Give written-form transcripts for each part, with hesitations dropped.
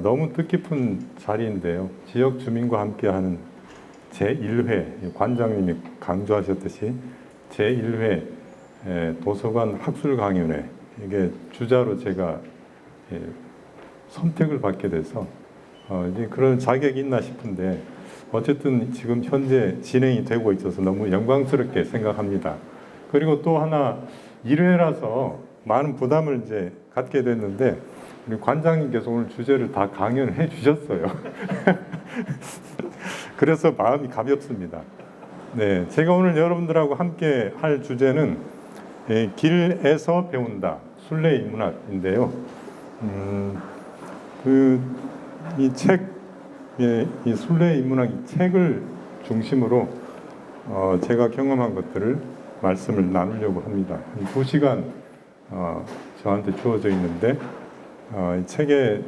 너무 뜻깊은 자리인데요. 지역 주민과 함께하는 제1회, 관장님이 강조하셨듯이 제1회 도서관 학술 강연회, 이게 주자로 제가 선택을 받게 돼서 이제 그런 자격이 있나 싶은데, 어쨌든 지금 현재 진행이 되고 있어서 너무 영광스럽게 생각합니다. 그리고 또 하나 1회라서 많은 부담을 이제 갖게 됐는데, 우리 관장님께서 오늘 주제를 다 강연해 주셨어요. 그래서 마음이 가볍습니다. 네, 제가 오늘 여러분들하고 함께 할 주제는 길에서 배운다, 순례 인문학인데요. 이 책, 이 순례 인문학 이 책을 중심으로 제가 경험한 것들을 말씀을 나누려고 합니다. 2시간 저한테 주어져 있는데, 이 책의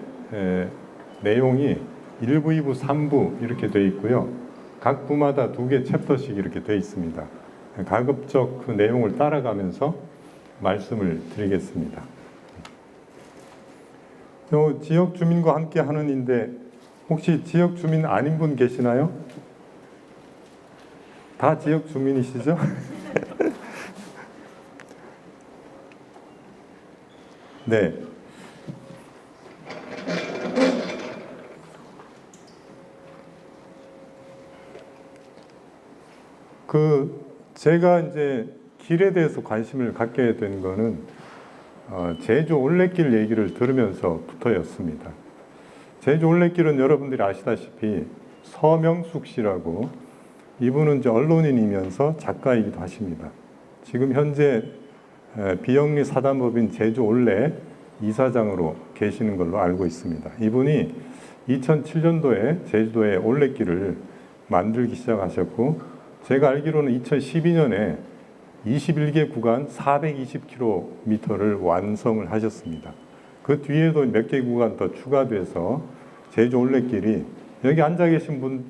내용이 1부, 2부, 3부 이렇게 되어 있고요. 각 부마다 2개 챕터씩 이렇게 되어 있습니다. 가급적 그 내용을 따라가면서 말씀을 드리겠습니다. 지역 주민과 함께 하는인데, 혹시 지역 주민 아닌 분 계시나요? 다 지역 주민이시죠? 네. 제가 이제 길에 대해서 관심을 갖게 된 거는 제주 올레길 얘기를 들으면서부터였습니다. 제주 올레길은 여러분들이 아시다시피 서명숙 씨라고, 이분은 이제 언론인이면서 작가이기도 하십니다. 지금 현재 비영리 사단법인 제주 올레 이사장으로 계시는 걸로 알고 있습니다. 이분이 2007년도에 제주도에 올레길을 만들기 시작하셨고, 제가 알기로는 2012년에 21개 구간 420km를 완성을 하셨습니다. 그 뒤에도 몇 개 구간 더 추가돼서 제주 올레길이, 여기 앉아 계신 분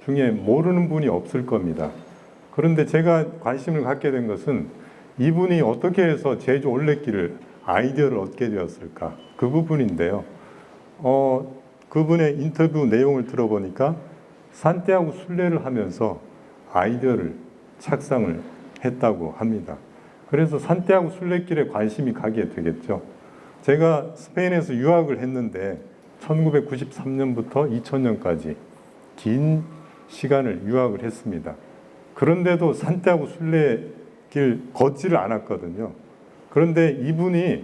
중에 모르는 분이 없을 겁니다. 그런데 제가 관심을 갖게 된 것은 이분이 어떻게 해서 제주 올레길을 아이디어를 얻게 되었을까, 그 부분인데요. 그분의 인터뷰 내용을 들어보니까 산티아고 순례를 하면서 아이디어를 착상을 했다고 합니다. 그래서 산티아고 순례길에 관심이 가게 되겠죠. 제가 스페인에서 유학을 했는데 1993년부터 2000년까지 긴 시간을 유학을 했습니다. 그런데도 산티아고 순례길 걷지를 않았거든요. 그런데 이분이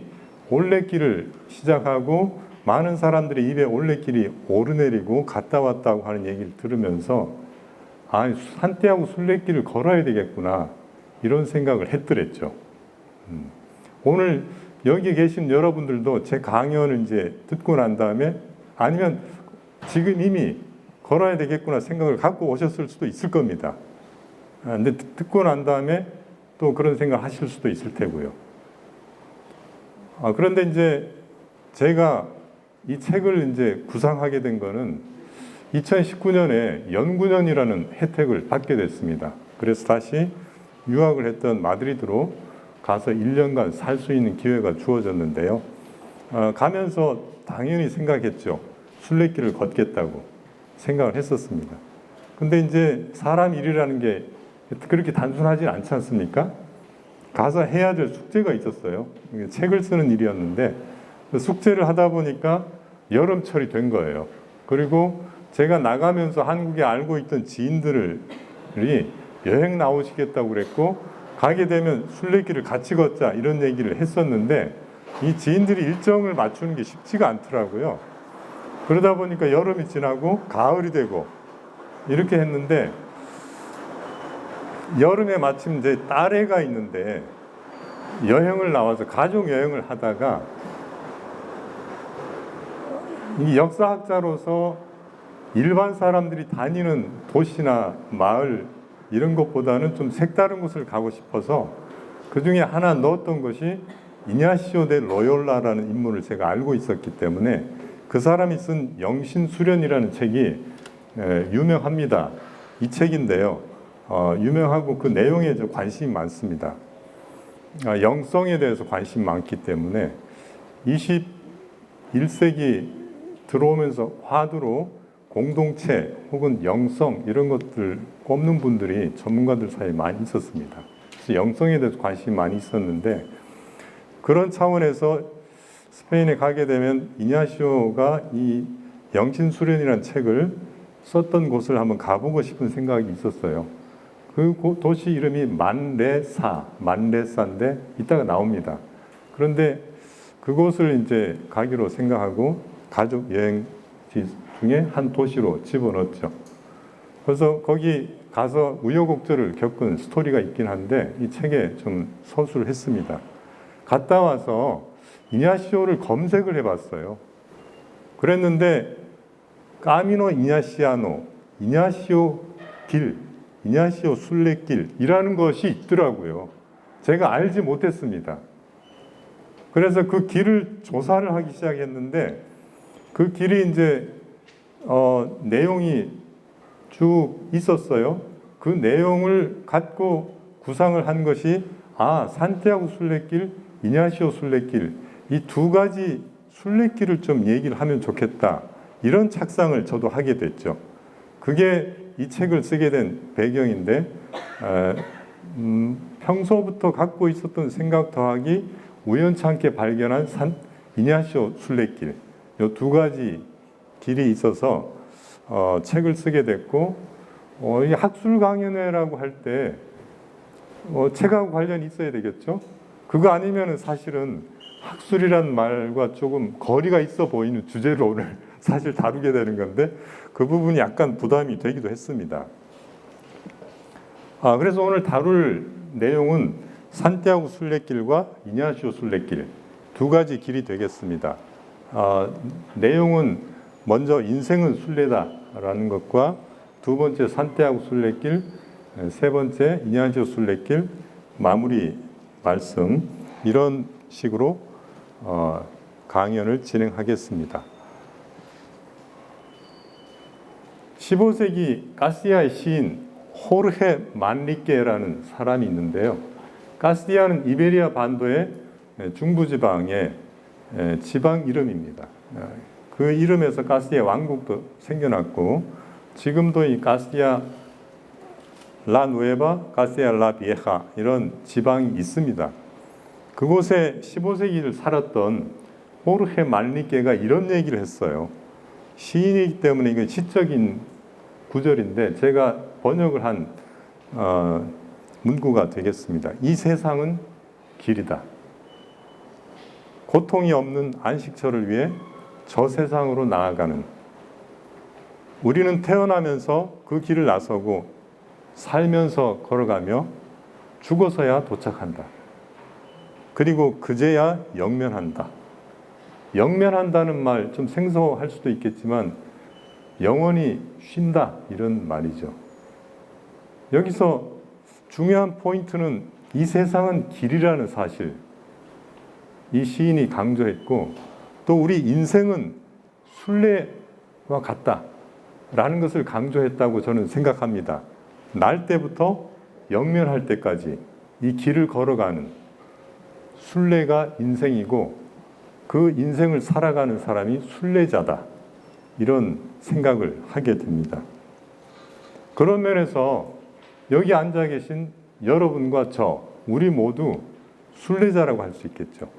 올레길을 시작하고 많은 사람들이 입에 올레길이 오르내리고 갔다 왔다고 하는 얘기를 들으면서, 산티아고 순례길을 걸어야 되겠구나, 이런 생각을 했더랬죠. 오늘 여기 계신 여러분들도 제 강연을 이제 듣고 난 다음에, 아니면 지금 이미 걸어야 되겠구나 생각을 갖고 오셨을 수도 있을 겁니다. 근데 듣고 난 다음에 또 그런 생각 하실 수도 있을 테고요. 그런데 이제 제가 이 책을 이제 구상하게 된 거는 2019년에 연구년이라는 혜택을 받게 됐습니다. 그래서 다시 유학을 했던 마드리드로 가서 1년간 살 수 있는 기회가 주어졌는데요. 가면서 당연히 생각했죠. 순례길을 걷겠다고 생각을 했었습니다. 근데 이제 사람 일이라는 게 그렇게 단순하지 않지 않습니까? 가서 해야 될 숙제가 있었어요. 책을 쓰는 일이었는데, 숙제를 하다 보니까 여름철이 된 거예요. 그리고 제가 나가면서 한국에 알고 있던 지인들이 여행 나오시겠다고 그랬고, 가게 되면 순례길을 같이 걷자, 이런 얘기를 했었는데, 이 지인들이 일정을 맞추는 게 쉽지가 않더라고요. 그러다 보니까 여름이 지나고 가을이 되고 이렇게 했는데, 여름에 마침 제 딸애가 있는데 여행을 나와서 가족 여행을 하다가, 이 역사학자로서 일반 사람들이 다니는 도시나 마을 이런 것보다는 좀 색다른 곳을 가고 싶어서 그 중에 하나 넣었던 것이 이냐시오 데 로욜라라는 인물을 제가 알고 있었기 때문에, 그 사람이 쓴 영신수련이라는 책이 유명합니다. 이 책인데요. 유명하고 그 내용에 좀 관심이 많습니다. 영성에 대해서 관심이 많기 때문에 21세기 들어오면서 화두로 공동체 혹은 영성 이런 것들 꼽는 분들이 전문가들 사이에 많이 있었습니다. 그래서 영성에 대해서 관심이 많이 있었는데 그런 차원에서 스페인에 가게 되면 이냐시오가 이 영신수련이라는 책을 썼던 곳을 한번 가보고 싶은 생각이 있었어요. 그 도시 이름이 만레사인데 이따가 나옵니다. 그런데 그곳을 이제 가기로 생각하고 가족 여행지 중에 한 도시로 집어넣었죠. 그래서 거기 가서 우여곡절을 겪은 스토리가 있긴 한데 이 책에 좀 서술을 했습니다. 갔다 와서 이냐시오를 검색을 해봤어요. 그랬는데 까미노 이냐시아노, 이냐시오 길, 이냐시오 순례길이라는 것이 있더라고요. 제가 알지 못했습니다. 그래서 그 길을 조사를 하기 시작했는데 그 길이 이제 내용이 쭉 있었어요. 그 내용을 갖고 구상을 한 것이 산티아고 순례길, 이냐시오 순례길 이 두 가지 순례길을 좀 얘기를 하면 좋겠다. 이런 착상을 저도 하게 됐죠. 그게 이 책을 쓰게 된 배경인데 평소부터 갖고 있었던 생각 더하기 우연찮게 발견한 이냐시오 순례길 이 두 가지 길이 있어서 책을 쓰게 됐고 이 학술 강연회라고 할 때 책하고 관련이 있어야 되겠죠. 그거 아니면은 사실은 학술이란 말과 조금 거리가 있어 보이는 주제를 오늘 사실 다루게 되는 건데 그 부분이 약간 부담이 되기도 했습니다. 그래서 오늘 다룰 내용은 산티아고 순례길과 이냐시오 순례길 두 가지 길이 되겠습니다. 내용은 먼저 인생은 순례다라는 것과 두 번째 산티아고 순례길, 세 번째 이냐시오 순례길 마무리 말씀 이런 식으로 강연을 진행하겠습니다. 15세기 가시아의 시인 호르헤 만리케라는 사람이 있는데요. 가시아는 이베리아 반도의 중부지방의 지방 이름입니다. 그 이름에서 가시아 왕국도 생겨났고 지금도 이 가시아 라 누에바, 가시아 라 비에하 이런 지방이 있습니다. 그곳에 15세기를 살았던 호르헤 만리케가 이런 얘기를 했어요. 시인이기 때문에 이건 시적인 구절인데 제가 번역을 한 문구가 되겠습니다. 이 세상은 길이다. 고통이 없는 안식처를 위해 저 세상으로 나아가는 우리는 태어나면서 그 길을 나서고 살면서 걸어가며 죽어서야 도착한다. 그리고 그제야 영면한다. 영면한다는 말 좀 생소할 수도 있겠지만 영원히 쉰다 이런 말이죠. 여기서 중요한 포인트는 이 세상은 길이라는 사실 이 시인이 강조했고 또 우리 인생은 순례와 같다라는 것을 강조했다고 저는 생각합니다. 날 때부터 영면할 때까지 이 길을 걸어가는 순례가 인생이고 그 인생을 살아가는 사람이 순례자다. 이런 생각을 하게 됩니다. 그런 면에서 여기 앉아 계신 여러분과 저, 우리 모두 순례자라고 할 수 있겠죠.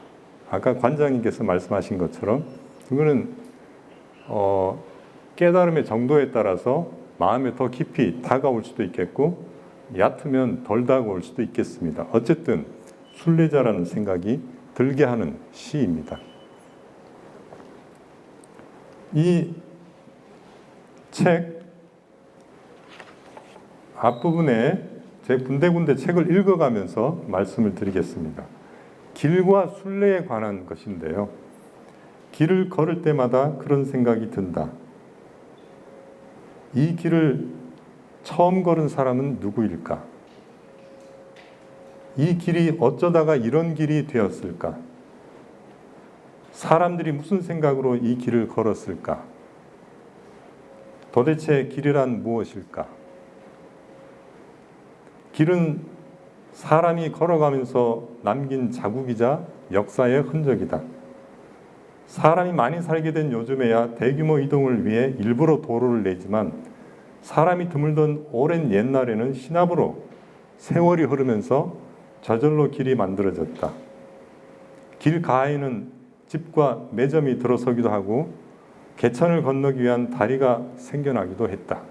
아까 관장님께서 말씀하신 것처럼 그거는 깨달음의 정도에 따라서 마음에 더 깊이 다가올 수도 있겠고 얕으면 덜 다가올 수도 있겠습니다. 어쨌든 순례자라는 생각이 들게 하는 시입니다. 이 책 앞부분에 제 군데군데 책을 읽어가면서 말씀을 드리겠습니다. 길과 순례에 관한 것인데요. 길을 걸을 때마다 그런 생각이 든다. 이 길을 처음 걸은 사람은 누구일까? 이 길이 어쩌다가 이런 길이 되었을까? 사람들이 무슨 생각으로 이 길을 걸었을까? 도대체 길이란 무엇일까? 길은 사람이 걸어가면서 남긴 자국이자 역사의 흔적이다. 사람이 많이 살게 된 요즘에야 대규모 이동을 위해 일부러 도로를 내지만 사람이 드물던 오랜 옛날에는 시나브로 세월이 흐르면서 저절로 길이 만들어졌다. 길 가에는 집과 매점이 들어서기도 하고 개천을 건너기 위한 다리가 생겨나기도 했다.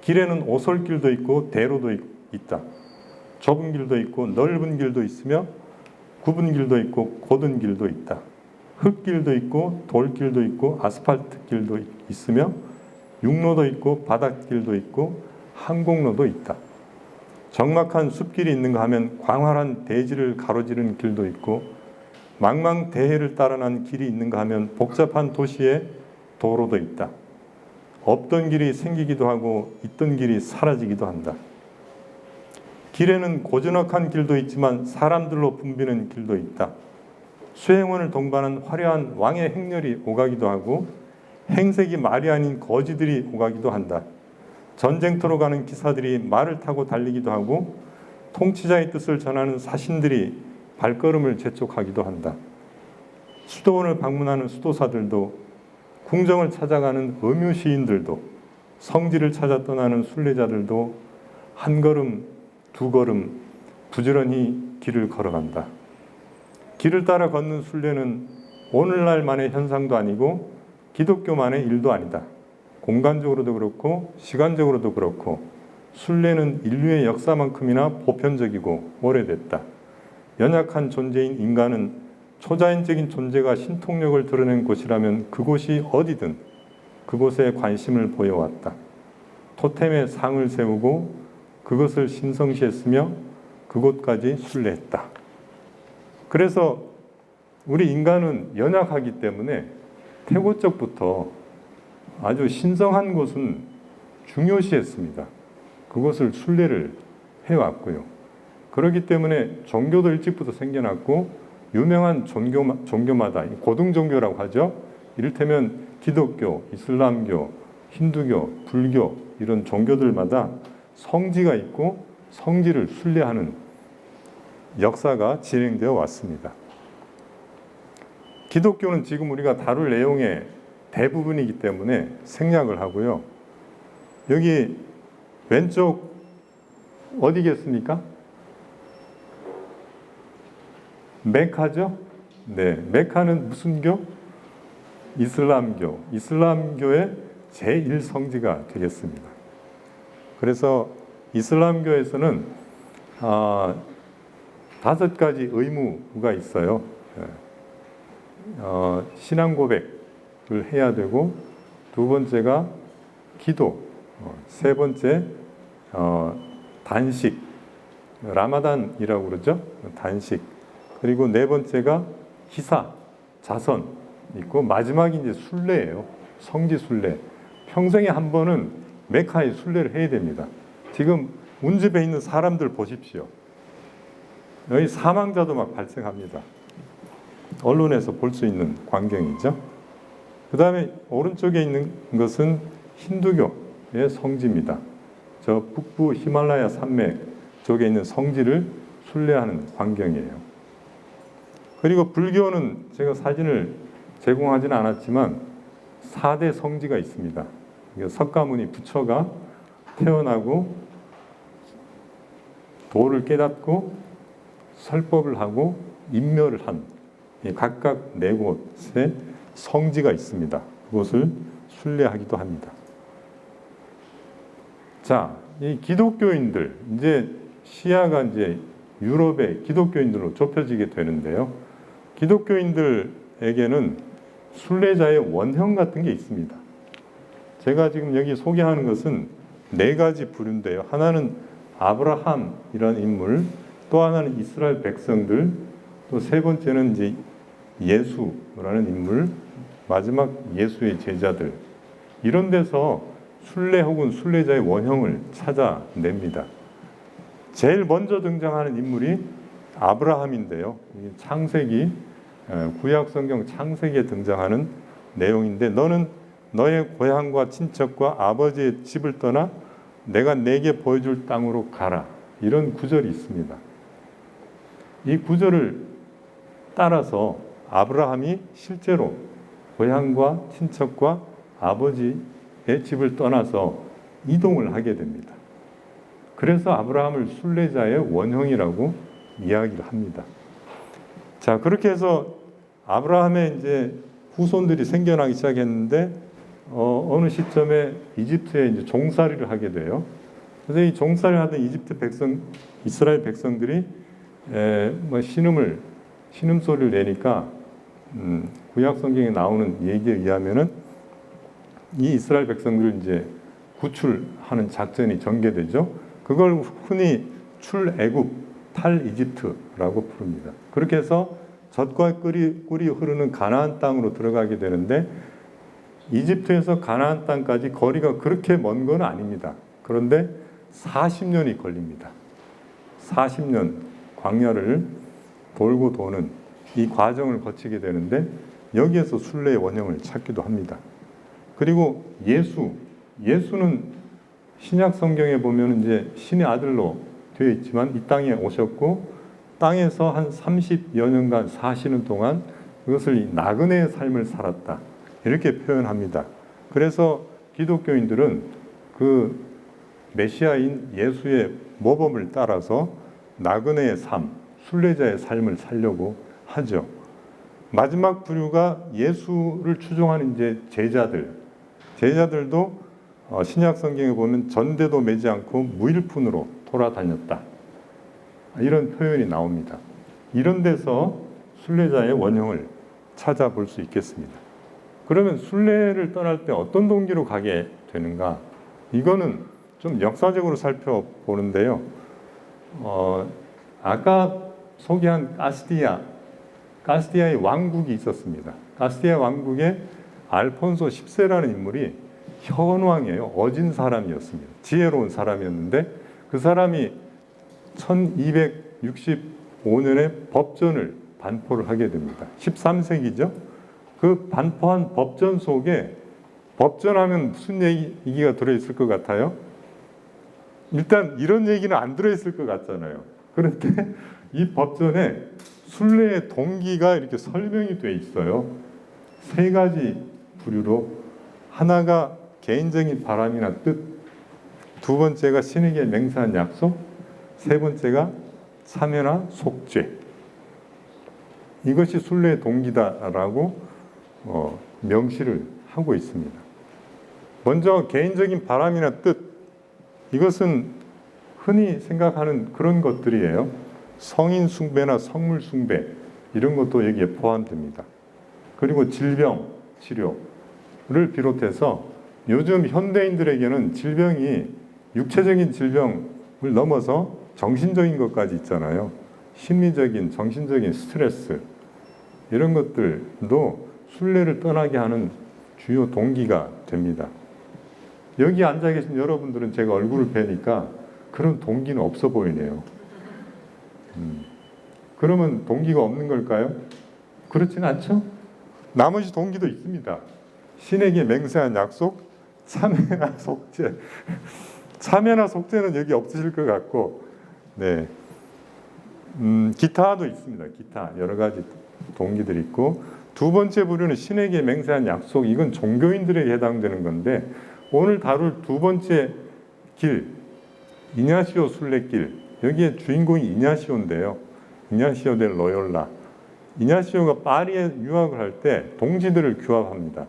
길에는 오솔길도 있고 대로도 있다. 좁은 길도 있고 넓은 길도 있으며 굽은 길도 있고 곧은 길도 있다. 흙길도 있고 돌길도 있고 아스팔트 길도 있으며 육로도 있고 바닷길도 있고 항공로도 있다. 적막한 숲길이 있는가 하면 광활한 대지를 가로지르는 길도 있고 망망대해를 따라 난 길이 있는가 하면 복잡한 도시의 도로도 있다. 없던 길이 생기기도 하고 있던 길이 사라지기도 한다. 길에는 고즈넉한 길도 있지만 사람들로 붐비는 길도 있다. 수행원을 동반한 화려한 왕의 행렬이 오가기도 하고 행색이 말이 아닌 거지들이 오가기도 한다. 전쟁터로 가는 기사들이 말을 타고 달리기도 하고 통치자의 뜻을 전하는 사신들이 발걸음을 재촉하기도 한다. 수도원을 방문하는 수도사들도 궁정을 찾아가는 음유 시인들도 성지를 찾아 떠나는 순례자들도 한 걸음 두 걸음 부지런히 길을 걸어간다. 길을 따라 걷는 순례는 오늘날만의 현상도 아니고 기독교만의 일도 아니다. 공간적으로도 그렇고 시간적으로도 그렇고 순례는 인류의 역사만큼이나 보편적이고 오래됐다. 연약한 존재인 인간은 초자연적인 존재가 신통력을 드러낸 곳이라면 그곳이 어디든 그곳에 관심을 보여왔다. 토템에 상을 세우고 그것을 신성시했으며 그곳까지 순례했다. 그래서 우리 인간은 연약하기 때문에 태고적부터 아주 신성한 곳은 중요시했습니다. 그것을 순례를 해왔고요. 그렇기 때문에 종교도 일찍부터 생겨났고 유명한 종교마다 고등 종교라고 하죠. 이를테면 기독교, 이슬람교, 힌두교, 불교 이런 종교들마다 성지가 있고 성지를 순례하는 역사가 진행되어 왔습니다. 기독교는 지금 우리가 다룰 내용의 대부분이기 때문에 생략을 하고요. 여기 왼쪽 어디겠습니까? 메카죠? 네, 메카는 무슨 교? 이슬람교. 이슬람교의 제1성지가 되겠습니다. 그래서 이슬람교에서는 5가지 의무가 있어요. 신앙 고백을 해야 되고, 두 번째가 기도, 세 번째 단식, 라마단이라고 그러죠. 단식. 그리고 네 번째가 희사, 자선 있고 마지막이 이제 순례예요. 성지 순례. 평생에 한 번은 메카에 순례를 해야 됩니다. 지금 운집에 있는 사람들 보십시오. 여기 사망자도 막 발생합니다. 언론에서 볼 수 있는 광경이죠. 그 다음에 오른쪽에 있는 것은 힌두교의 성지입니다. 저 북부 히말라야 산맥 쪽에 있는 성지를 순례하는 광경이에요. 그리고 불교는 제가 사진을 제공하지는 않았지만 4대 성지가 있습니다. 석가모니 부처가 태어나고 도를 깨닫고 설법을 하고 인멸을 한 각각 4곳의 성지가 있습니다. 그곳을 순례하기도 합니다. 자, 이 기독교인들 이제 시야가 이제 유럽의 기독교인들로 좁혀지게 되는데요. 기독교인들에게는 순례자의 원형 같은 게 있습니다. 제가 지금 여기 소개하는 것은 4가지 부류인데요. 하나는 아브라함이라는 인물, 또 하나는 이스라엘 백성들, 또 세 번째는 이제 예수라는 인물, 마지막 예수의 제자들. 이런 데서 순례 혹은 순례자의 원형을 찾아냅니다. 제일 먼저 등장하는 인물이 아브라함인데요. 창세기, 구약 성경 창세기에 등장하는 내용인데, 너는 너의 고향과 친척과 아버지의 집을 떠나 내가 네게 보여줄 땅으로 가라. 이런 구절이 있습니다. 이 구절을 따라서 아브라함이 실제로 고향과 친척과 아버지의 집을 떠나서 이동을 하게 됩니다. 그래서 아브라함을 순례자의 원형이라고 이야기를 합니다. 자, 그렇게 해서 아브라함의 이제 후손들이 생겨나기 시작했는데 어느 시점에 이집트에 이제 종살이를 하게 돼요. 그래서 이 종살이를 하던 이스라엘 백성들이 신음소리를 내니까 구약 성경에 나오는 얘기에 의하면은 이 이스라엘 백성들을 이제 구출하는 작전이 전개되죠. 그걸 흔히 출애굽, 탈이집트라고 부릅니다. 그렇게 해서 젖과 꿀이 흐르는 가나안 땅으로 들어가게 되는데 이집트에서 가나안 땅까지 거리가 그렇게 먼 건 아닙니다. 그런데 40년이 걸립니다. 40년 광야를 돌고 도는 이 과정을 거치게 되는데 여기에서 순례의 원형을 찾기도 합니다. 그리고 예수는 신약 성경에 보면 이제 신의 아들로 되어 있지만 이 땅에 오셨고 땅에서 한 30여 년간 사시는 동안 그것을 나그네의 삶을 살았다. 이렇게 표현합니다. 그래서 기독교인들은 그 메시아인 예수의 모범을 따라서 나그네의 삶, 순례자의 삶을 살려고 하죠. 마지막 부류가 예수를 추종하는 이제 제자들도 신약 성경에 보면 전대도 매지 않고 무일푼으로 돌아다녔다. 이런 표현이 나옵니다. 이런 데서 순례자의 원형을 찾아볼 수 있겠습니다. 그러면 순례를 떠날 때 어떤 동기로 가게 되는가? 이거는 좀 역사적으로 살펴보는데요. 아까 소개한 가스디아의 왕국이 있었습니다. 가스디아 왕국에 알폰소 10세라는 인물이 현왕이에요. 어진 사람이었습니다. 지혜로운 사람이었는데 그 사람이 1265년에 법전을 반포를 하게 됩니다. 13세기죠. 그 반포한 법전 속에 법전하면 무슨 얘기가 들어있을 것 같아요? 일단 이런 얘기는 안 들어있을 것 같잖아요. 그런데 이 법전에 순례의 동기가 이렇게 설명이 돼 있어요. 세 가지 부류로 하나가 개인적인 바람이나 뜻, 두 번째가 신에게 맹세한 약속, 세 번째가 참여나 속죄. 이것이 순례의 동기다라고 명시를 하고 있습니다. 먼저 개인적인 바람이나 뜻, 이것은 흔히 생각하는 그런 것들이에요. 성인 숭배나 성물 숭배 이런 것도 여기에 포함됩니다. 그리고 질병 치료를 비롯해서 요즘 현대인들에게는 질병이 육체적인 질병을 넘어서 정신적인 것까지 있잖아요. 심리적인, 정신적인 스트레스 이런 것들도 순례를 떠나게 하는 주요 동기가 됩니다. 여기 앉아 계신 여러분들은 제가 얼굴을 뵈니까 그런 동기는 없어 보이네요. 그러면 동기가 없는 걸까요? 그렇진 않죠? 나머지 동기도 있습니다. 신에게 맹세한 약속, 참회나 속죄. 참회나 속죄는 여기 없으실 것 같고, 네. 기타도 있습니다. 기타 여러 가지 동기들이 있고, 두 번째 부류는 신에게 맹세한 약속. 이건 종교인들에게 해당되는 건데 오늘 다룰 두 번째 길, 이냐시오 순례길. 여기에 주인공이 이냐시오인데요. 이냐시오 델 로욜라. 이냐시오가 파리에 유학을 할 때 동지들을 규합합니다.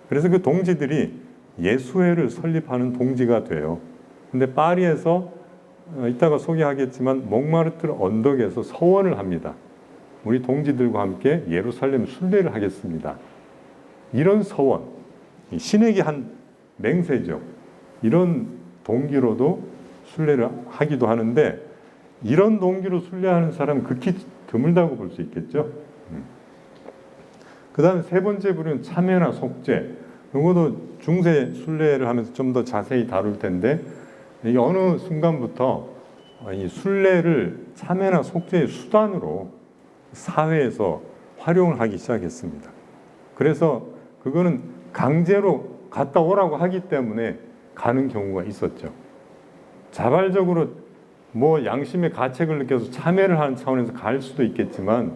그래서 그 동지들이 예수회를 설립하는 동지가 돼요. 근데 파리에서 이따가 소개하겠지만 몽마르트 언덕에서 서원을 합니다. 우리 동지들과 함께 예루살렘 순례를 하겠습니다. 이런 서원, 신에게 한 맹세죠. 이런 동기로도 순례를 하기도 하는데 이런 동기로 순례하는 사람은 극히 드물다고 볼 수 있겠죠. 그 다음에 세 번째 부류는 참회나 속죄. 이것도 중세 순례를 하면서 좀 더 자세히 다룰 텐데 이게 어느 순간부터 이 순례를 참회나 속죄의 수단으로 사회에서 활용을 하기 시작했습니다. 그래서 그거는 강제로 갔다 오라고 하기 때문에 가는 경우가 있었죠. 자발적으로 뭐 양심의 가책을 느껴서 참회를 하는 차원에서 갈 수도 있겠지만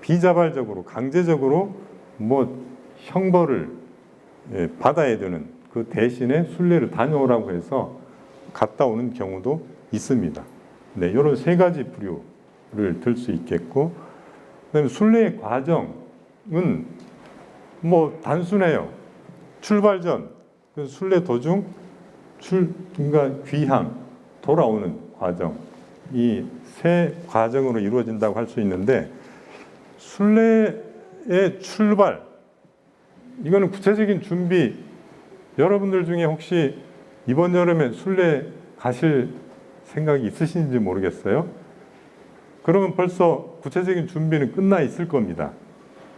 비자발적으로 강제적으로 뭐 형벌을 받아야 되는 그 대신에 순례를 다녀오라고 해서 갔다 오는 경우도 있습니다. 네, 이런 세 가지 부류를 들 수 있겠고, 그다음에 순례의 과정은 뭐 단순해요. 출발 전, 순례 도중, 그러니까 귀향, 돌아오는 과정, 이 세 과정으로 이루어진다고 할 수 있는데, 순례의 출발, 이거는 구체적인 준비, 여러분들 중에 혹시 이번 여름에 순례 가실 생각이 있으신지 모르겠어요. 그러면 벌써 구체적인 준비는 끝나 있을 겁니다.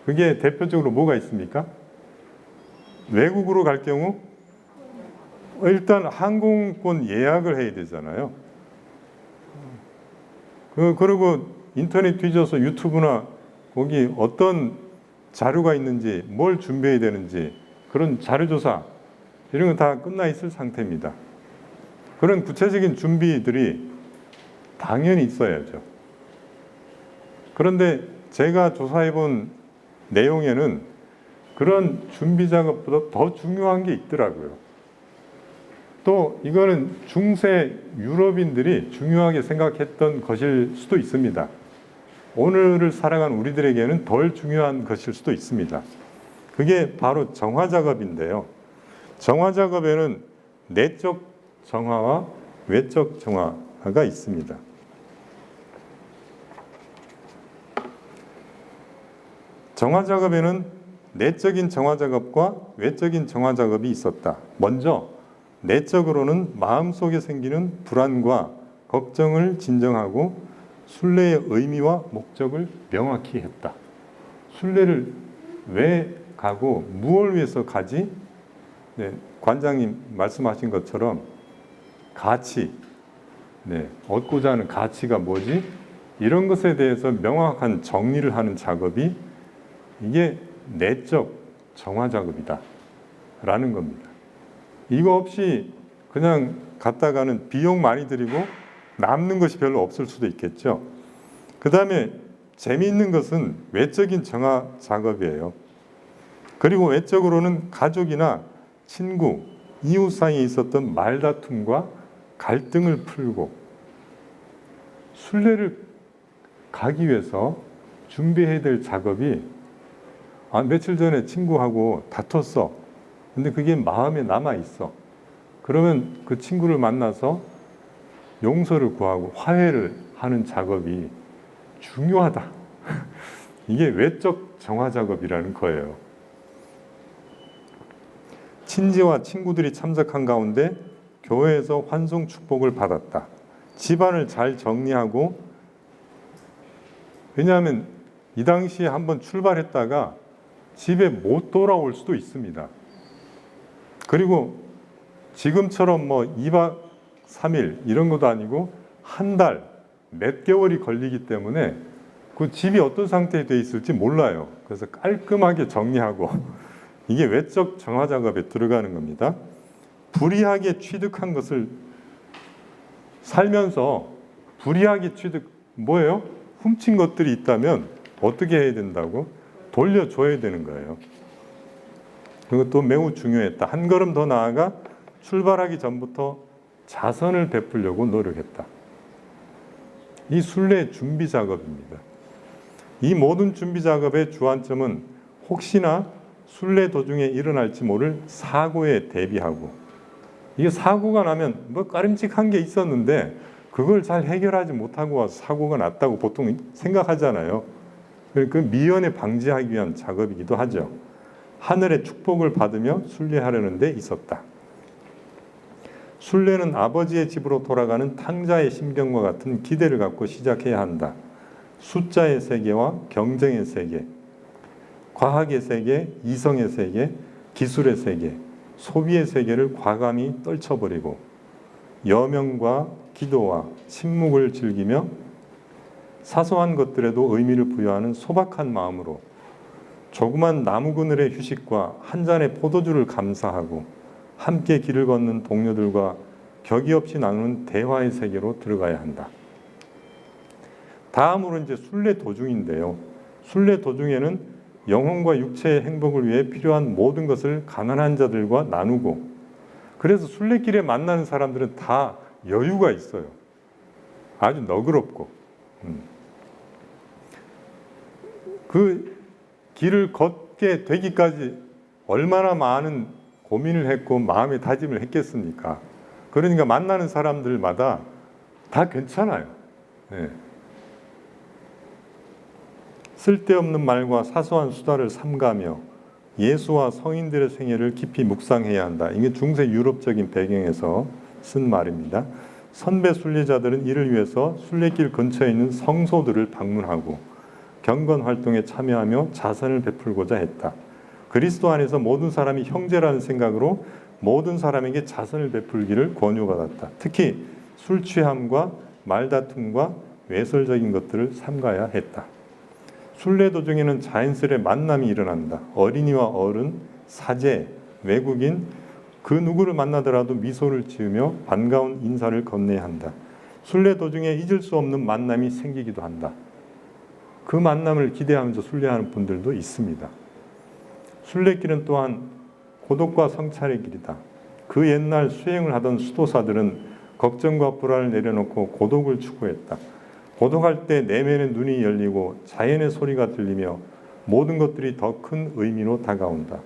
그게 대표적으로 뭐가 있습니까? 외국으로 갈 경우 일단 항공권 예약을 해야 되잖아요. 그리고 인터넷 뒤져서 유튜브나 거기 어떤 자료가 있는지, 뭘 준비해야 되는지, 그런 자료조사 이런 건 다 끝나 있을 상태입니다. 그런 구체적인 준비들이 당연히 있어야죠. 그런데 제가 조사해본 내용에는 그런 준비 작업보다 더 중요한 게 있더라고요. 또 이거는 중세 유럽인들이 중요하게 생각했던 것일 수도 있습니다. 오늘을 살아가는 우리들에게는 덜 중요한 것일 수도 있습니다. 그게 바로 정화 작업인데요. 정화 작업에는 내적 정화와 외적 정화가 있습니다. 정화 작업에는 내적인 정화 작업과 외적인 정화 작업이 있었다. 먼저 내적으로는 마음속에 생기는 불안과 걱정을 진정하고 순례의 의미와 목적을 명확히 했다. 순례를 왜 가고 무엇을 위해서 가지? 네, 관장님 말씀하신 것처럼 가치, 네, 얻고자 하는 가치가 뭐지? 이런 것에 대해서 명확한 정리를 하는 작업이 이게 내적 정화 작업이다 라는 겁니다. 이거 없이 그냥 갔다가는 비용 많이 들이고 남는 것이 별로 없을 수도 있겠죠. 그 다음에 재미있는 것은 외적인 정화 작업이에요. 그리고 외적으로는 가족이나 친구, 이웃 사이에 있었던 말다툼과 갈등을 풀고 순례를 가기 위해서 준비해야 될 작업이 며칠 전에 친구하고 다퉜어. 근데 그게 마음에 남아있어. 그러면 그 친구를 만나서 용서를 구하고 화해를 하는 작업이 중요하다. 이게 외적 정화 작업이라는 거예요. 친지와 친구들이 참석한 가운데 교회에서 환송 축복을 받았다. 집안을 잘 정리하고, 왜냐하면 이 당시에 한번 출발했다가 집에 못 돌아올 수도 있습니다. 그리고 지금처럼 뭐 2박 3일 이런 것도 아니고 한 달, 몇 개월이 걸리기 때문에 그 집이 어떤 상태에 돼 있을지 몰라요. 그래서 깔끔하게 정리하고 이게 외적 정화 작업에 들어가는 겁니다. 불이하게 취득한 것을 살면서 불이하게 취득, 뭐예요? 훔친 것들이 있다면 어떻게 해야 된다고? 돌려줘야 되는 거예요. 그것도 매우 중요했다. 한 걸음 더 나아가 출발하기 전부터 자선을 베풀려고 노력했다. 이 순례 준비 작업입니다. 이 모든 준비 작업의 주안점은 혹시나 순례 도중에 일어날지 모를 사고에 대비하고, 이게 사고가 나면 뭐 까림칙한 게 있었는데 그걸 잘 해결하지 못하고 와서 사고가 났다고 보통 생각하잖아요. 그 미연에 방지하기 위한 작업이기도 하죠. 하늘의 축복을 받으며 순례하려는 데 있었다. 순례는 아버지의 집으로 돌아가는 탕자의 심경과 같은 기대를 갖고 시작해야 한다. 숫자의 세계와 경쟁의 세계, 과학의 세계, 이성의 세계, 기술의 세계, 소비의 세계를 과감히 떨쳐버리고 여명과 기도와 침묵을 즐기며 사소한 것들에도 의미를 부여하는 소박한 마음으로 조그만 나무 그늘의 휴식과 한 잔의 포도주를 감사하고 함께 길을 걷는 동료들과 격이 없이 나누는 대화의 세계로 들어가야 한다. 다음으로 이제 순례 도중인데요. 순례 도중에는 영혼과 육체의 행복을 위해 필요한 모든 것을 가난한 자들과 나누고, 그래서 순례길에 만나는 사람들은 다 여유가 있어요. 아주 너그럽고. 그 길을 걷게 되기까지 얼마나 많은 고민을 했고 마음의 다짐을 했겠습니까? 그러니까 만나는 사람들마다 다 괜찮아요. 네. 쓸데없는 말과 사소한 수다를 삼가며 예수와 성인들의 생애를 깊이 묵상해야 한다. 이게 중세 유럽적인 배경에서 쓴 말입니다. 선배 순례자들은 이를 위해서 순례길 근처에 있는 성소들을 방문하고 경건 활동에 참여하며 자선을 베풀고자 했다. 그리스도 안에서 모든 사람이 형제라는 생각으로 모든 사람에게 자선을 베풀기를 권유받았다. 특히 술 취함과 말다툼과 외설적인 것들을 삼가야 했다. 순례 도중에는 자연스레 만남이 일어난다. 어린이와 어른, 사제, 외국인, 그 누구를 만나더라도 미소를 지으며 반가운 인사를 건네야 한다. 순례 도중에 잊을 수 없는 만남이 생기기도 한다. 그 만남을 기대하면서 순례하는 분들도 있습니다. 순례길은 또한 고독과 성찰의 길이다. 그 옛날 수행을 하던 수도사들은 걱정과 불안을 내려놓고 고독을 추구했다. 고독할 때 내면의 눈이 열리고 자연의 소리가 들리며 모든 것들이 더 큰 의미로 다가온다.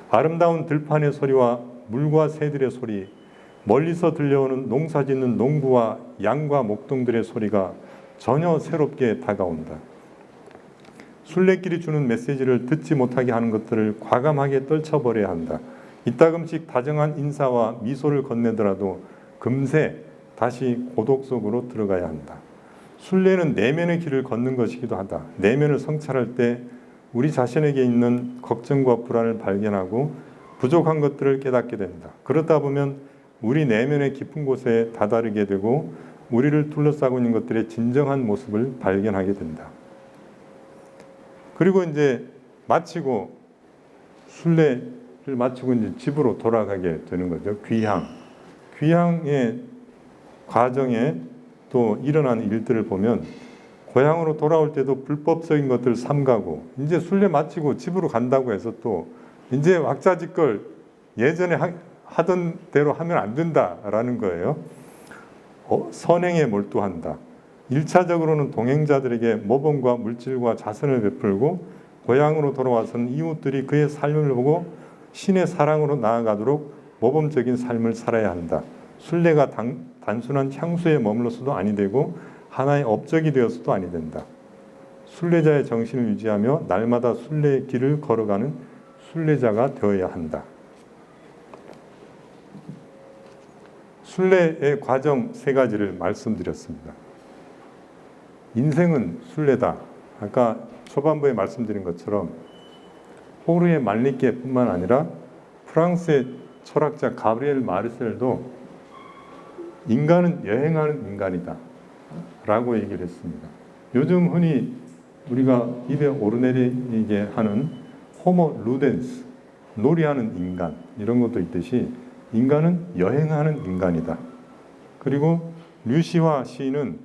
아름다운 들판의 소리와 물과 새들의 소리, 멀리서 들려오는 농사짓는 농부와 양과 목동들의 소리가 전혀 새롭게 다가온다. 순례길이 주는 메시지를 듣지 못하게 하는 것들을 과감하게 떨쳐버려야 한다. 이따금씩 다정한 인사와 미소를 건네더라도 금세 다시 고독 속으로 들어가야 한다. 순례는 내면의 길을 걷는 것이기도 하다. 내면을 성찰할 때 우리 자신에게 있는 걱정과 불안을 발견하고 부족한 것들을 깨닫게 된다. 그러다 보면 우리 내면의 깊은 곳에 다다르게 되고 우리를 둘러싸고 있는 것들의 진정한 모습을 발견하게 된다. 그리고 이제 순례를 마치고 이제 집으로 돌아가게 되는 거죠. 귀향의 과정에 또 일어나는 일들을 보면 고향으로 돌아올 때도 불법적인 것들을 삼가고, 이제 순례 마치고 집으로 간다고 해서 또 이제 왁자지껄 예전에 하던 대로 하면 안 된다라는 거예요. 선행에 몰두한다. 1차적으로는 동행자들에게 모범과 물질과 자선을 베풀고 고향으로 돌아와서는 이웃들이 그의 삶을 보고 신의 사랑으로 나아가도록 모범적인 삶을 살아야 한다. 순례가 단순한 향수에 머물러서도 아니 되고 하나의 업적이 되어서도 아니 된다. 순례자의 정신을 유지하며 날마다 순례의 길을 걸어가는 순례자가 되어야 한다. 순례의 과정 3가지를 말씀드렸습니다. 인생은 순례다. 아까 초반부에 말씀드린 것처럼 호르헤 말리케뿐만 아니라 프랑스의 철학자 가브리엘 마르셀도 인간은 여행하는 인간이다 라고 얘기를 했습니다. 요즘 흔히 우리가 입에 오르내리게 하는 호모 루덴스, 놀이하는 인간, 이런 것도 있듯이 인간은 여행하는 인간이다. 그리고 류시화 시인은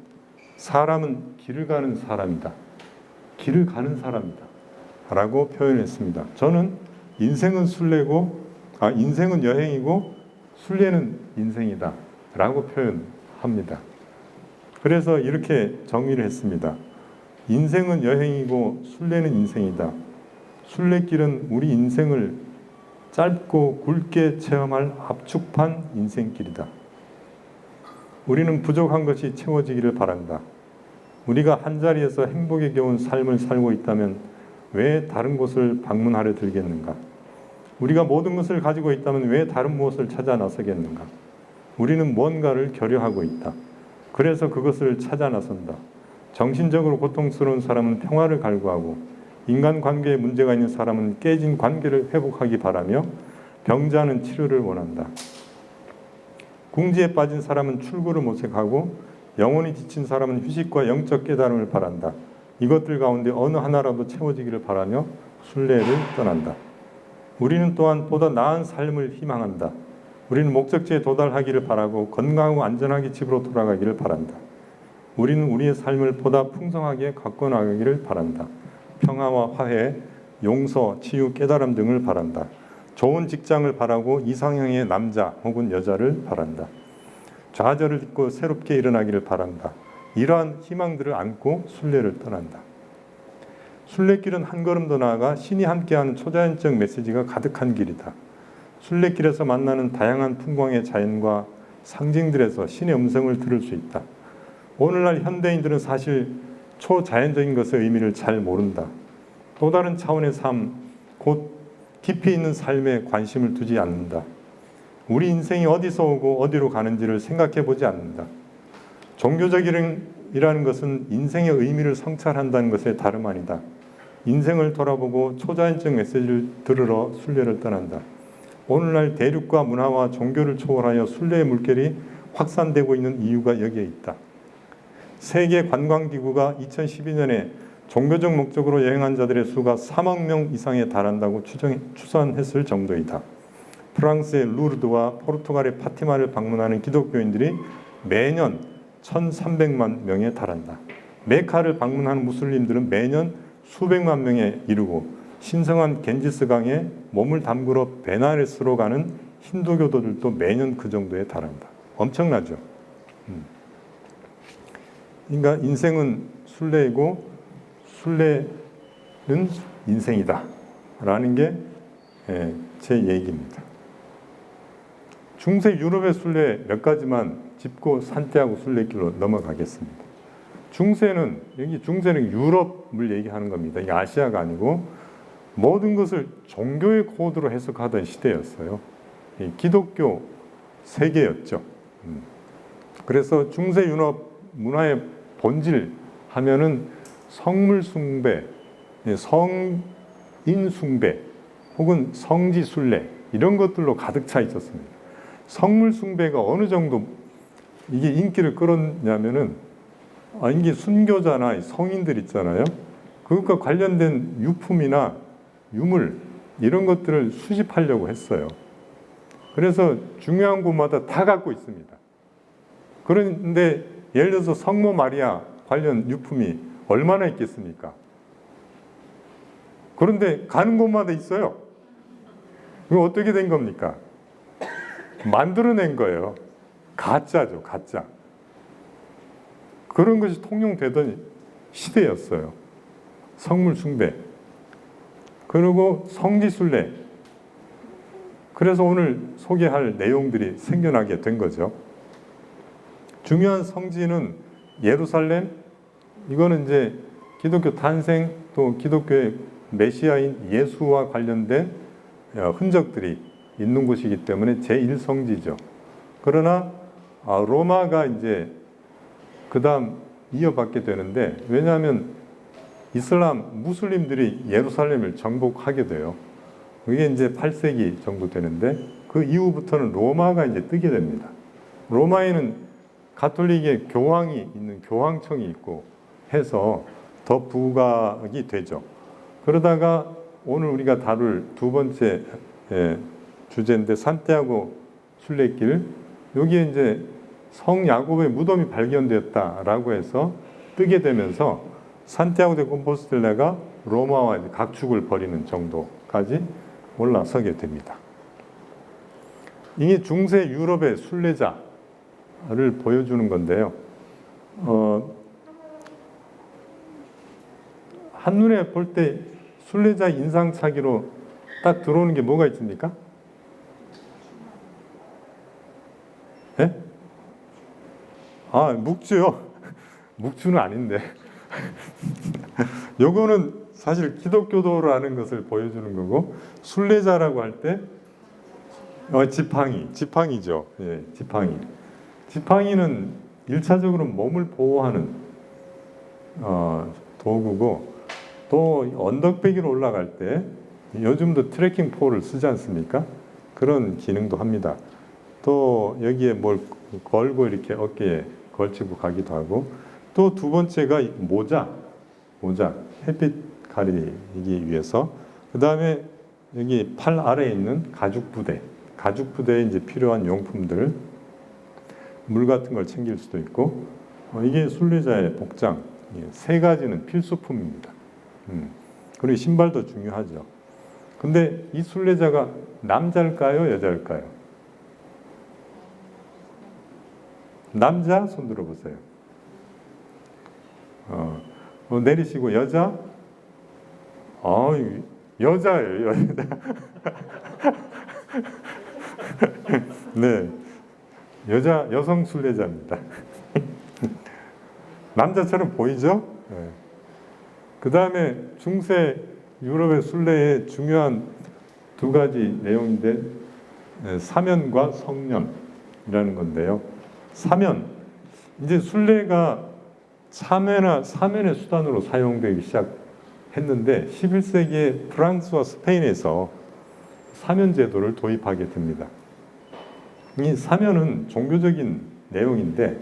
사람은 길을 가는 사람이다. 길을 가는 사람이다 라고 표현했습니다. 저는 인생은 여행이고 순례는 인생이다 라고 표현합니다. 그래서 이렇게 정의를 했습니다. 인생은 여행이고 순례는 인생이다. 순례길은 우리 인생을 짧고 굵게 체험할 압축판 인생길이다. 우리는 부족한 것이 채워지기를 바란다. 우리가 한자리에서 행복에 겨운 삶을 살고 있다면 왜 다른 곳을 방문하려 들겠는가? 우리가 모든 것을 가지고 있다면 왜 다른 무엇을 찾아 나서겠는가? 우리는 무언가를 결여하고 있다. 그래서 그것을 찾아 나선다. 정신적으로 고통스러운 사람은 평화를 갈구하고 인간관계에 문제가 있는 사람은 깨진 관계를 회복하기 바라며 병자는 치료를 원한다. 궁지에 빠진 사람은 출구를 모색하고 영혼이 지친 사람은 휴식과 영적 깨달음을 바란다. 이것들 가운데 어느 하나라도 채워지기를 바라며 순례를 떠난다. 우리는 또한 보다 나은 삶을 희망한다. 우리는 목적지에 도달하기를 바라고 건강하고 안전하게 집으로 돌아가기를 바란다. 우리는 우리의 삶을 보다 풍성하게 가꿔 나가기를 바란다. 평화와 화해, 용서, 치유, 깨달음 등을 바란다. 좋은 직장을 바라고 이상형의 남자 혹은 여자를 바란다. 좌절을 딛고 새롭게 일어나기를 바란다. 이러한 희망들을 안고 순례를 떠난다. 순례길은 한 걸음 더 나아가 신이 함께하는 초자연적 메시지가 가득한 길이다. 순례길에서 만나는 다양한 풍광의 자연과 상징들에서 신의 음성을 들을 수 있다. 오늘날 현대인들은 사실 초자연적인 것의 의미를 잘 모른다. 또 다른 차원의 삶, 곧 깊이 있는 삶에 관심을 두지 않는다. 우리 인생이 어디서 오고 어디로 가는지를 생각해 보지 않는다. 종교적이라는 것은 인생의 의미를 성찰한다는 것에 다름 아니다. 인생을 돌아보고 초자연적 메시지를 들으러 순례를 떠난다. 오늘날 대륙과 문화와 종교를 초월하여 순례의 물결이 확산되고 있는 이유가 여기에 있다. 세계관광기구가 2012년에 종교적 목적으로 여행한 자들의 수가 3억 명 이상에 달한다고 추산했을 정도이다. 프랑스의 루르드와 포르투갈의 파티마를 방문하는 기독교인들이 매년 1,300만 명에 달한다. 메카를 방문하는 무슬림들은 매년 수백만 명에 이르고 신성한 겐지스강에 몸을 담그러 베나레스로 가는 힌두교도들도 매년 그 정도에 달한다. 엄청나죠? 그러니까 인생은 순례이고 순례는 인생이다 라는 게 제 얘기입니다. 중세 유럽의 순례 몇 가지만 짚고 산티아고 순례길로 넘어가겠습니다. 중세는 유럽을 얘기하는 겁니다. 이게 아시아가 아니고 모든 것을 종교의 코드로 해석하던 시대였어요. 기독교 세계였죠. 그래서 중세 유럽 문화의 본질 하면은 성물 숭배, 성인 숭배, 혹은 성지 순례 이런 것들로 가득 차 있었습니다. 성물 숭배가 어느 정도 이게 인기를 끌었냐면은 이게 순교자나 성인들 있잖아요. 그것과 관련된 유품이나 유물 이런 것들을 수집하려고 했어요. 그래서 중요한 곳마다 다 갖고 있습니다. 그런데 예를 들어서 성모 마리아 관련 유품이 얼마나 있겠습니까? 그런데 가는 곳마다 있어요. 이거 어떻게 된 겁니까? 만들어낸 거예요. 가짜죠, 가짜. 그런 것이 통용되던 시대였어요. 성물 숭배. 그리고 성지순례. 그래서 오늘 소개할 내용들이 생겨나게 된 거죠. 중요한 성지는 예루살렘, 이거는 이제 기독교 탄생 또 기독교의 메시아인 예수와 관련된 흔적들이 있는 곳이기 때문에 제1성지죠. 그러나 로마가 이제 그 다음 이어받게 되는데, 왜냐하면 이슬람, 무슬림들이 예루살렘을 정복하게 돼요. 그게 이제 8세기 정도 되는데, 그 이후부터는 로마가 이제 뜨게 됩니다. 로마에는 가톨릭의 교황이 있는 교황청이 있고 해서 더 부각이 되죠. 그러다가 오늘 우리가 다룰 두 번째 주제인데 산티아고 순례길, 여기에 이제 성 야곱의 무덤이 발견되었다라고 해서 뜨게 되면서 산티아고 데 콤포스텔레가 로마와 각축을 벌이는 정도까지 올라서게 됩니다. 이게 중세 유럽의 순례자를 보여주는 건데요. 한눈에 볼 때 순례자 인상착의로 딱 들어오는 게 뭐가 있습니까? 네? 묵주요. 묵주는 아닌데. 요거는 사실 기독교도라는 것을 보여주는 거고, 순례자라고 할 때 지팡이죠. 예, 지팡이. 지팡이는 1차적으로 몸을 보호하는 도구고, 또 언덕배기로 올라갈 때 요즘도 트레킹 폴을 쓰지 않습니까? 그런 기능도 합니다. 또 여기에 뭘 걸고 이렇게 어깨에 걸치고 가기도 하고, 또 두 번째가 모자, 햇빛 가리기 위해서. 그 다음에 여기 팔 아래에 있는 가죽 부대, 가죽 부대에 이제 필요한 용품들, 물 같은 걸 챙길 수도 있고, 이게 순례자의 복장, 세 가지는 필수품입니다. 그리고 신발도 중요하죠. 근데 이 순례자가 남자일까요, 여자일까요? 남자 손 들어보세요. 내리시고 여자? 여자예요, 여자. 네, 여성 순례자입니다. 남자처럼 보이죠? 네. 그 다음에 중세 유럽의 순례의 중요한 두 가지 내용인데, 사면과 성년이라는 건데요. 사면, 이제 순례가 참회나 사면의 수단으로 사용되기 시작했는데 11세기에 프랑스와 스페인에서 사면 제도를 도입하게 됩니다. 이 사면은 종교적인 내용인데,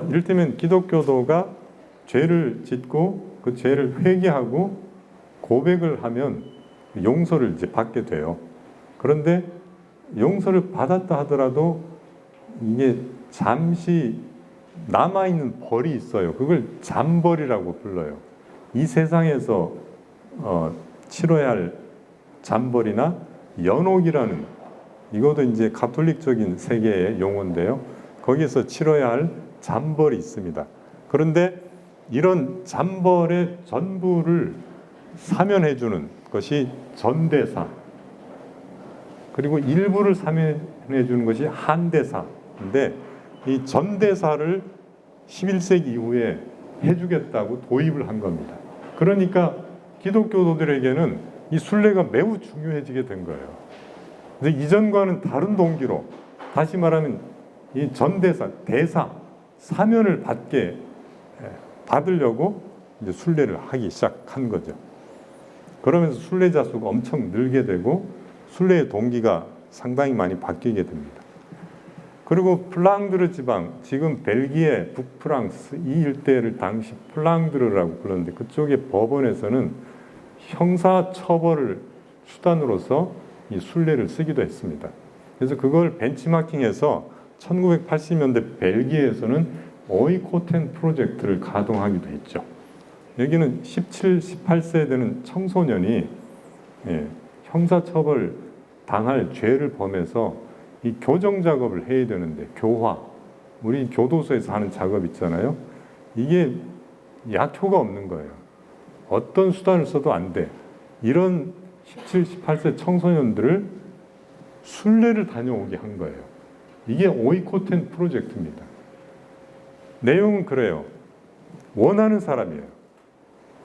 이를테면 기독교도가 죄를 짓고 그 죄를 회개하고 고백을 하면 용서를 이제 받게 돼요. 그런데 용서를 받았다 하더라도 이게 잠시 남아있는 벌이 있어요. 그걸 잠벌이라고 불러요. 이 세상에서 치러야 할 잠벌이나 연옥이라는, 이것도 이제 가톨릭적인 세계의 용어인데요. 거기서 치러야 할 잠벌이 있습니다. 그런데 이런 잠벌의 전부를 사면해 주는 것이 전대사, 그리고 일부를 사면해 주는 것이 한대사인데, 이 전대사를 11세기 이후에 해주겠다고 도입을 한 겁니다. 그러니까 기독교도들에게는 이 순례가 매우 중요해지게 된 거예요. 근데 이전과는 다른 동기로, 다시 말하면 이 전대사, 대사, 사면을 받으려고 이제 순례를 하기 시작한 거죠. 그러면서 순례자 수가 엄청 늘게 되고 순례의 동기가 상당히 많이 바뀌게 됩니다. 그리고 플랑드르 지방, 지금 벨기에, 북프랑스 이 일대를 당시 플랑드르라고 불렀는데, 그쪽의 법원에서는 형사 처벌을 수단으로서 이 순례를 쓰기도 했습니다. 그래서 그걸 벤치마킹해서 1980년대 벨기에에서는 오이코텐 프로젝트를 가동하기도 했죠. 여기는 17, 18세 되는 청소년이 형사처벌 당할 죄를 범해서 이 교정 작업을 해야 되는데, 교화, 우리 교도소에서 하는 작업 있잖아요. 이게 약효가 없는 거예요. 어떤 수단을 써도 안 돼. 이런 17, 18세 청소년들을 순례를 다녀오게 한 거예요. 이게 오이코텐 프로젝트입니다. 내용은 그래요. 원하는 사람이에요.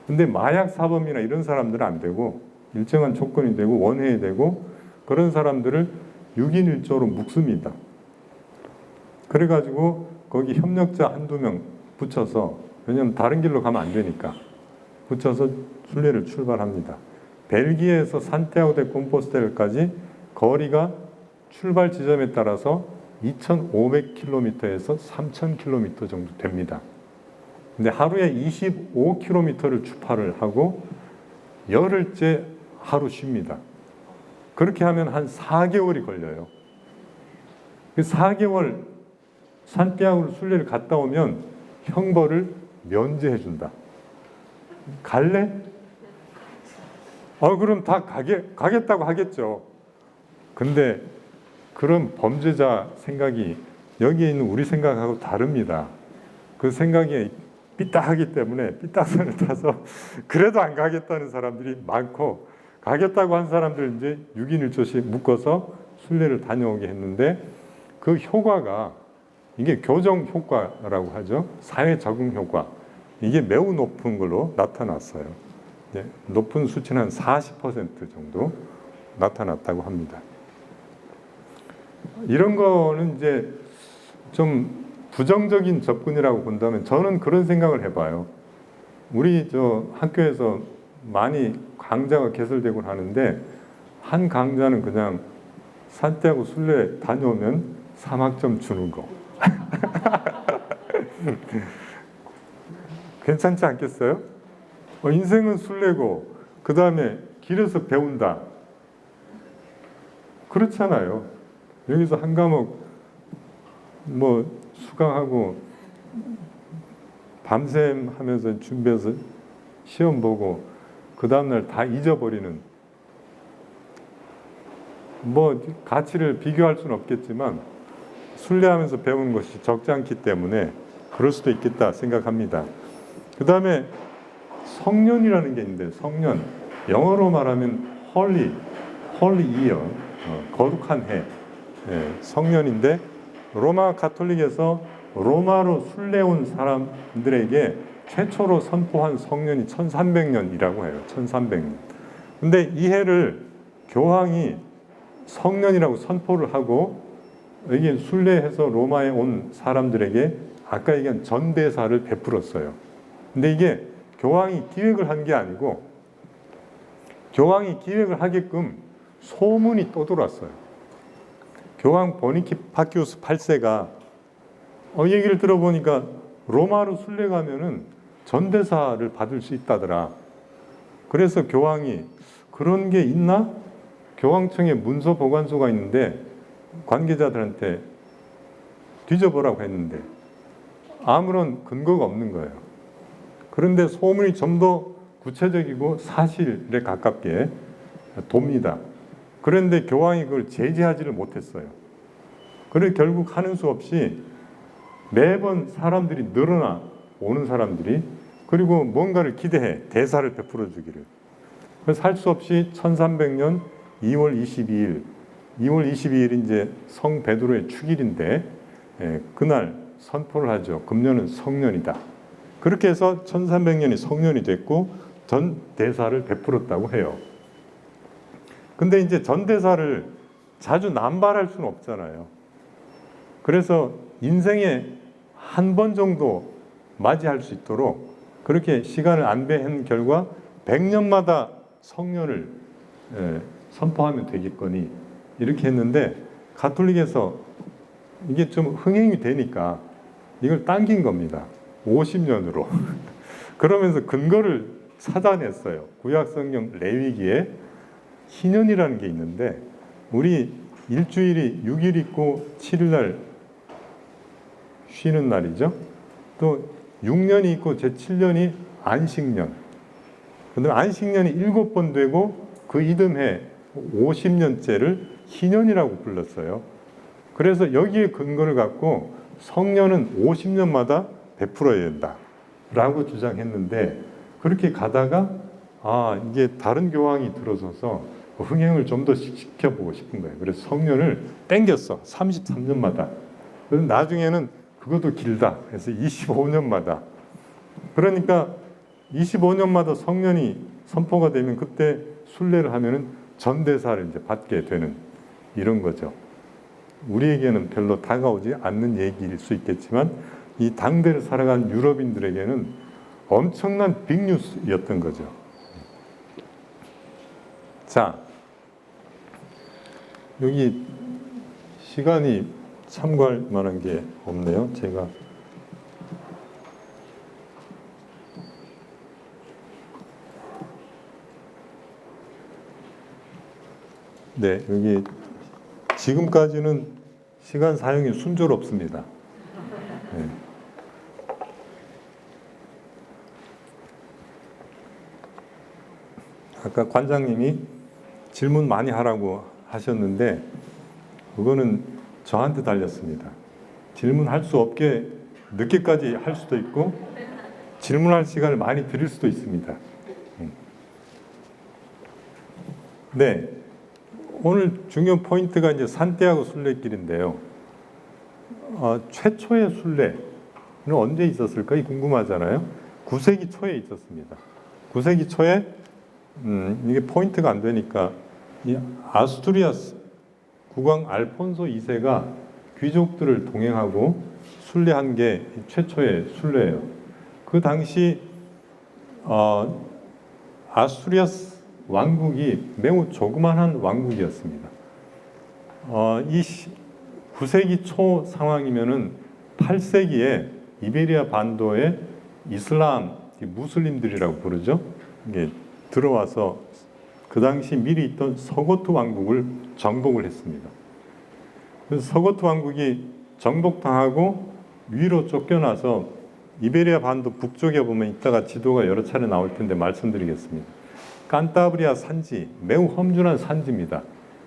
근데 마약 사범이나 이런 사람들은 안 되고, 일정한 조건이 되고 원해야 되고, 그런 사람들을 6인 1조로 묶습니다. 그래가지고 거기 협력자 한두 명 붙여서, 왜냐하면 다른 길로 가면 안 되니까 붙여서 순례를 출발합니다. 벨기에에서 산티아고 데 콤포스텔까지 거리가 출발 지점에 따라서 2,500km에서 3,000km 정도 됩니다. 근데 하루에 25km를 출발을 하고 열흘째 하루 쉽니다. 그렇게 하면 한 4개월이 걸려요. 그 4개월 산티아고 순례를 갔다 오면 형벌을 면제해 준다. 갈래? 그럼 다 가겠다고 하겠죠. 근데 그런 범죄자 생각이 여기에 있는 우리 생각하고 다릅니다. 그 생각이 삐딱하기 때문에 삐딱선을 타서 그래도 안 가겠다는 사람들이 많고, 가겠다고 한 사람들 이제 6인 1조씩 묶어서 순례를 다녀오게 했는데, 그 효과가, 이게 교정 효과라고 하죠. 사회 적응 효과. 이게 매우 높은 걸로 나타났어요. 높은 수치는 한 40% 정도 나타났다고 합니다. 이런 거는 이제 좀 부정적인 접근이라고 본다면, 저는 그런 생각을 해봐요. 우리 학교에서 많이 강좌가 개설되곤 하는데, 한 강좌는 그냥 산티아고 순례 다녀오면 3학점 주는 거. 괜찮지 않겠어요? 인생은 순례고, 그 다음에 길에서 배운다. 그렇잖아요. 여기서 한 과목 뭐 수강하고 밤샘 하면서 준비해서 시험 보고 그 다음날 다 잊어버리는, 뭐 가치를 비교할 수는 없겠지만 순례하면서 배우는 것이 적지 않기 때문에 그럴 수도 있겠다 생각합니다. 그 다음에 성년이라는 게 있는데, 성년, 영어로 말하면 holy year, 거룩한 해, 성년인데, 로마 가톨릭에서 로마로 순례온 사람들에게 최초로 선포한 성년이 1300년이라고 해요. 1300년. 근데 이 해를 교황이 성년이라고 선포를 하고, 이게 순례해서 로마에 온 사람들에게 아까 얘기한 전대사를 베풀었어요. 근데 이게 교황이 기획을 한 게 아니고, 교황이 기획을 하게끔 소문이 떠돌았어요. 교황 보니파큐스 8세가 얘기를 들어보니까 로마로 순례 가면은 전대사를 받을 수 있다더라. 그래서 교황이 그런 게 있나? 교황청에 문서 보관소가 있는데 관계자들한테 뒤져보라고 했는데 아무런 근거가 없는 거예요. 그런데 소문이 좀 더 구체적이고 사실에 가깝게 돕니다. 그런데 교황이 그걸 제지하지를 못했어요. 그래서 결국 하는 수 없이 매번 사람들이 늘어나 오는 사람들이, 그리고 뭔가를 기대해 대사를 베풀어 주기를. 그래서 할 수 없이 1300년 2월 22일, 2월 22일이 이제 성 베드로의 축일인데, 그날 선포를 하죠. 금년은 성년이다. 그렇게 해서 1300년이 성년이 됐고 전 대사를 베풀었다고 해요. 근데 이제 전 대사를 자주 남발할 수는 없잖아요. 그래서 인생에 한 번 정도 맞이할 수 있도록 그렇게 시간을 안배한 결과 100년마다 성년을 선포하면 되겠거니 이렇게 했는데, 가톨릭에서 이게 좀 흥행이 되니까 이걸 당긴 겁니다. 50년으로. 그러면서 근거를 찾아냈어요. 구약성경 레위기에 희년이라는 게 있는데, 우리 일주일이 6일 있고 7일 날 쉬는 날이죠. 또 6년이 있고 제7년이 안식년. 근데 안식년이 7번 되고 그 이듬해 50년째를 희년이라고 불렀어요. 그래서 여기에 근거를 갖고 성년은 50년마다 베풀어야 된다라고 주장했는데, 그렇게 가다가 이게 다른 교황이 들어서서 흥행을 좀 더 시켜보고 싶은 거예요. 그래서 성년을 땡겼어. 33년마다. 그래서 나중에는 그것도 길다. 그래서 25년마다. 그러니까 25년마다 성년이 선포가 되면 그때 순례를 하면은 전대사를 이제 받게 되는 이런 거죠. 우리에게는 별로 다가오지 않는 얘기일 수 있겠지만 이 당대를 살아간 유럽인들에게는 엄청난 빅뉴스였던 거죠. 자, 여기 시간이 참고할 만한 게 없네요. 제가 여기 지금까지는 시간 사용이 순조롭습니다. 네. 아까 관장님이 질문 많이 하라고 하셨는데 그거는 저한테 달렸습니다. 질문할 수 없게 늦게까지 할 수도 있고 질문할 시간을 많이 드릴 수도 있습니다. 네, 오늘 중요 포인트가 이제 산티아고 순례길인데요. 최초의 순례는 언제 있었을까? 궁금하잖아요. 9세기 초에 있었습니다. 9세기 초에 이게 포인트가 안 되니까 이 아스투리아스 국왕 알폰소 2세가 귀족들을 동행하고 순례한 게 최초의 순례예요. 그 당시 아스투리아스 왕국이 매우 조그만한 왕국이었습니다. 이 9세기 초 상황이면은 8세기에 이베리아 반도에 이슬람 무슬림들이라고 부르죠. 이게 들어와서 그 당시 미리 있던 서고트 왕국을 정복을 했습니다. 그래서 서고트 왕국이 정복당하고 위로 쫓겨나서 이베리아 반도 북쪽에 보면 이따가 지도가 여러 차례 나올 텐데 말씀드리겠습니다. 칸타브리아 산지, 매우 험준한 산지입니다.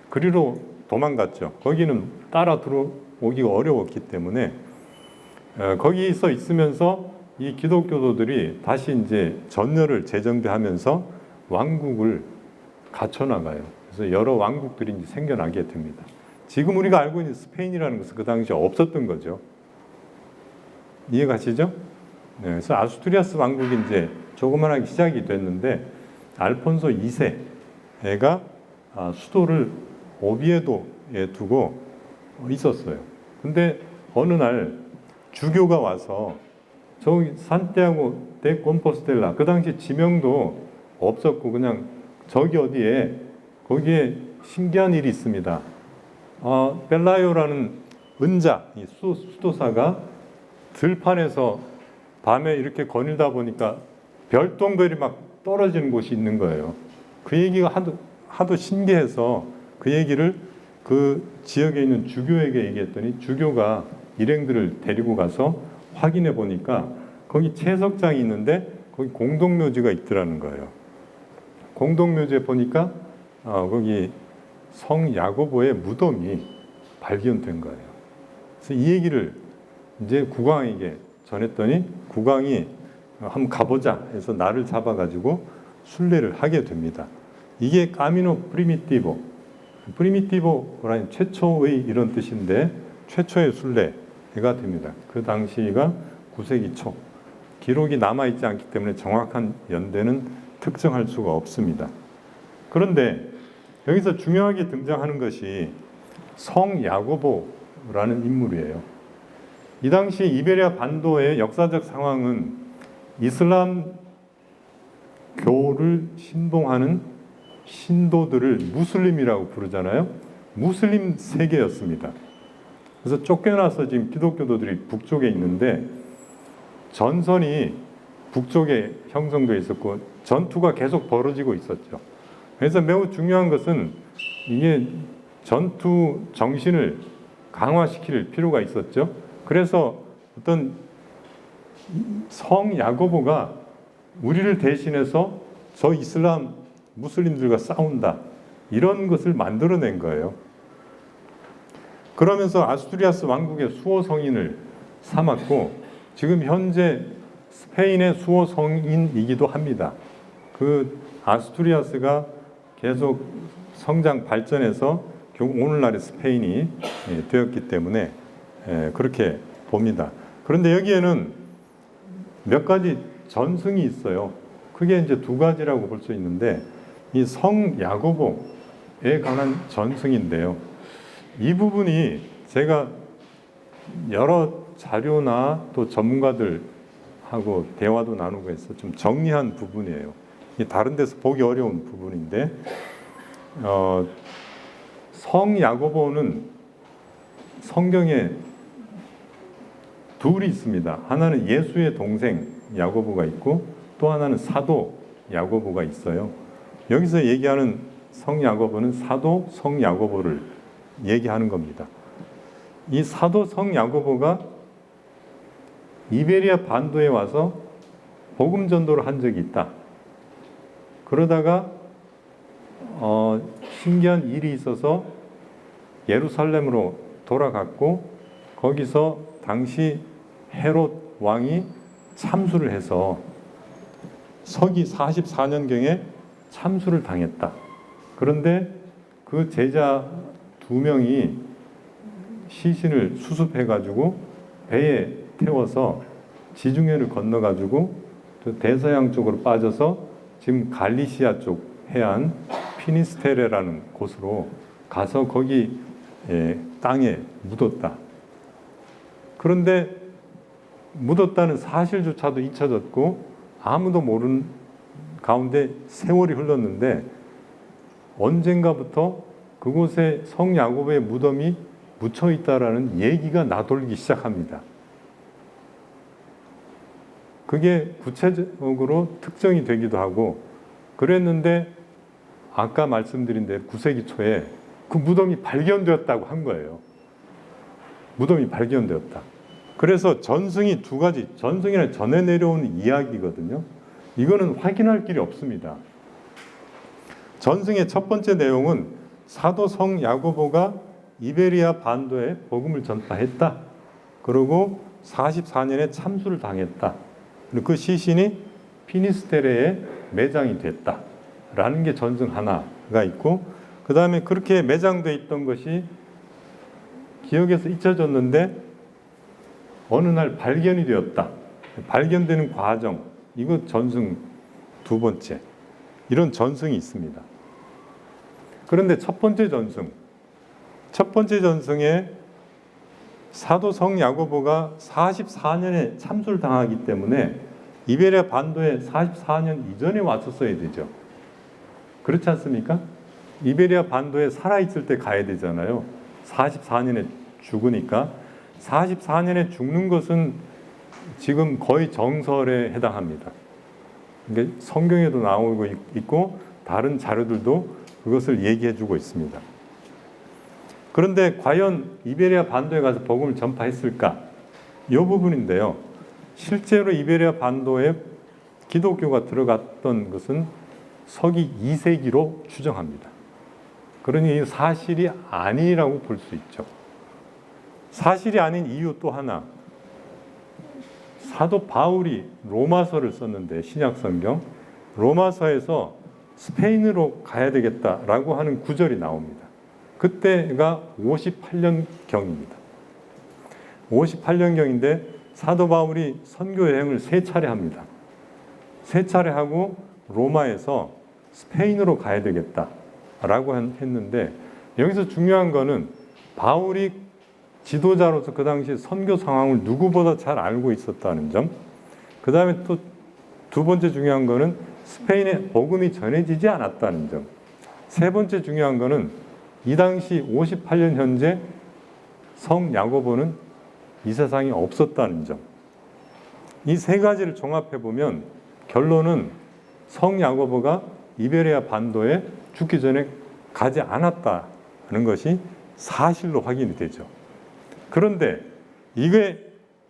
그리로 도망갔죠. 거기는 따라 들어오기가 어려웠기 때문에 거기서 있으면서 이 기독교도들이 다시 이제 전열을 재정비하면서 왕국을 갖춰나가요. 그래서 여러 왕국들이 이제 생겨나게 됩니다. 지금 우리가 알고 있는 스페인이라는 것은 그 당시에 없었던 거죠. 이해가시죠? 네, 그래서 아스투리아스 왕국이 이제 조그만하게 시작이 됐는데 알폰소 2세가 수도를 오비에도에 두고 있었어요. 근데 어느 날 주교가 와서 저기 산티아고 데 콤포스텔라, 그 당시 지명도 없었고 그냥 저기 어디에 거기에 신기한 일이 있습니다. 벨라요라는 은자, 수도사가 들판에서 밤에 이렇게 거닐다 보니까 별똥별이 막 떨어지는 곳이 있는 거예요. 그 얘기가 하도 신기해서 그 얘기를 그 지역에 있는 주교에게 얘기했더니 주교가 일행들을 데리고 가서 확인해 보니까 거기 채석장이 있는데 거기 공동묘지가 있더라는 거예요. 공동묘지에 보니까 거기 성 야고보의 무덤이 발견된 거예요. 그래서 이 얘기를 이제 국왕에게 전했더니 국왕이 한번 가보자 해서 나를 잡아가지고 순례를 하게 됩니다. 이게 까미노 프리미티보, 프리미티보라는 최초의 이런 뜻인데 최초의 순례가 됩니다. 그 당시가 9세기 초. 기록이 남아있지 않기 때문에 정확한 연대는 특정할 수가 없습니다. 그런데 여기서 중요하게 등장하는 것이 성 야고보라는 인물이에요. 이 당시 이베리아 반도의 역사적 상황은 이슬람 교를 신봉하는 신도들을 무슬림이라고 부르잖아요. 무슬림 세계였습니다. 그래서 쫓겨나서 지금 기독교도들이 북쪽에 있는데 전선이 북쪽에 형성되어 있었고 전투가 계속 벌어지고 있었죠. 그래서 매우 중요한 것은 이게 전투 정신을 강화시킬 필요가 있었죠. 그래서 어떤 성 야고보가 우리를 대신해서 저 이슬람 무슬림들과 싸운다, 이런 것을 만들어낸 거예요. 그러면서 아스투리아스 왕국의 수호 성인을 삼았고 지금 현재 스페인의 수호 성인이기도 합니다. 그 아스투리아스가 계속 성장 발전해서 결국 오늘날의 스페인이 되었기 때문에 그렇게 봅니다. 그런데 여기에는 몇 가지 전승이 있어요. 크게 이제 두 가지라고 볼 수 있는데 이 성 야고보에 관한 전승인데요. 이 부분이 제가 여러 자료나 또 전문가들하고 대화도 나누고 해서 좀 정리한 부분이에요. 다른 데서 보기 어려운 부분인데 성 야고보는 성경에 둘이 있습니다. 하나는 예수의 동생 야고보가 있고 또 하나는 사도 야고보가 있어요. 여기서 얘기하는 성 야고보는 사도 성 야고보를 얘기하는 겁니다. 이 사도 성 야고보가 이베리아 반도에 와서 복음 전도를 한 적이 있다. 그러다가 신기한 일이 있어서 예루살렘으로 돌아갔고 거기서 당시 헤롯 왕이 참수를 해서 서기 44년경에 참수를 당했다. 그런데 그 제자 2명이 시신을 수습해가지고 배에 태워서 지중해를 건너가지고 대서양 쪽으로 빠져서 지금 갈리시아 쪽 해안 피니스테레라는 곳으로 가서 거기 땅에 묻었다. 그런데 묻었다는 사실조차도 잊혀졌고 아무도 모르는 가운데 세월이 흘렀는데 언젠가부터 그곳에 성 야고보의 무덤이 묻혀 있다라는 얘기가 나돌기 시작합니다. 그게 구체적으로 특정이 되기도 하고 그랬는데 아까 말씀드린 대로 9세기 초에 그 무덤이 발견되었다고 한 거예요. 무덤이 발견되었다. 그래서 전승이 두 가지, 전승이는 전해 내려오는 이야기거든요. 이거는 확인할 길이 없습니다. 전승의 첫 번째 내용은 사도 성 야고보가 이베리아 반도에 복음을 전파했다. 그리고 44년에 참수를 당했다. 그 시신이 피니스테레에 매장이 됐다. 라는 게 전승 하나가 있고, 그 다음에 그렇게 매장돼 있던 것이 기억에서 잊혀졌는데 어느 날 발견이 되었다. 발견되는 과정, 이거 전승 두 번째. 이런 전승이 있습니다. 그런데 첫 번째 전승에 사도 성 야고보가 44년에 참수를 당하기 때문에 이베리아 반도에 44년 이전에 왔었어야 되죠. 그렇지 않습니까? 이베리아 반도에 살아있을 때 가야 되잖아요. 44년에 죽으니까. 44년에 죽는 것은 지금 거의 정설에 해당합니다. 그러니까 성경에도 나오고 있고 다른 자료들도 그것을 얘기해 주고 있습니다. 그런데 과연 이베리아 반도에 가서 복음을 전파했을까? 이 부분인데요. 실제로 이베리아 반도에 기독교가 들어갔던 것은 서기 2세기로 추정합니다. 그러니 사실이 아니라고 볼 수 있죠. 사실이 아닌 이유 또 하나, 사도 바울이 로마서를 썼는데, 신약성경 로마서에서 스페인으로 가야 되겠다라고 하는 구절이 나옵니다. 그때가 58년경입니다. 58년경인데 사도 바울이 선교 여행을 3차례 합니다. 3차례 하고 로마에서 스페인으로 가야 되겠다라고 했는데, 여기서 중요한 거는 바울이 지도자로서 그 당시 선교 상황을 누구보다 잘 알고 있었다는 점, 그 다음에 또 두 번째 중요한 거는 스페인에 복음이 전해지지 않았다는 점, 세 번째 중요한 거는 이 당시 58년 현재 성 야고보는 이 세상에 없었다는 점. 이 세 가지를 종합해 보면 결론은 성 야고보가 이베리아 반도에 죽기 전에 가지 않았다는 것이 사실로 확인이 되죠. 그런데 이게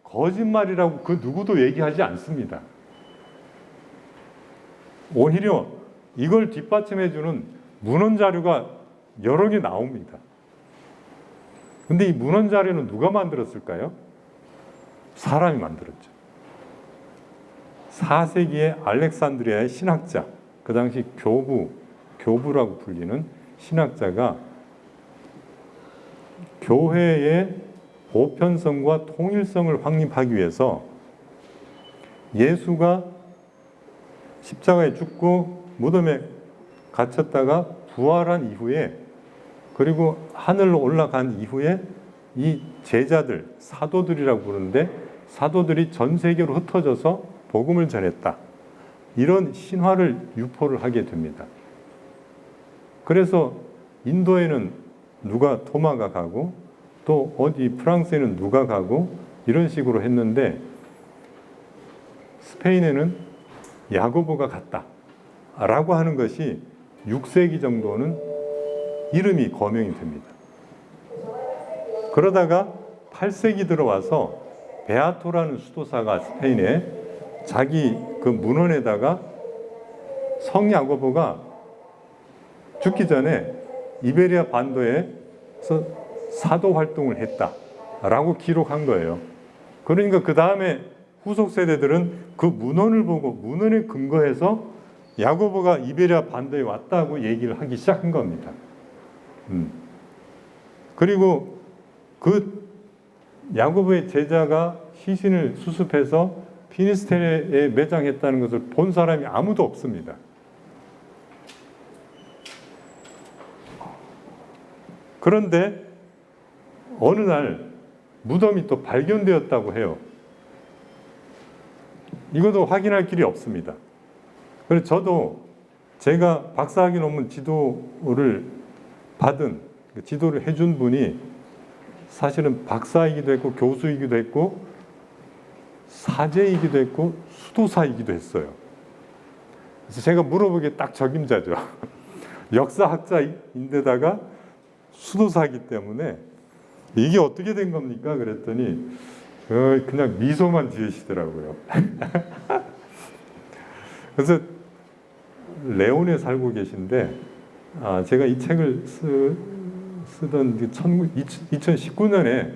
거짓말이라고 그 누구도 얘기하지 않습니다. 오히려 이걸 뒷받침해주는 문헌 자료가 여러 개 나옵니다. 근데 이 문헌 자료는 누가 만들었을까요? 사람이 만들었죠. 4세기에 알렉산드리아의 신학자, 그 당시 교부라고 불리는 신학자가 교회의 보편성과 통일성을 확립하기 위해서 예수가 십자가에 죽고 무덤에 갇혔다가 부활한 이후에, 그리고 하늘로 올라간 이후에 이 제자들, 사도들이라고 부르는데, 사도들이 전 세계로 흩어져서 복음을 전했다. 이런 신화를 유포를 하게 됩니다. 그래서 인도에는 누가 토마가 가고, 또 어디 프랑스에는 누가 가고, 이런 식으로 했는데 스페인에는 야고보가 갔다 라고 하는 것이 6세기 정도는 이름이 거명이 됩니다. 그러다가 8세기 들어와서 베아토라는 수도사가 스페인에 자기 그 문헌에다가 성 야고보가 죽기 전에 이베리아 반도에서 사도 활동을 했다라고 기록한 거예요. 그러니까 그 다음에 후속 세대들은 그 문헌을 보고 문헌에 근거해서 야고보가 이베리아 반도에 왔다고 얘기를 하기 시작한 겁니다. 그리고 그 야고보의 제자가 시신을 수습해서 피니스테레에 매장했다는 것을 본 사람이 아무도 없습니다. 그런데 어느 날 무덤이 또 발견되었다고 해요. 이것도 확인할 길이 없습니다. 그래서 저도 제가 박사학위 논문 지도를 받은, 지도를 해준 분이 사실은 박사이기도 했고 교수이기도 했고 사제이기도 했고 수도사이기도 했어요. 그래서 제가 물어보기에 딱 적임자죠. 역사학자인데다가 수도사이기 때문에 이게 어떻게 된 겁니까? 그랬더니 그냥 미소만 지으시더라고요. 그래서 레온에 살고 계신데 제가 이 책을 쓰던 2019년에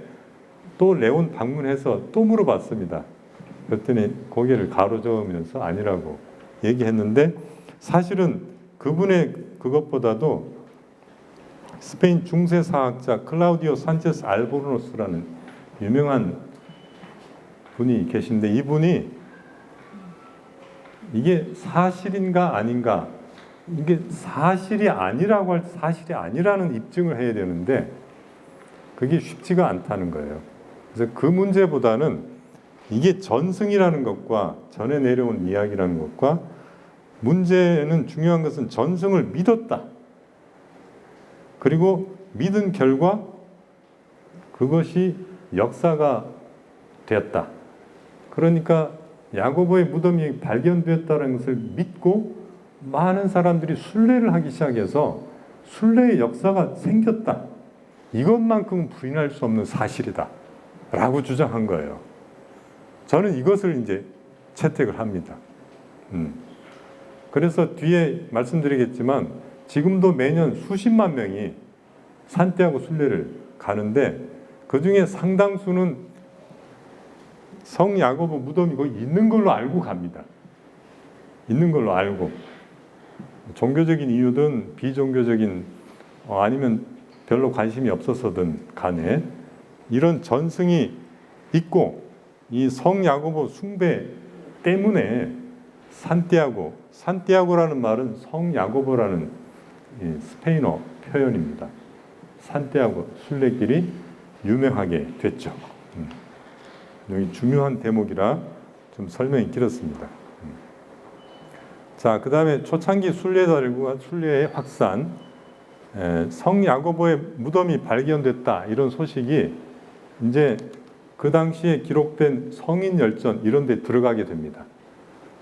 또 레온 방문해서 또 물어봤습니다. 그랬더니 고개를 가로저으면서 아니라고 얘기했는데 사실은 그분의 그것보다도 스페인 중세사학자 클라우디오 산체스 알보르노스라는 유명한 분이 계신데 이분이 이게 사실인가 아닌가 이게 사실이 아니라고 할 때 사실이 아니라는 입증을 해야 되는데 그게 쉽지가 않다는 거예요. 그래서 그 문제보다는 이게 전승이라는 것과 전해 내려온 이야기라는 것과 문제는 중요한 것은 전승을 믿었다. 그리고 믿은 결과 그것이 역사가 되었다. 그러니까 야고보의 무덤이 발견되었다는 것을 믿고 많은 사람들이 순례를 하기 시작해서 순례의 역사가 생겼다. 이것만큼은 부인할 수 없는 사실이다. 라고 주장한 거예요. 저는 이것을 이제 채택을 합니다. 그래서 뒤에 말씀드리겠지만 지금도 매년 수십만 명이 산티아고 순례를 가는데 그 중에 상당수는 성 야고보 무덤이 거기 있는 걸로 알고 갑니다. 있는 걸로 알고 종교적인 이유든 비종교적인 아니면 별로 관심이 없어서든 간에 이런 전승이 있고 이 성 야고보 숭배 때문에 산티아고라는 말은 성 야고보라는 스페인어 표현입니다. 산티아고 순례길이 유명하게 됐죠. 여기 중요한 대목이라 좀 설명이 길었습니다. 자, 그 다음에 초창기 순례자들과 순례의 확산, 성 야고보의 무덤이 발견됐다 이런 소식이 이제 그 당시에 기록된 성인열전 이런 데 들어가게 됩니다.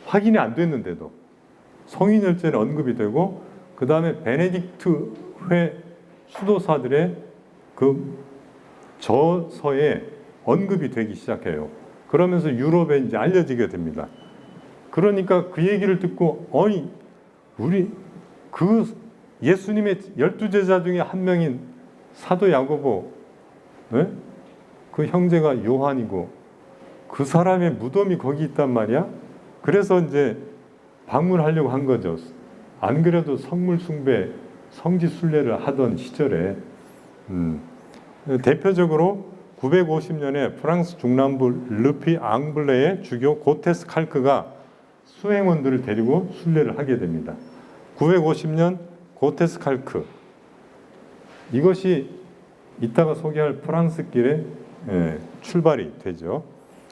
확인이 안 됐는데도 성인열전에 언급이 되고 그 다음에 베네딕트 회 수도사들의 그 저서에 언급이 되기 시작해요. 그러면서 유럽에 이제 알려지게 됩니다. 그러니까 그 얘기를 듣고 우리 그 예수님의 12제자 중에 한 명인 사도 야고보 네? 그 형제가 요한이고 그 사람의 무덤이 거기 있단 말이야. 그래서 이제 방문하려고 한 거죠. 안 그래도 성물 숭배, 성지 순례를 하던 시절에 대표적으로 950년에 프랑스 중남부 르피 앙블레의 주교 고테스 칼크가 수행원들을 데리고 순례를 하게 됩니다. 950년 고테스 칼크 이것이 이따가 소개할 프랑스 길의 출발이 되죠.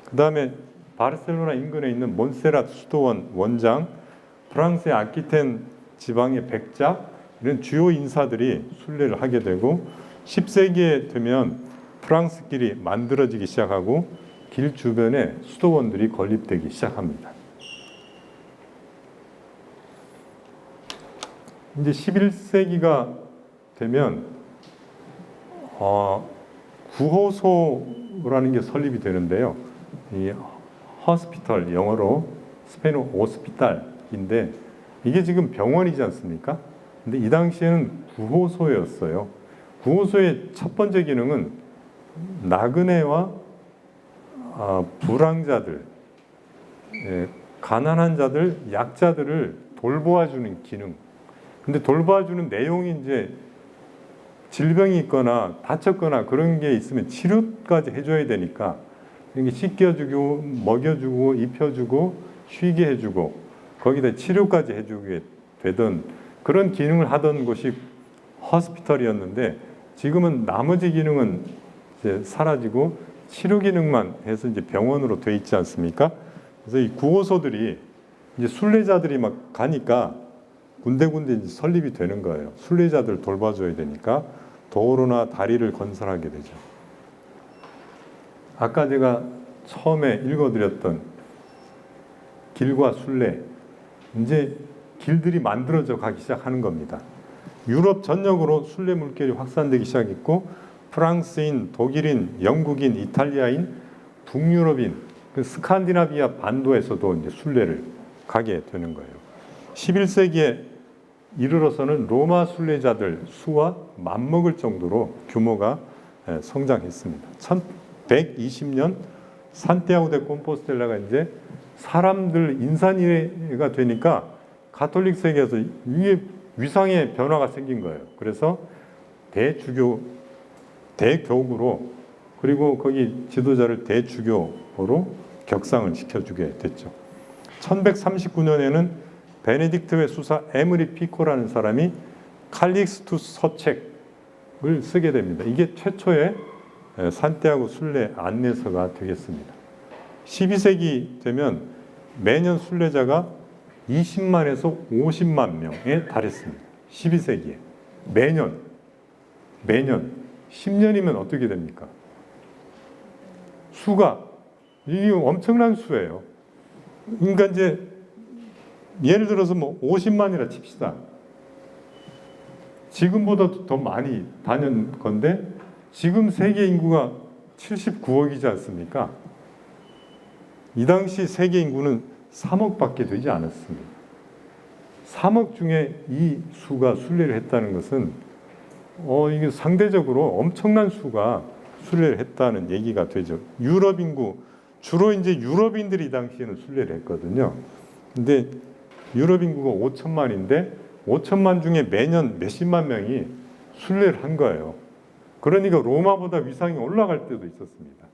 그 다음에 바르셀로나 인근에 있는 몬세라트 수도원 원장, 프랑스의 아키텐 지방의 백작 이런 주요 인사들이 순례를 하게 되고 10세기에 되면 프랑스 길이 만들어지기 시작하고 길 주변에 수도원들이 건립되기 시작합니다. 이제 11세기가 되면 구호소라는 게 설립이 되는데요. 이 허스피털 영어로 스페인어 오스피탈인데 이게 지금 병원이지 않습니까? 근데 이 당시에는 구호소였어요. 구호소의 첫 번째 기능은 나그네와 불황자들, 가난한 자들, 약자들을 돌보아주는 기능. 근데 돌봐주는 내용이 이제 질병이 있거나 다쳤거나 그런 게 있으면 치료까지 해줘야 되니까 씻겨주고 먹여주고 입혀주고 쉬게 해주고 거기다 치료까지 해주게 되던 그런 기능을 하던 곳이 허스피털이었는데 지금은 나머지 기능은 이제 사라지고 치료 기능만 해서 이제 병원으로 돼 있지 않습니까? 그래서 이 구호소들이 이제 순례자들이 막 가니까 군데군데 이제 설립이 되는 거예요. 순례자들 돌봐줘야 되니까 도로나 다리를 건설하게 되죠. 아까 제가 처음에 읽어드렸던 길과 순례, 이제 길들이 만들어져 가기 시작하는 겁니다. 유럽 전역으로 순례 물결이 확산되기 시작했고 프랑스인, 독일인, 영국인, 이탈리아인, 북유럽인, 그 스칸디나비아 반도에서도 이제 순례를 가게 되는 거예요. 11세기에 이르러서는 로마 순례자들 수와 맞먹을 정도로 규모가 성장했습니다. 1120년 산티아고 데 콤포스텔라가 이제 사람들 인산이가 되니까 가톨릭 세계에서 이게 위상의 변화가 생긴 거예요. 그래서 대교구로 그리고 거기 지도자를 대주교로 격상을 시켜주게 됐죠. 1139년에는 베네딕트회 수사 에므리 피코라는 사람이 칼릭스투스 서책을 쓰게 됩니다. 이게 최초의 산티아고 순례 안내서가 되겠습니다. 12세기 되면 매년 순례자가 20만에서 50만 명에 달했습니다. 12세기에 매년 10년이면 어떻게 됩니까? 수가 이게 엄청난 수예요. 그러니까 이제 예를 들어서 뭐 50만이라 칩시다. 지금보다 더 많이 다닌 건데 지금 세계 인구가 79억이지 않습니까? 이 당시 세계 인구는 3억밖에 되지 않았습니다. 3억 중에 이 수가 순례를 했다는 것은 이게 상대적으로 엄청난 수가 순례를 했다는 얘기가 되죠. 유럽 인구 주로 이제 유럽인들이 이 당시에는 순례를 했거든요. 근데 유럽 인구가 5천만인데 5천만 중에 매년 몇십만 명이 순례를 한 거예요. 그러니까 로마보다 위상이 올라갈 때도 있었습니다.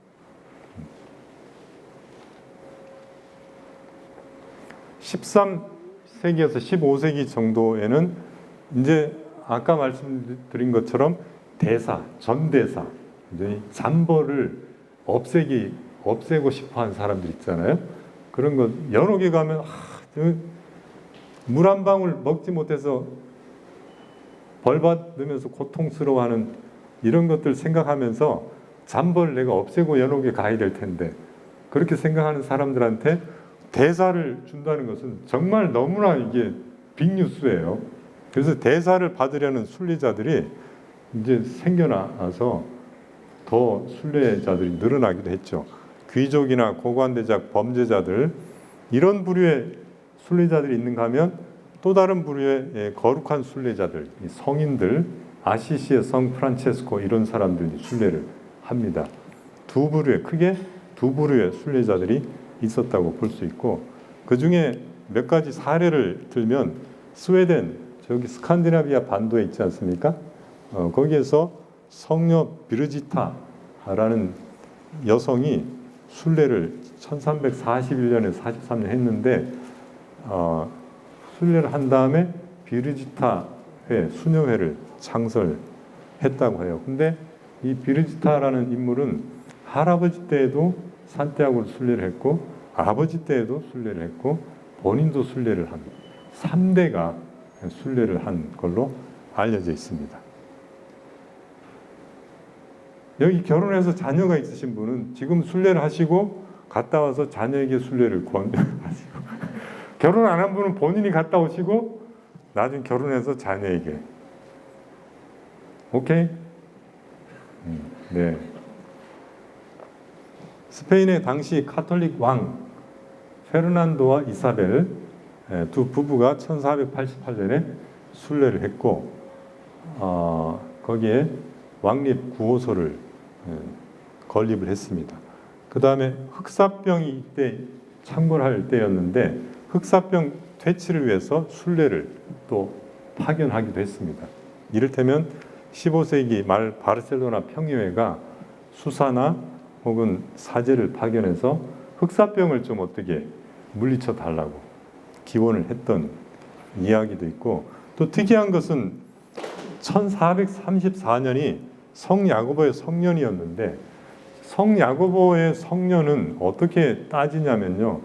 13세기에서 15세기 정도에는 이제 아까 말씀드린 것처럼 전대사, 이제 잠벌을 없애고 싶어 한 사람들 있잖아요. 그런 거 여러 개 가면 물 한 방울 먹지 못해서 벌 받으면서 고통스러워하는 이런 것들 생각하면서 잠벌 내가 없애고 여러 개 가야 될 텐데 그렇게 생각하는 사람들한테 대사를 준다는 것은 정말 너무나 이게 빅뉴스예요. 그래서 대사를 받으려는 순례자들이 이제 생겨나서 더 순례자들이 늘어나기도 했죠. 귀족이나 고관대작, 범죄자들 이런 부류의 순례자들이 있는가 하면 또 다른 부류의 거룩한 순례자들, 성인들, 아시시의 성 프란체스코 이런 사람들이 순례를 합니다. 크게 두 부류의 순례자들이 있었다고 볼 수 있고 그 중에 몇 가지 사례를 들면 스웨덴, 저기 스칸디나비아 반도에 있지 않습니까? 거기에서 성녀 비르지타라는 여성이 순례를 1341년에서 43년 했는데 순례를 한 다음에 비르지타회, 수녀회를 창설했다고 해요. 근데 이 비르지타라는 인물은 할아버지 때에도 산티아고를 순례를 했고 아버지 때에도 순례를 했고 본인도 순례를 한 3대가 순례를 한 걸로 알려져 있습니다. 여기 결혼해서 자녀가 있으신 분은 지금 순례를 하시고 갔다 와서 자녀에게 순례를 권하시고 결혼 안 한 분은 본인이 갔다 오시고 나중에 결혼해서 자녀에게. 오케이? 네. 스페인의 당시 카톨릭 왕 페르난도와 이사벨 두 부부가 1488년에 순례를 했고 거기에 왕립 구호소를 건립을 했습니다. 그 다음에 흑사병이 이때 창궐할 때였는데 흑사병 퇴치를 위해서 순례를 또 파견하기도 했습니다. 이를테면 15세기 말 바르셀로나 평의회가 수사나 혹은 사제를 파견해서 흑사병을 좀 어떻게 물리쳐 달라고 기원을 했던 이야기도 있고 또 특이한 것은 1434년이 성야고보의 성년이었는데 성야고보의 성년은 어떻게 따지냐면요.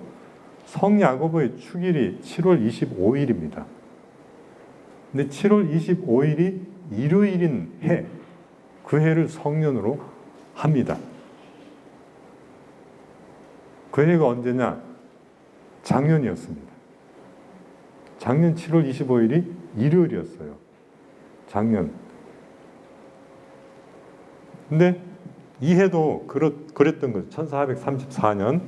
성야고보의 축일이 7월 25일입니다. 근데 7월 25일이 일요일인 해, 그 해를 성년으로 합니다. 그 해가 언제냐? 작년이었습니다. 작년 7월 25일이 일요일이었어요. 작년. 근데 이 해도 그랬던 거죠. 1434년.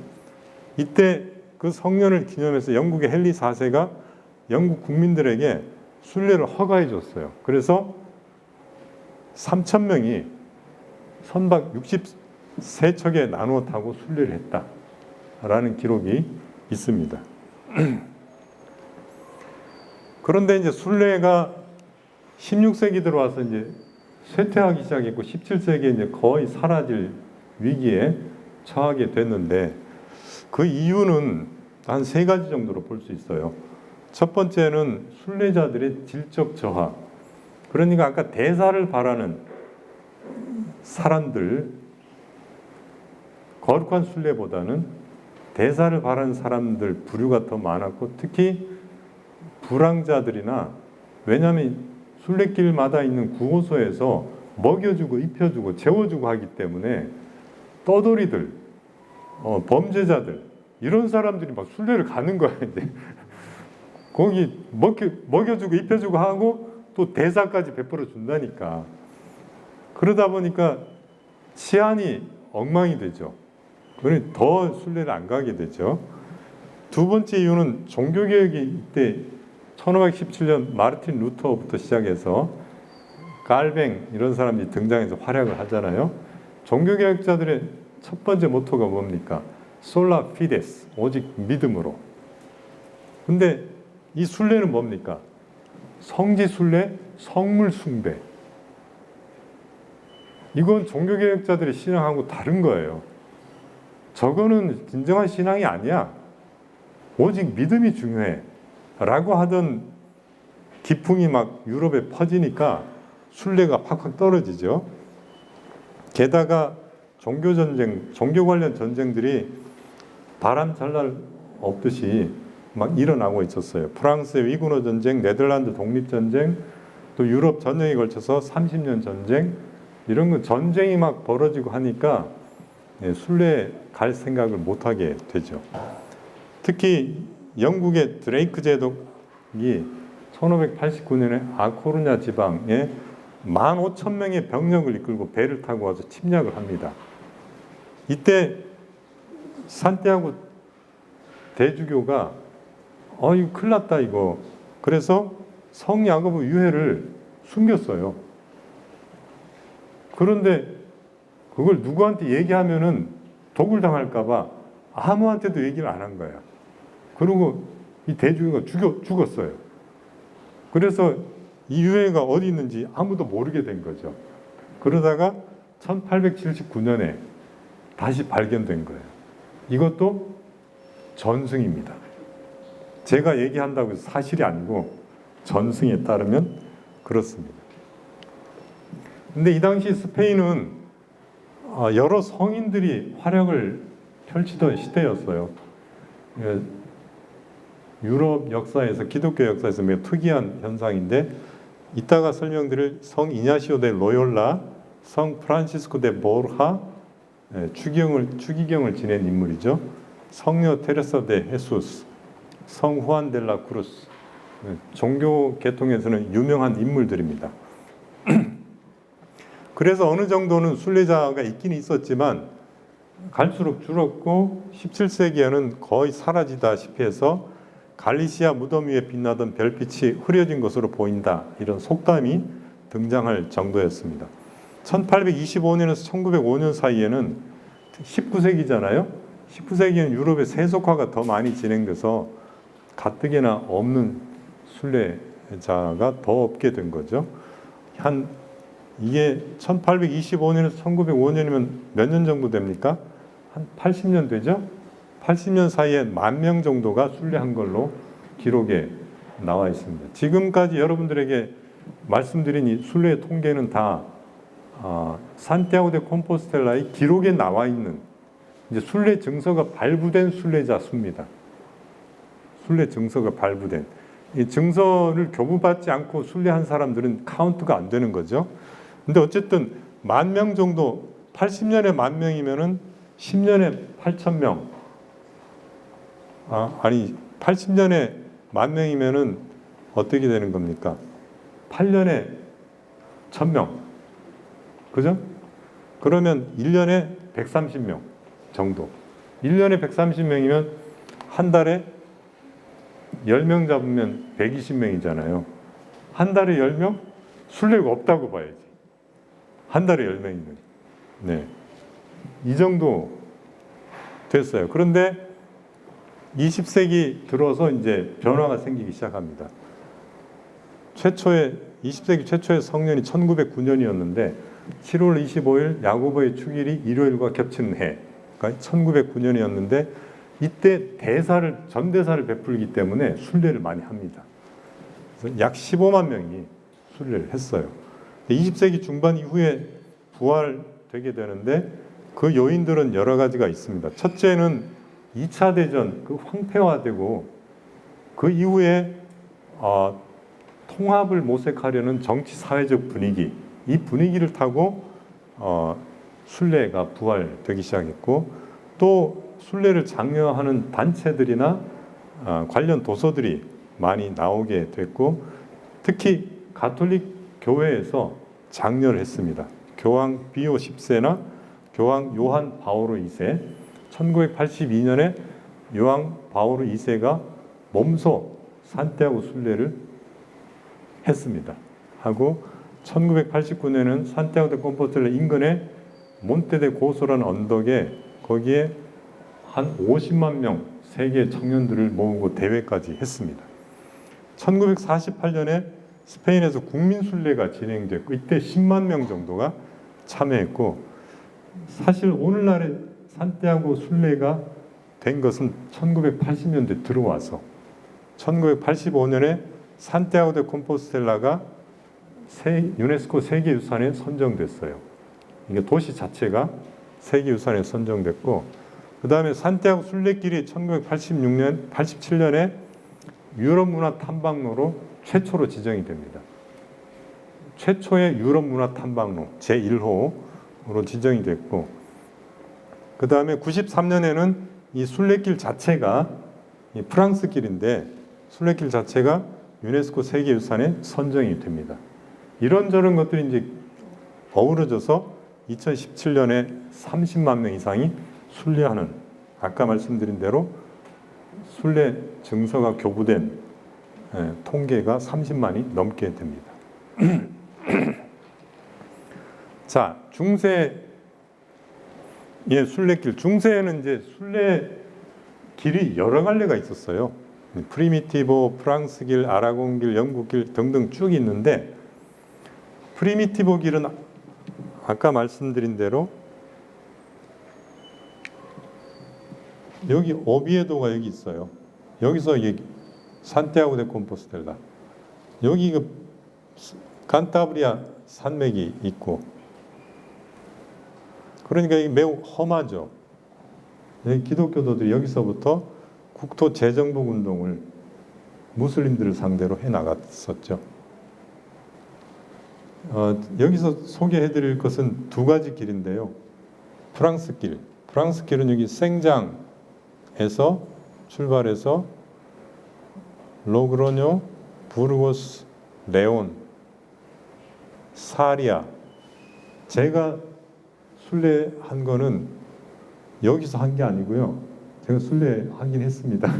이때 그 성년을 기념해서 영국의 헨리 4세가 영국 국민들에게 순례를 허가해 줬어요. 그래서 3,000명이 선박 63척에 나누어 타고 순례를 했다라는 기록이 있습니다. 그런데 이제 순례가 16세기 들어와서 이제 쇠퇴하기 시작했고 17세기에 이제 거의 사라질 위기에 처하게 됐는데 그 이유는 한 세 가지 정도로 볼 수 있어요. 첫 번째는 순례자들의 질적 저하. 그러니까 아까 대사를 바라는 사람들, 거룩한 순례보다는 대사를 바라는 사람들 부류가 더 많았고 특히 불황자들이나 왜냐하면 순례길마다 있는 구호소에서 먹여주고 입혀주고 재워주고 하기 때문에 떠돌이들, 범죄자들 이런 사람들이 막 순례를 가는 거야. 이제 거기 먹여주고 입혀주고 하고 또 대사까지 베풀어 준다니까. 그러다 보니까 치안이 엉망이 되죠. 그러니 더 순례를 안 가게 되죠. 두 번째 이유는 종교개혁이 이때 1517년 마르틴 루터부터 시작해서 갈뱅 이런 사람들이 등장해서 활약을 하잖아요. 종교개혁자들의 첫 번째 모토가 뭡니까? 솔라 피데스, 오직 믿음으로. 근데 이 순례는 뭡니까? 성지 순례, 성물 숭배. 이건 종교개혁자들의 신앙하고 다른 거예요. 저거는 진정한 신앙이 아니야. 오직 믿음이 중요해. 라고 하던 기풍이 막 유럽에 퍼지니까 순례가 팍팍 떨어지죠. 게다가 종교전쟁, 종교 관련 전쟁들이 바람 잘 날 없듯이 막 일어나고 있었어요. 프랑스의 위군어 전쟁, 네덜란드 독립전쟁, 또 유럽 전역에 걸쳐서 30년 전쟁, 이런 거 전쟁이 막 벌어지고 하니까 순례 갈 생각을 못하게 되죠. 특히 영국의 드레이크 제독이 1589년에 아코르냐 지방에 15,000명의 병력을 이끌고 배를 타고 와서 침략을 합니다. 이때 산티아고 대주교가 이거 큰일 났다 이거. 그래서 성야고보 유해를 숨겼어요. 그런데 그걸 누구한테 얘기하면은 독을 당할까 봐 아무한테도 얘기를 안 한 거야. 그리고 이 대주교가 죽었어요. 그래서 이 유해가 어디 있는지 아무도 모르게 된 거죠. 그러다가 1879년에 다시 발견된 거예요. 이것도 전승입니다. 제가 얘기한다고 해서 사실이 아니고 전승에 따르면 그렇습니다. 근데 이 당시 스페인은 여러 성인들이 활약을 펼치던 시대였어요. 유럽 역사에서, 기독교 역사에서 매우 특이한 현상인데 이따가 설명드릴 성 이냐시오 데 로욜라, 성 프란시스코 데 보르하, 추기경을 지낸 인물이죠. 성녀 테레사 데 헤수스, 성 후안 델라 크루스, 종교 계통에서는 유명한 인물들입니다. 그래서 어느 정도는 순례자가 있긴 있었지만 갈수록 줄었고 17세기에는 거의 사라지다시피 해서 갈리시아 무덤 위에 빛나던 별빛이 흐려진 것으로 보인다, 이런 속담이 등장할 정도였습니다. 1825년에서 1905년 사이에는 19세기잖아요. 19세기에는 유럽의 세속화가 더 많이 진행돼서 가뜩이나 없는 순례자가 더 없게 된 거죠. 이게 1825년에서 1905년이면 몇 년 정도 됩니까? 한 80년 되죠? 80년 사이에 10,000명 정도가 순례한 걸로 기록에 나와 있습니다. 지금까지 여러분들에게 말씀드린 이 순례 통계는 다 산티아고 데 콤포스텔라의 기록에 나와 있는 이제 순례 증서가 발부된 순례자 수입니다. 순례 증서가 발부된 이 증서를 교부받지 않고 순례한 사람들은 카운트가 안 되는 거죠. 근데 어쨌든 10,000명 정도, 80년에 10,000명이면은 10년에 8,000명. 80년에 10,000명이면은 어떻게 되는 겁니까? 8년에 1000명. 그죠? 그러면 1년에 130명 정도. 1년에 130명이면 한 달에 10명 잡으면 120명이잖아요. 한 달에 10명? 순례가 없다고 봐야지. 한 달에 10명이면. 네. 이 정도 됐어요. 그런데 20세기 들어서 이제 변화가 생기기 시작합니다. 20세기 최초의 성년이 1909년이었는데 7월 25일 야고보의 축일이 일요일과 겹치는 해. 그러니까 1909년이었는데 이때 전대사를 베풀기 때문에 순례를 많이 합니다. 그래서 약 15만 명이 순례를 했어요. 20세기 중반 이후에 부활되게 되는데 그 요인들은 여러 가지가 있습니다. 첫째는 2차 대전 그 황폐화되고 그 이후에 통합을 모색하려는 정치 사회적 분위기, 이 분위기를 타고 순례가 부활되기 시작했고 또 순례를 장려하는 단체들이나 관련 도서들이 많이 나오게 됐고 특히 가톨릭 교회에서 장려를 했습니다. 교황 비오 10세나 교황 요한 바오로 2세 1982년에 요한 바오로 2세가 몸소 산티아고 순례를 했습니다. 하고 1989년에는 산티아고 데 콤포스텔라 인근의 몬테데 고소라는 언덕에 거기에 한 50만 명 세계 청년들을 모으고 대회까지 했습니다. 1948년에 스페인에서 국민 순례가 진행됐고 이때 10만 명 정도가 참여했고 사실 오늘날의 산티아고 순례가 된 것은 1980년대 들어와서 1985년에 산티아고 데 콤포스텔라가 유네스코 세계유산에 선정됐어요. 이게 도시 자체가 세계유산에 선정됐고 그 다음에 산티아고 순례길이 1987년에 유럽 문화 탐방로로 최초로 지정이 됩니다. 최초의 유럽 문화 탐방로 제1호로 지정이 됐고 그 다음에 93년에는 이 순례길 자체가 이 프랑스 길인데 순례길 자체가 유네스코 세계유산에 선정이 됩니다. 이런저런 것들이 이제 어우러져서 2017년에 30만 명 이상이 순례하는 아까 말씀드린 대로 순례 증서가 교부된 통계가 30만이 넘게 됩니다. 자, 중세의 순례길. 중세에는 이제 순례 길이 여러 갈래가 있었어요. 프리미티보, 프랑스길, 아라곤길, 영국길 등등 쭉 있는데 프리미티보 길은 아까 말씀드린 대로 여기 오비에도가 여기 있어요. 여기서 산티아고 데 콤포스텔라. 여기 칸타브리아 산맥이 있고 그러니까 이게 매우 험하죠. 기독교도들이 여기서부터 국토 재정복 운동을 무슬림들을 상대로 해나갔었죠. 여기서 소개해드릴 것은 두 가지 길인데요. 프랑스 길. 프랑스 길은 여기 생장에서 출발해서 로그로뇨, 부르고스, 레온, 사리아. 제가 순례한 거는 여기서 한 게 아니고요. 제가 순례하긴 했습니다.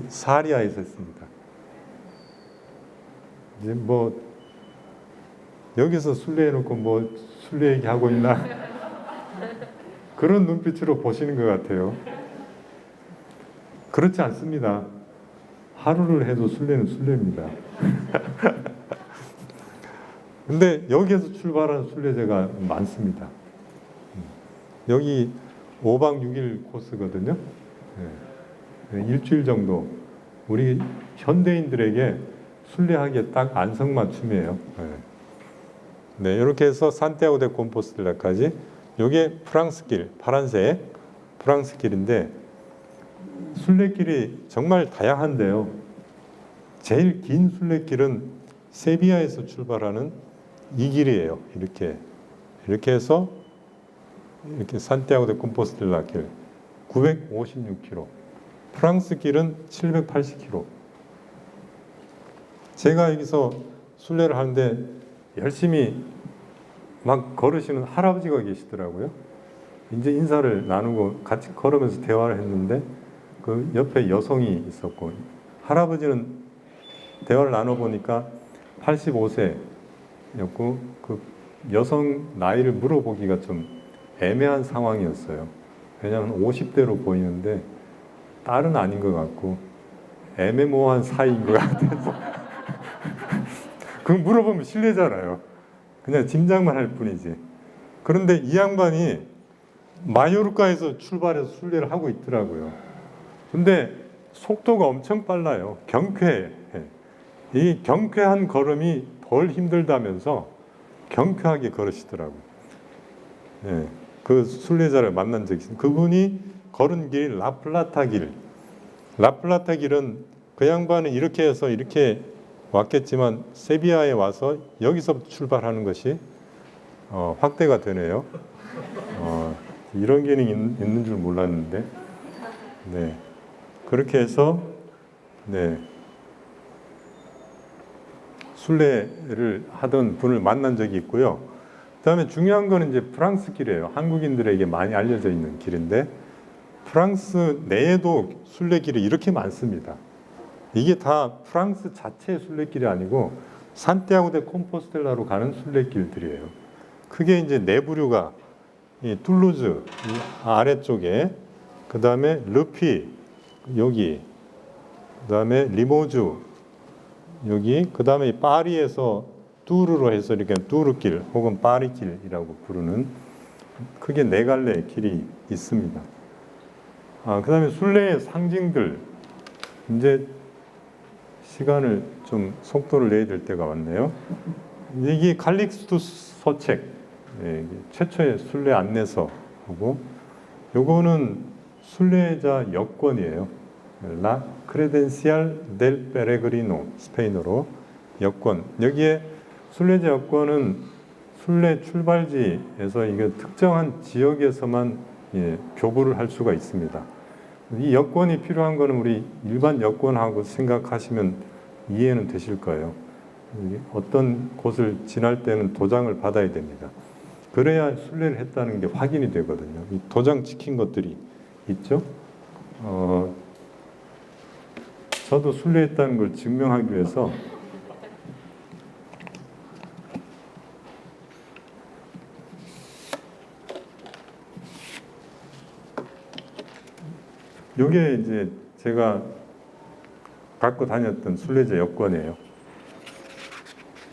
사리아에서 했습니다. 이제 여기서 순례해놓고 순례 얘기하고 있나 그런 눈빛으로 보시는 것 같아요. 그렇지 않습니다. 하루를 해도 순례는 순례입니다. 근데 여기에서 출발한 순례자가 많습니다. 여기 5박 6일 코스거든요. 일주일 정도 우리 현대인들에게 순례하기에 딱 안성맞춤이에요. 네, 이렇게 해서 산티아고 데 콤포스텔라까지. 이게 프랑스길, 파란색 프랑스길인데 순례길이 정말 다양한데요. 제일 긴 순례길은 세비야에서 출발하는 이 길이에요. 이렇게 해서 이렇게 산티아고 데 콤포스텔라 길 956km. 프랑스 길은 780km. 제가 여기서 순례를 하는데 열심히 막 걸으시는 할아버지가 계시더라고요. 이제 인사를 나누고 같이 걸으면서 대화를 했는데 그 옆에 여성이 있었고, 할아버지는 대화를 나눠보니까 85세였고 그 여성 나이를 물어보기가 좀 애매한 상황이었어요. 왜냐하면 50대로 보이는데 딸은 아닌 것 같고 애매모호한 사이인 것 같아서 그거 물어보면 실례잖아요. 그냥 짐작만 할 뿐이지. 그런데 이 양반이 마요르카에서 출발해서 순례를 하고 있더라고요. 근데 속도가 엄청 빨라요. 경쾌해. 이 경쾌한 걸음이 덜 힘들다면서 경쾌하게 걸으시더라고요. 예, 그 순례자를 만난 적이 있습니다. 그분이 걸은 길이 라플라타 길. 라플라타 길은 그 양반은 이렇게 해서 이렇게 왔겠지만 세비야에 와서 여기서부터 출발하는 것이 확대가 되네요. 이런 기능이 있는 줄 몰랐는데, 네, 그렇게 해서 네, 순례를 하던 분을 만난 적이 있고요. 그다음에 중요한 거는 이제 프랑스 길이에요. 한국인들에게 많이 알려져 있는 길인데 프랑스 내에도 순례길이 이렇게 많습니다. 이게 다 프랑스 자체의 순례길이 아니고 산티아고 데 콤포스텔라로 가는 순례길들이에요. 크게 이제 네 부류가 이 툴루즈 이 아래쪽에, 그 다음에 르피 여기, 그 다음에 리모주 여기, 그 다음에 파리에서 뚜르로 해서 이렇게 뚜르길 혹은 파리길이라고 부르는 크게 네 갈래의 길이 있습니다. 그 다음에 순례의 상징들, 이제 시간을 좀 속도를 내야 될 때가 왔네요. 이게 칼릭스투 서책, 최초의 순례 안내서하고, 요거는 순례자 여권이에요. 라 크레덴시알 델 페레그리노, 스페인어로 여권. 여기에 순례자 여권은 순례 출발지에서 이게 특정한 지역에서만 교부를 할 수가 있습니다. 이 여권이 필요한 거는 우리 일반 여권하고 생각하시면 이해는 되실 거예요. 어떤 곳을 지날 때는 도장을 받아야 됩니다. 그래야 순례를 했다는 게 확인이 되거든요. 이 도장 찍힌 것들이 있죠. 저도 순례했다는 걸 증명하기 위해서 이게 이제 제가 갖고 다녔던 순례자 여권이에요.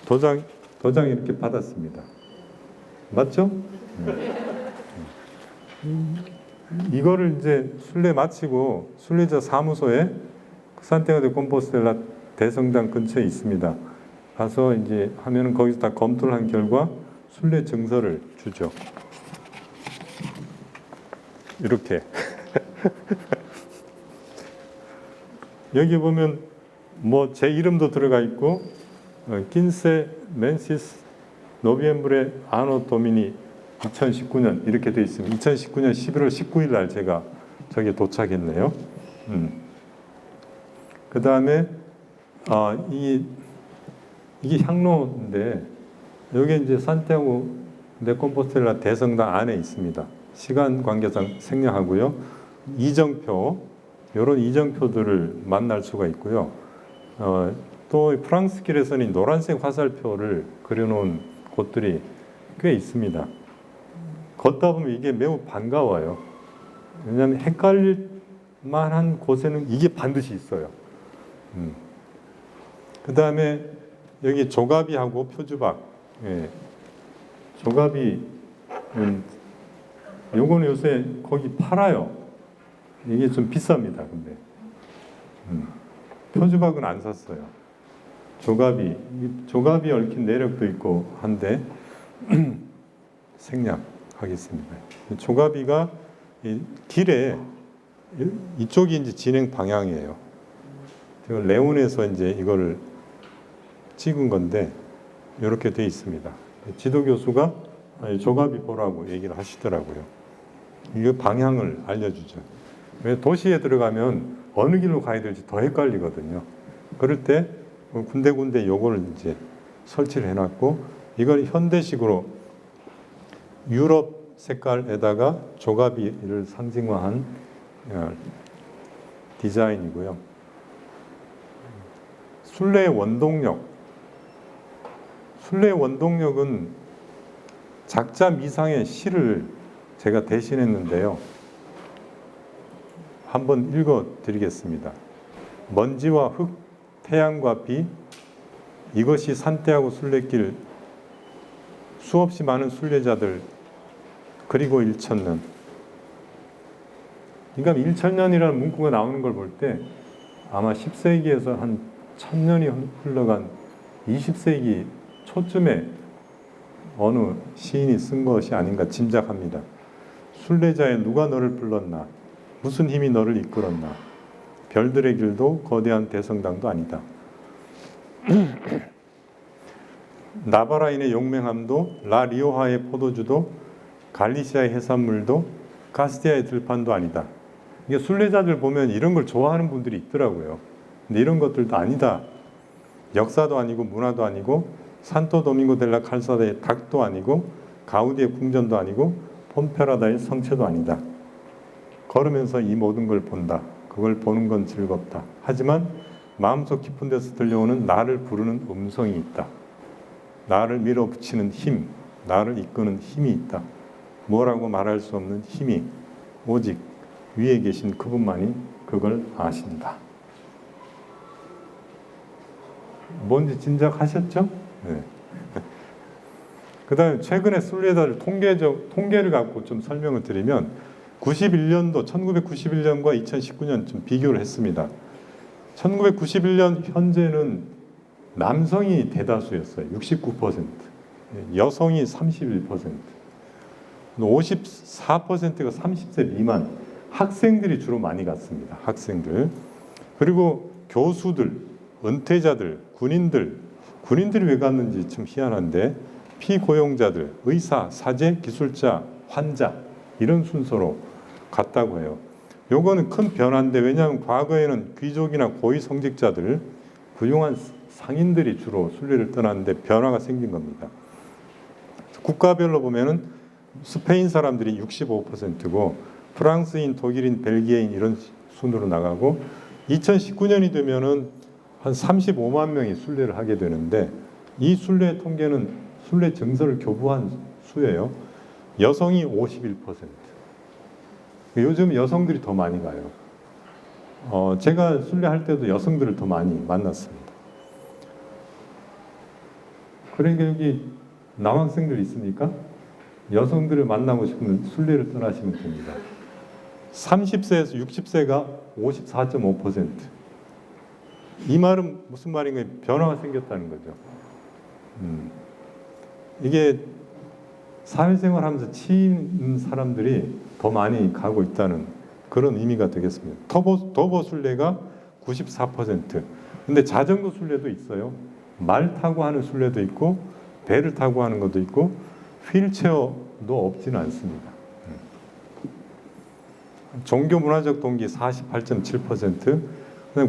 도장 이렇게 받았습니다. 맞죠? 이거를 이제 순례 마치고 순례자 사무소에 산티아고 데 콤포스텔라 대성당 근처에 있습니다. 가서 이제 하면은 거기서 다 검토를 한 결과 순례 증서를 주죠. 이렇게. 여기 보면 뭐 제 이름도 들어가 있고 킨세 맨시스 노비엠브레 아노 도미니 2019년 이렇게 돼 있습니다. 2019년 11월 19일 날 제가 저기에 도착했네요. 그 다음에 이게 향로인데 여기 이제 산티아고 데 콤포스텔라 대성당 안에 있습니다. 시간 관계상 생략하고요. 이정표, 이런 이정표들을 만날 수가 있고요. 또 프랑스 길에서는 노란색 화살표를 그려놓은 곳들이 꽤 있습니다. 걷다 보면 이게 매우 반가워요. 왜냐하면 헷갈릴 만한 곳에는 이게 반드시 있어요. 그 다음에 여기 조가비하고 표주박. 조가비, 요거는 요새 거기 팔아요. 이게 좀 비쌉니다. 근데 표주박은 안 샀어요. 조가비 얽힌 내력도 있고 한데 생략하겠습니다. 조가비가 길에 이쪽이 이제 진행 방향이에요. 제가 레온에서 이제 이거를 찍은 건데 이렇게 돼 있습니다. 지도 교수가 조가비 보라고 얘기를 하시더라고요. 이 방향을 알려주죠. 왜 도시에 들어가면 어느 길로 가야 될지 더 헷갈리거든요. 그럴 때 군데군데 요거를 이제 설치를 해놨고, 이걸 현대식으로 유럽 색깔에다가 조가비를 상징화한 디자인이고요. 순례의 원동력은 작자 미상의 시를 제가 대신했는데요. 한번 읽어드리겠습니다. 먼지와 흙, 태양과 비, 이것이 산떼하고 순례길, 수없이 많은 순례자들, 그리고 1,000년. 그러니까 1,000년이라는 문구가 나오는 걸 볼 때 아마 10세기에서 한 1,000년이 흘러간 20세기 초쯤에 어느 시인이 쓴 것이 아닌가 짐작합니다. 순례자여 누가 너를 불렀나? 무슨 힘이 너를 이끌었나? 별들의 길도 거대한 대성당도 아니다. 나바라인의 용맹함도, 라 리오하의 포도주도, 갈리시아의 해산물도, 카스티아의 들판도 아니다. 이게 순례자들 보면 이런 걸 좋아하는 분들이 있더라고요. 근데 이런 것들도 아니다. 역사도 아니고 문화도 아니고 산토 도밍고 델라 칼사다의 닭도 아니고 가우디의 궁전도 아니고 폼페라다의 성체도 아니다. 걸으면서 이 모든 걸 본다. 그걸 보는 건 즐겁다. 하지만 마음속 깊은 데서 들려오는 나를 부르는 음성이 있다. 나를 밀어붙이는 힘, 나를 이끄는 힘이 있다. 뭐라고 말할 수 없는 힘이 오직 위에 계신 그분만이 그걸 아신다. 뭔지 짐작하셨죠? 네. 그 다음에 최근에 순례자들 통계를 갖고 좀 설명을 드리면 1991년과 2019년 좀 비교를 했습니다. 1991년 현재는 남성이 대다수였어요. 69%. 여성이 31%. 54%가 30세 미만. 학생들이 주로 많이 갔습니다. 학생들. 그리고 교수들, 은퇴자들, 군인들이 왜 갔는지 참 희한한데 피고용자들, 의사, 사제, 기술자, 환자 이런 순서로 갔다고 해요. 요거는 큰 변화인데 왜냐하면 과거에는 귀족이나 고위 성직자들, 훌륭한 상인들이 주로 순례를 떠났는데 변화가 생긴 겁니다. 국가별로 보면은 스페인 사람들이 65%고 프랑스인, 독일인, 벨기에인 이런 순으로 나가고 2019년이 되면은 한 35만 명이 순례를 하게 되는데 이 순례 통계는 순례 증서를 교부한 수예요. 여성이 51%. 요즘 여성들이 더 많이 가요. 제가 순례할 때도 여성들을 더 많이 만났습니다. 그러니까 여기 남학생들 있습니까? 여성들을 만나고 싶으면 순례를 떠나시면 됩니다. 30세에서 60세가 54.5%. 이 말은 무슨 말인가? 변화가 생겼다는 거죠. 이게 사회생활하면서 치이는 사람들이 더 많이 가고 있다는 그런 의미가 되겠습니다. 도보 순례가 94%. 근데 자전거 순례도 있어요. 말 타고 하는 순례도 있고 배를 타고 하는 것도 있고 휠체어도 없지는 않습니다. 종교 문화적 동기 48.7%.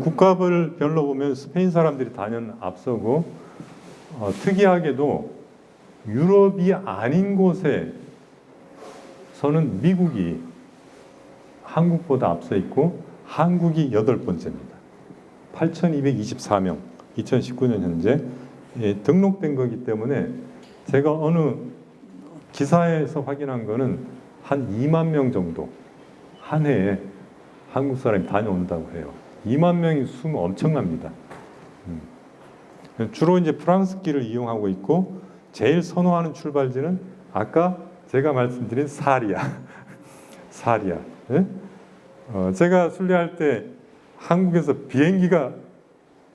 국가별로 보면 스페인 사람들이 단연 앞서고 특이하게도 유럽이 아닌 곳에서는 미국이 한국보다 앞서 있고 한국이 8번째입니다. 8,224명 2019년 현재 등록된 거기 때문에 제가 어느 기사에서 확인한 거는 한 2만 명 정도 한 해에 한국 사람이 다녀온다고 해요. 2만 명이 수면 엄청납니다. 주로 이제 프랑스 길을 이용하고 있고 제일 선호하는 출발지는 아까 제가 말씀드린 사리아. 사리아. 예? 제가 순례할 때 한국에서 비행기가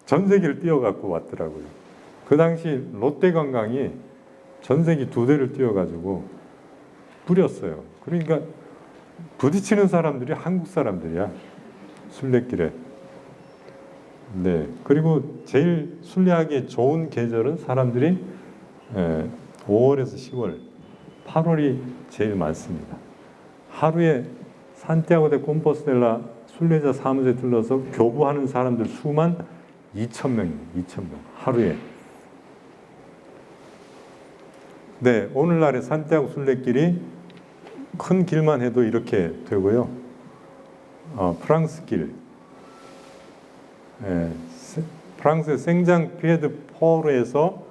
전 세계를 뛰어갖고 왔더라고요. 그 당시 롯데관광이 전세기 2대를 띄워가지고 뿌렸어요. 그러니까 부딪히는 사람들이 한국 사람들이야. 순례길에. 네. 그리고 제일 순례하기 좋은 계절은 사람들이 5월에서 10월, 8월이 제일 많습니다. 하루에 산티아고 데 콤포스텔라 순례자 사무소에 들러서 교부하는 사람들 수만 2,000명입니다. 2,000명. 하루에. 네, 오늘날의 산티아고 순례길이 큰 길만 해도 이렇게 되고요. 프랑스 길, 프랑스의 생장 피에드 포르에서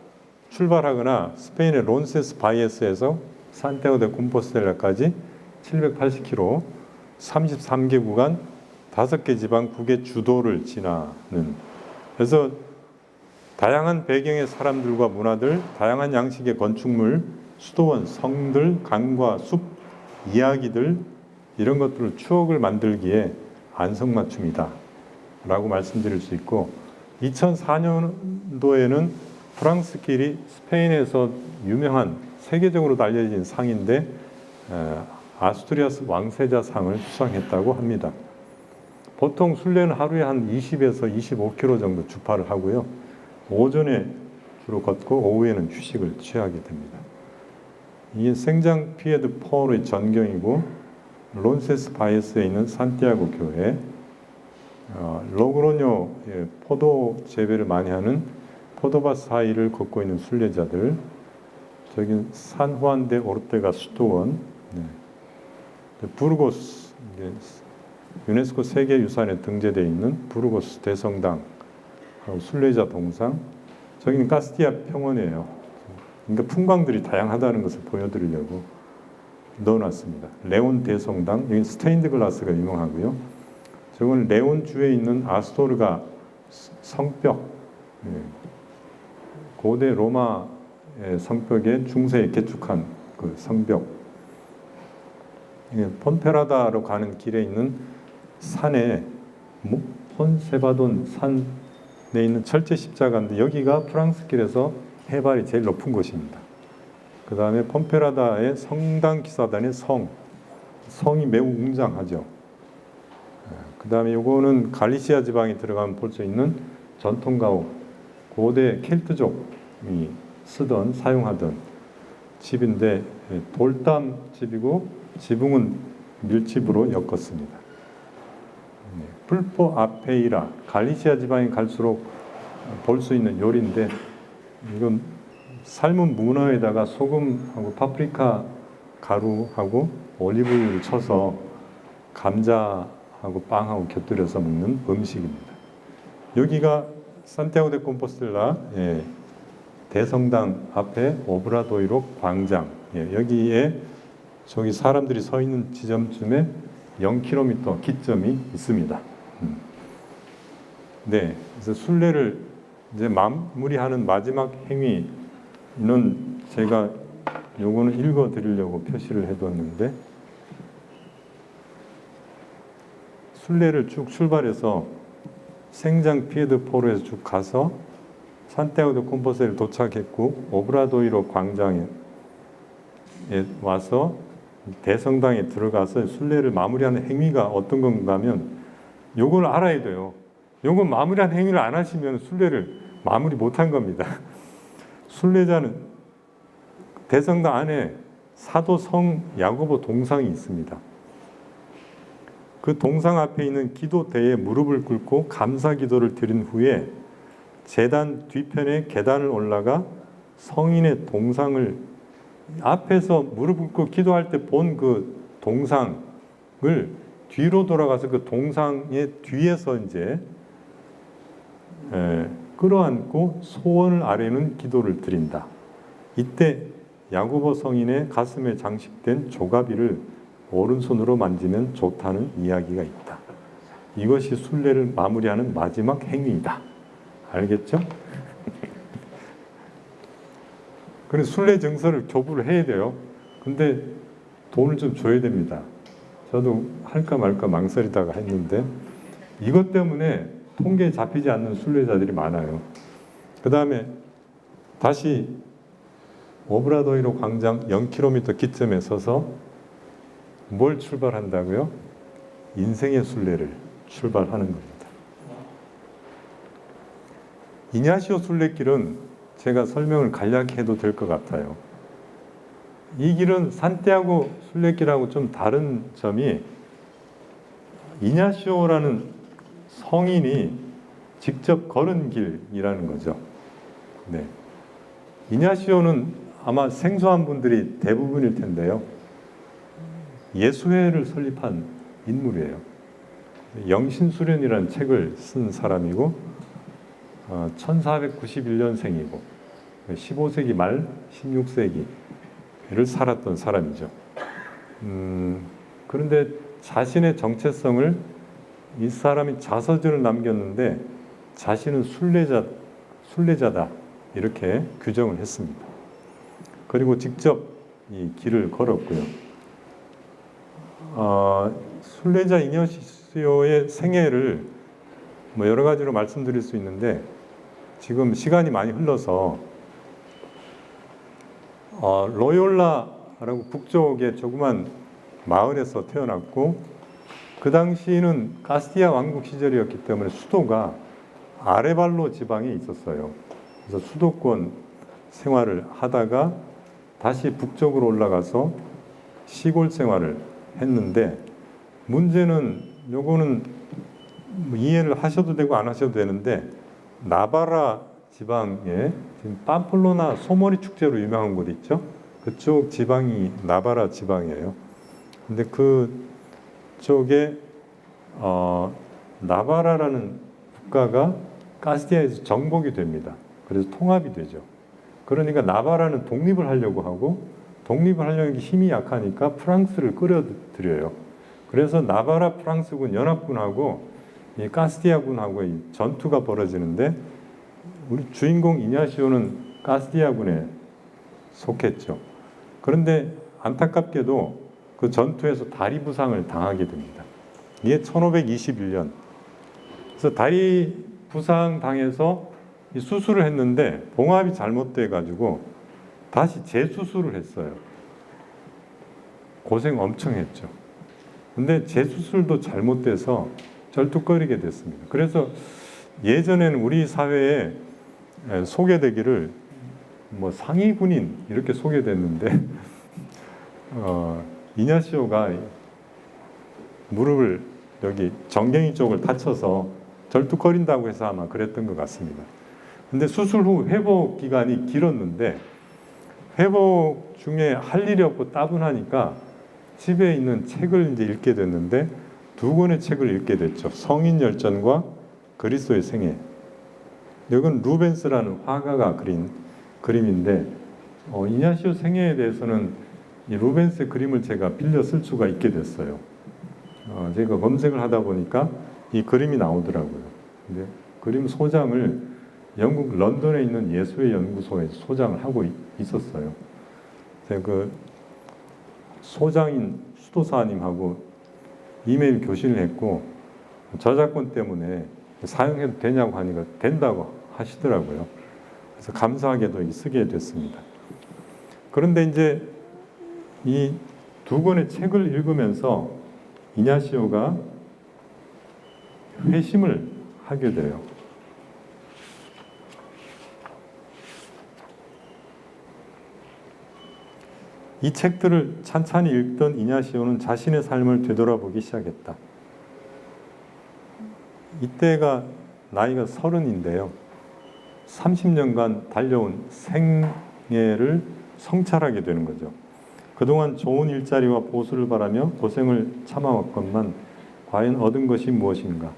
출발하거나 스페인의 론세스 바이에스에서 산티아고 데 콤포스텔라까지 780km, 33개 구간, 5개 지방, 9개 주도를 지나는, 그래서 다양한 배경의 사람들과 문화들, 다양한 양식의 건축물, 수도원, 성들, 강과 숲, 이야기들, 이런 것들을 추억을 만들기에 안성맞춤이다 라고 말씀드릴 수 있고, 2004년도에는 프랑스 길이 스페인에서 유명한 세계적으로 알려진 상인데 아스투리아스 왕세자 상을 수상했다고 합니다. 보통 순례는 하루에 한 20에서 25km 정도 주파를 하고요. 오전에 주로 걷고 오후에는 휴식을 취하게 됩니다. 이게 생장 피에드 포르의 전경이고, 론세스 바이에스에 있는 산티아고 교회, 로그로뇨 포도 재배를 많이 하는 포도밭 사이를 걷고 있는 순례자들, 저기 산후안데 오르테가 수도원, 부르고스, 유네스코 세계유산에 등재되어 있는 부르고스 대성당, 순례자 동상, 저기는 카스티아 평원이에요. 그러니까 풍광들이 다양하다는 것을 보여드리려고 넣어놨습니다. 레온 대성당, 여기 스테인드 글라스가 유명하고요. 저건 레온 주에 있는 아스토르가 성벽, 고대 로마 성벽의 중세에 개축한 그 성벽. 폰페라다로 가는 길에 있는 산에 폰세바돈 산에 있는 철제 십자가인데, 여기가 프랑스 길에서 해발이 제일 높은 곳입니다. 그 다음에 폰페라다의 성당 기사단의 성이 매우 웅장하죠. 그 다음에 요거는 갈리시아 지방에 들어가면 볼 수 있는 전통 가옥, 고대 켈트족이 쓰던 사용하던 집인데, 돌담 집이고 지붕은 밀집으로 엮었습니다. 풀포 아페이라, 갈리시아 지방에 갈수록 볼 수 있는 요리인데, 이건 삶은 문어에다가 소금하고 파프리카 가루하고 올리브유를 쳐서 감자하고 빵하고 곁들여서 먹는 음식입니다. 여기가 산티아고 데 콤포스텔라 대성당 앞에 오브라도이로 광장, 여기에 저기 사람들이 서 있는 지점쯤에 0km 기점이 있습니다. 네, 그래서 순례를 이제 마무리하는 마지막 행위는 제가 요거는 읽어드리려고 표시를 해뒀는데, 순례를 쭉 출발해서 생장 피에드 포르에서 쭉 가서 산티아고 데 콤포스텔라에 도착했고, 오브라도이로 광장에 와서 대성당에 들어가서 순례를 마무리하는 행위가 어떤 건가 하면, 요걸 알아야 돼요. 요거 마무리한 행위를 안 하시면 순례를 마무리 못한 겁니다. 순례자는 대성당 안에 사도 성 야고보 동상이 있습니다. 그 동상 앞에 있는 기도대에 무릎을 꿇고 감사 기도를 드린 후에 제단 뒤편에 계단을 올라가 성인의 동상을 앞에서 무릎 꿇고 기도할 때 본 그 동상을 뒤로 돌아가서 그 동상의 뒤에서 이제 끌어안고 소원을 아뢰는 기도를 드린다. 이때 야고보 성인의 가슴에 장식된 조가비를 오른손으로 만지면 좋다는 이야기가 있다. 이것이 순례를 마무리하는 마지막 행위이다. 알겠죠? 그래서 순례 증서를 교부를 해야 돼요. 근데 돈을 좀 줘야 됩니다. 저도 할까 말까 망설이다가 했는데, 이것 때문에 통계에 잡히지 않는 순례자들이 많아요. 그 다음에 다시 오브라도이로 광장 0km 기점에 서서 뭘 출발한다고요? 인생의 순례를 출발하는 겁니다. 이냐시오 순례길은 제가 설명을 간략히 해도 될 것 같아요. 이 길은 산티아고 순례길하고 좀 다른 점이, 이냐시오라는 성인이 직접 걸은 길이라는 거죠. 네. 이냐시오는 아마 생소한 분들이 대부분일 텐데요. 예수회를 설립한 인물이에요. 영신수련이라는 책을 쓴 사람이고 1491년생이고 15세기 말 16세기를 살았던 사람이죠. 그런데 자신의 정체성을 이 사람이 자서전을 남겼는데 자신은 순례자다 이렇게 규정을 했습니다. 그리고 직접 이 길을 걸었고요. 순례자 이냐시오의 생애를 뭐 여러 가지로 말씀드릴 수 있는데 지금 시간이 많이 흘러서 로욜라라고 북쪽의 조그만 마을에서 태어났고 그 당시는 카스티아 왕국 시절이었기 때문에 수도가 아레발로 지방에 있었어요. 그래서 수도권 생활을 하다가 다시 북쪽으로 올라가서 시골 생활을 했는데 문제는 요거는 이해를 하셔도 되고 안 하셔도 되는데 나바라 지방에 지금 팜플로나 소머리 축제로 유명한 곳 있죠? 그쪽 지방이 나바라 지방이에요. 근데 그쪽에 나바라라는 국가가 카스티아에서 정복이 됩니다. 그래서 통합이 되죠. 그러니까 나바라는 독립을 하려고 하고 독립을 하려는 게 힘이 약하니까 프랑스를 끌어들여요. 그래서 나바라 프랑스군 연합군하고 이 카스티아군하고 이 전투가 벌어지는데 우리 주인공 이냐시오는 카스티아군에 속했죠. 그런데 안타깝게도 그 전투에서 다리 부상을 당하게 됩니다. 이게 1521년. 그래서 다리 부상 당해서 수술을 했는데 봉합이 잘못돼 가지고 다시 재수술을 했어요. 고생 엄청 했죠. 근데 재수술도 잘못돼서 쩔뚝거리게 됐습니다. 그래서 예전에는 우리 사회에 소개되기를 뭐 상위 군인 이렇게 소개됐는데 이냐시오가 무릎을 여기 정갱이 쪽을 다쳐서 절뚝거린다고 해서 아마 그랬던 것 같습니다. 근데 수술 후 회복 기간이 길었는데 회복 중에 할 일이 없고 따분하니까 집에 있는 책을 이제 읽게 됐는데 두 권의 책을 읽게 됐죠. 성인 열전과 그리스도의 생애. 이건 루벤스라는 화가가 그린 그림인데 이냐시오 생애에 대해서는 이 루벤스의 그림을 제가 빌려 쓸 수가 있게 됐어요. 제가 검색을 하다 보니까 이 그림이 나오더라고요. 근데 그림 소장을 영국 런던에 있는 예수회 연구소에서 소장을 하고 있었어요. 제가 그 소장인 수도사님하고 이메일 교신을 했고 저작권 때문에 사용해도 되냐고 하니까 된다고 하시더라고요. 그래서 감사하게도 쓰게 됐습니다. 그런데 이제 이 두 권의 책을 읽으면서 이냐시오가 회심을 하게 돼요. 이 책들을 찬찬히 읽던 이냐시오는 자신의 삶을 되돌아보기 시작했다. 이때가 나이가 30인데요. 30년간 달려온 생애를 성찰하게 되는 거죠. 그동안 좋은 일자리와 보수를 바라며 고생을 참아왔건만 과연 얻은 것이 무엇인가?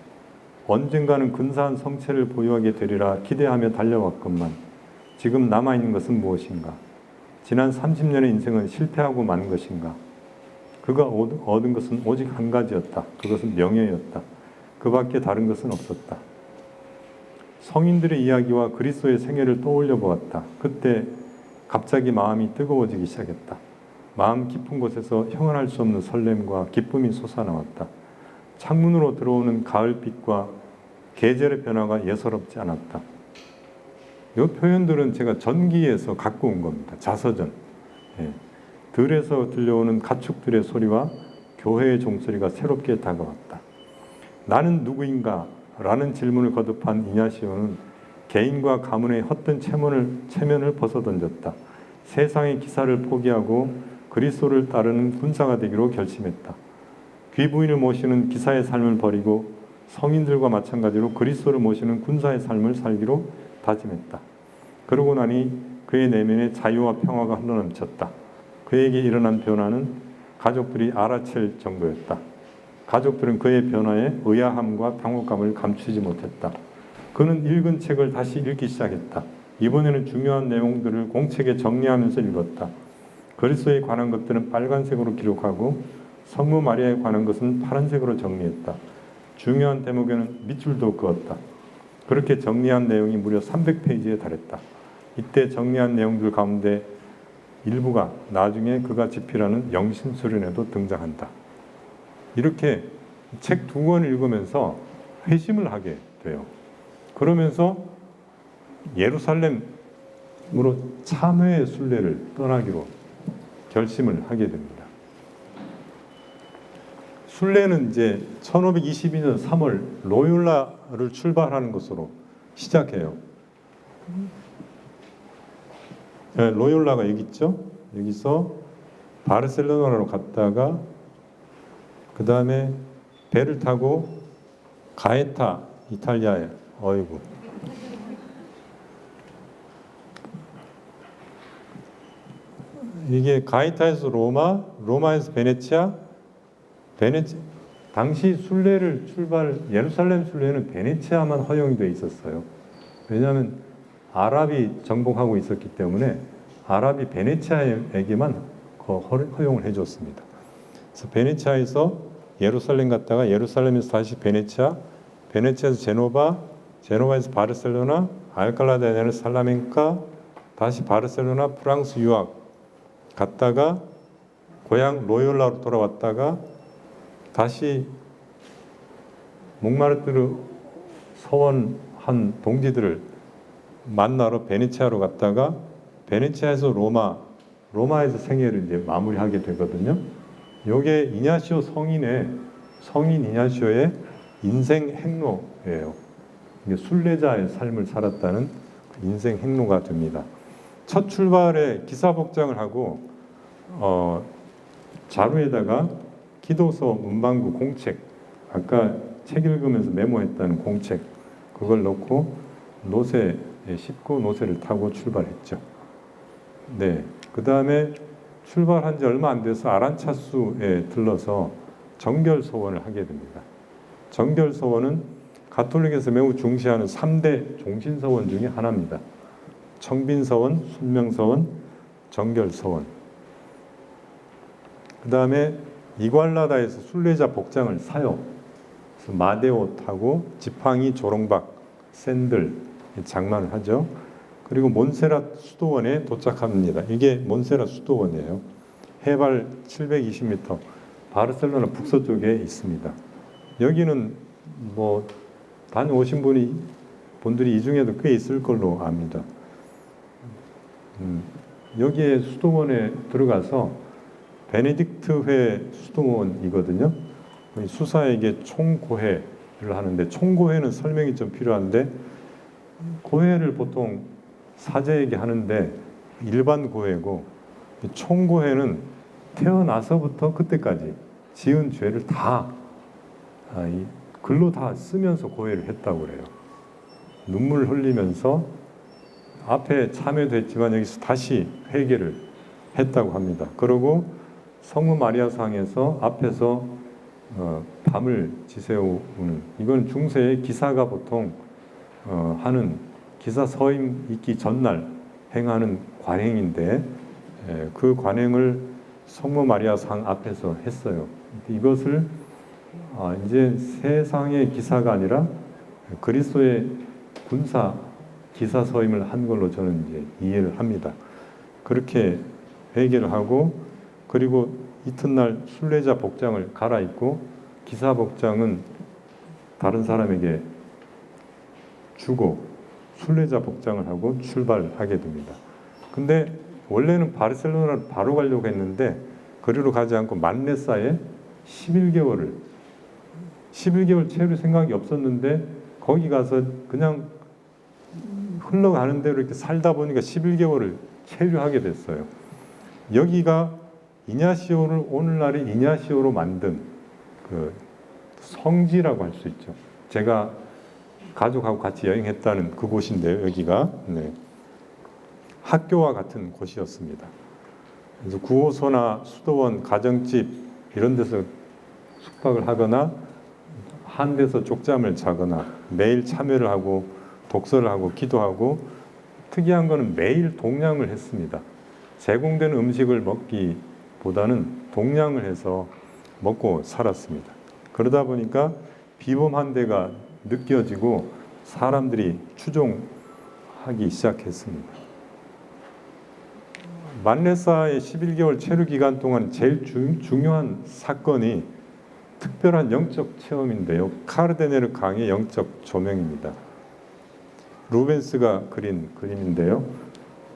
언젠가는 근사한 성체를 보유하게 되리라 기대하며 달려왔건만 지금 남아있는 것은 무엇인가? 지난 30년의 인생은 실패하고 만 것인가? 그가 얻은 것은 오직 한 가지였다. 그것은 명예였다. 그 밖에 다른 것은 없었다. 성인들의 이야기와 그리스도의 생애를 떠올려 보았다. 그때 갑자기 마음이 뜨거워지기 시작했다. 마음 깊은 곳에서 형언할 수 없는 설렘과 기쁨이 솟아나왔다. 창문으로 들어오는 가을빛과 계절의 변화가 예사롭지 않았다. 이 표현들은 제가 전기에서 갖고 온 겁니다. 자서전. 들에서 들려오는 가축들의 소리와 교회의 종소리가 새롭게 다가왔다. 나는 누구인가? 라는 질문을 거듭한 이냐시오는 개인과 가문의 헛된 체면을 벗어던졌다. 세상의 기사를 포기하고 그리스도를 따르는 군사가 되기로 결심했다. 귀부인을 모시는 기사의 삶을 버리고 성인들과 마찬가지로 그리스도를 모시는 군사의 삶을 살기로 다짐했다. 그러고 나니 그의 내면에 자유와 평화가 흘러넘쳤다. 그에게 일어난 변화는 가족들이 알아챌 정도였다. 가족들은 그의 변화에 의아함과 당혹감을 감추지 못했다. 그는 읽은 책을 다시 읽기 시작했다. 이번에는 중요한 내용들을 공책에 정리하면서 읽었다. 그리스도에 관한 것들은 빨간색으로 기록하고 성모 마리아에 관한 것은 파란색으로 정리했다. 중요한 대목에는 밑줄도 그었다. 그렇게 정리한 내용이 무려 300페이지에 달했다. 이때 정리한 내용들 가운데 일부가 나중에 그가 집필하는 영신소련에도 등장한다. 이렇게 책 2권 읽으면서 회심을 하게 돼요. 그러면서 예루살렘으로 참회의 순례를 떠나기로 결심을 하게 됩니다. 순례는 이제 1522년 3월 로욜라를 출발하는 것으로 시작해요. 로욜라가 여기 있죠. 여기서 바르셀로나로 갔다가 그 다음에 배를 타고 가에타 이탈리아에 어이구 이게 가에타에서 로마, 로마에서 베네치아, 당시 순례를 예루살렘 순례는 베네치아만 허용이 돼 있었어요. 왜냐하면 아랍이 정복하고 있었기 때문에 아랍이 베네치아에게만 허용을 해줬습니다. 그래서 베네치아에서 예루살렘 갔다가 예루살렘에서 다시 베네치아, 베네치아에서 제노바, 제노바에서 바르셀로나, 알칼라 데 헤나르 살라멘카, 다시 바르셀로나, 프랑스 유학 갔다가 고향 로욜라로 돌아왔다가 다시 몽마르트르 서원한 동지들을 만나러 베네치아로 갔다가 베네치아에서 로마에서 생애를 이제 마무리하게 되거든요. 요게 이냐시오 성인 이냐시오의 인생 행로예요. 이게 순례자의 삶을 살았다는 인생 행로가 됩니다. 첫 출발에 기사 복장을 하고 자루에다가 기도서, 문방구, 공책, 아까 책 읽으면서 메모했다는 공책 그걸 넣고 노새에 싣고 노새를 타고 출발했죠. 네, 그 다음에 출발한 지 얼마 안 돼서 아란차수에 들러서 정결서원을 하게 됩니다. 정결서원은 가톨릭에서 매우 중시하는 3대 종신서원 중에 하나입니다. 청빈서원, 순명서원, 정결서원. 그 다음에 이괄라다에서 순례자 복장을 사요. 그래서 마대옷 하고 지팡이, 조롱박, 샌들 장만을 하죠. 그리고 몬세랏 수도원에 도착합니다. 이게 몬세랏 수도원이에요. 해발 720m, 바르셀로나 북서쪽에 있습니다. 여기는 뭐 다녀오신 분들이 이 중에도 꽤 있을 걸로 압니다. 여기에 수도원에 들어가서 베네딕트회 수도원이거든요. 수사에게 총고회를 하는데 총고회는 설명이 좀 필요한데 고회를 보통 사제에게 하는데 일반 고회고 총고회는 태어나서부터 그때까지 지은 죄를 다 글로 다 쓰면서 고회를 했다고 그래요. 눈물 흘리면서 앞에 참회도 했지만 여기서 다시 회개를 했다고 합니다. 그리고 성모 마리아상에서 앞에서 밤을 지새우는 이건 중세의 기사가 보통 하는 기사 서임 있기 전날 행하는 관행인데 그 관행을 성모 마리아상 앞에서 했어요. 이것을 이제 세상의 기사가 아니라 그리스도의 군사 기사 서임을 한 걸로 저는 이제 이해를 합니다. 그렇게 회개를 하고 그리고 이튿날 순례자 복장을 갈아입고 기사 복장은 다른 사람에게 주고 순례자 복장을 하고 출발하게 됩니다. 근데 원래는 바르셀로나를 바로 가려고 했는데 거리로 가지 않고 만레사에 11개월 채울 생각이 없었는데 거기 가서 그냥 흘러가는 대로 이렇게 살다 보니까 11개월을 체류하게 됐어요. 여기가 이냐시오를 오늘날의 이냐시오로 만든 그 성지라고 할 수 있죠. 제가 가족하고 같이 여행했다는 그곳인데요. 여기가. 네. 학교와 같은 곳이었습니다. 그래서 구호소나 수도원, 가정집 이런 데서 숙박을 하거나 한 데서 쪽잠을 자거나 매일 참회를 하고 독서를 하고 기도하고 특이한 거는 매일 동량을 했습니다. 제공된 음식을 먹기보다는 동량을 해서 먹고 살았습니다. 그러다 보니까 비범한 데가 느껴지고 사람들이 추종하기 시작했습니다. 만레사의 11개월 체류 기간 동안 제일 중요한 사건이 특별한 영적 체험인데요. 카르데네르 강의 영적 조명입니다. 루벤스가 그린 그림인데요.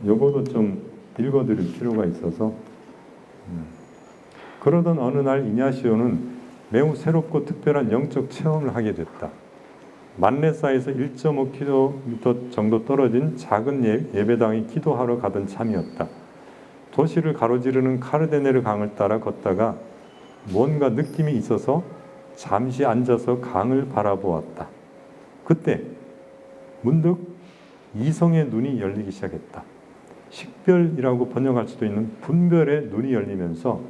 요거도 좀 읽어드릴 필요가 있어서 그러던 어느 날 이냐시오는 매우 새롭고 특별한 영적 체험을 하게 됐다. 만레사에서 1.5km 정도 떨어진 작은 예배당에 기도하러 가던 참이었다. 도시를 가로지르는 카르데네르 강을 따라 걷다가 뭔가 느낌이 있어서 잠시 앉아서 강을 바라보았다. 그때 문득 이성의 눈이 열리기 시작했다. 식별이라고 번역할 수도 있는 분별의 눈이 열리면서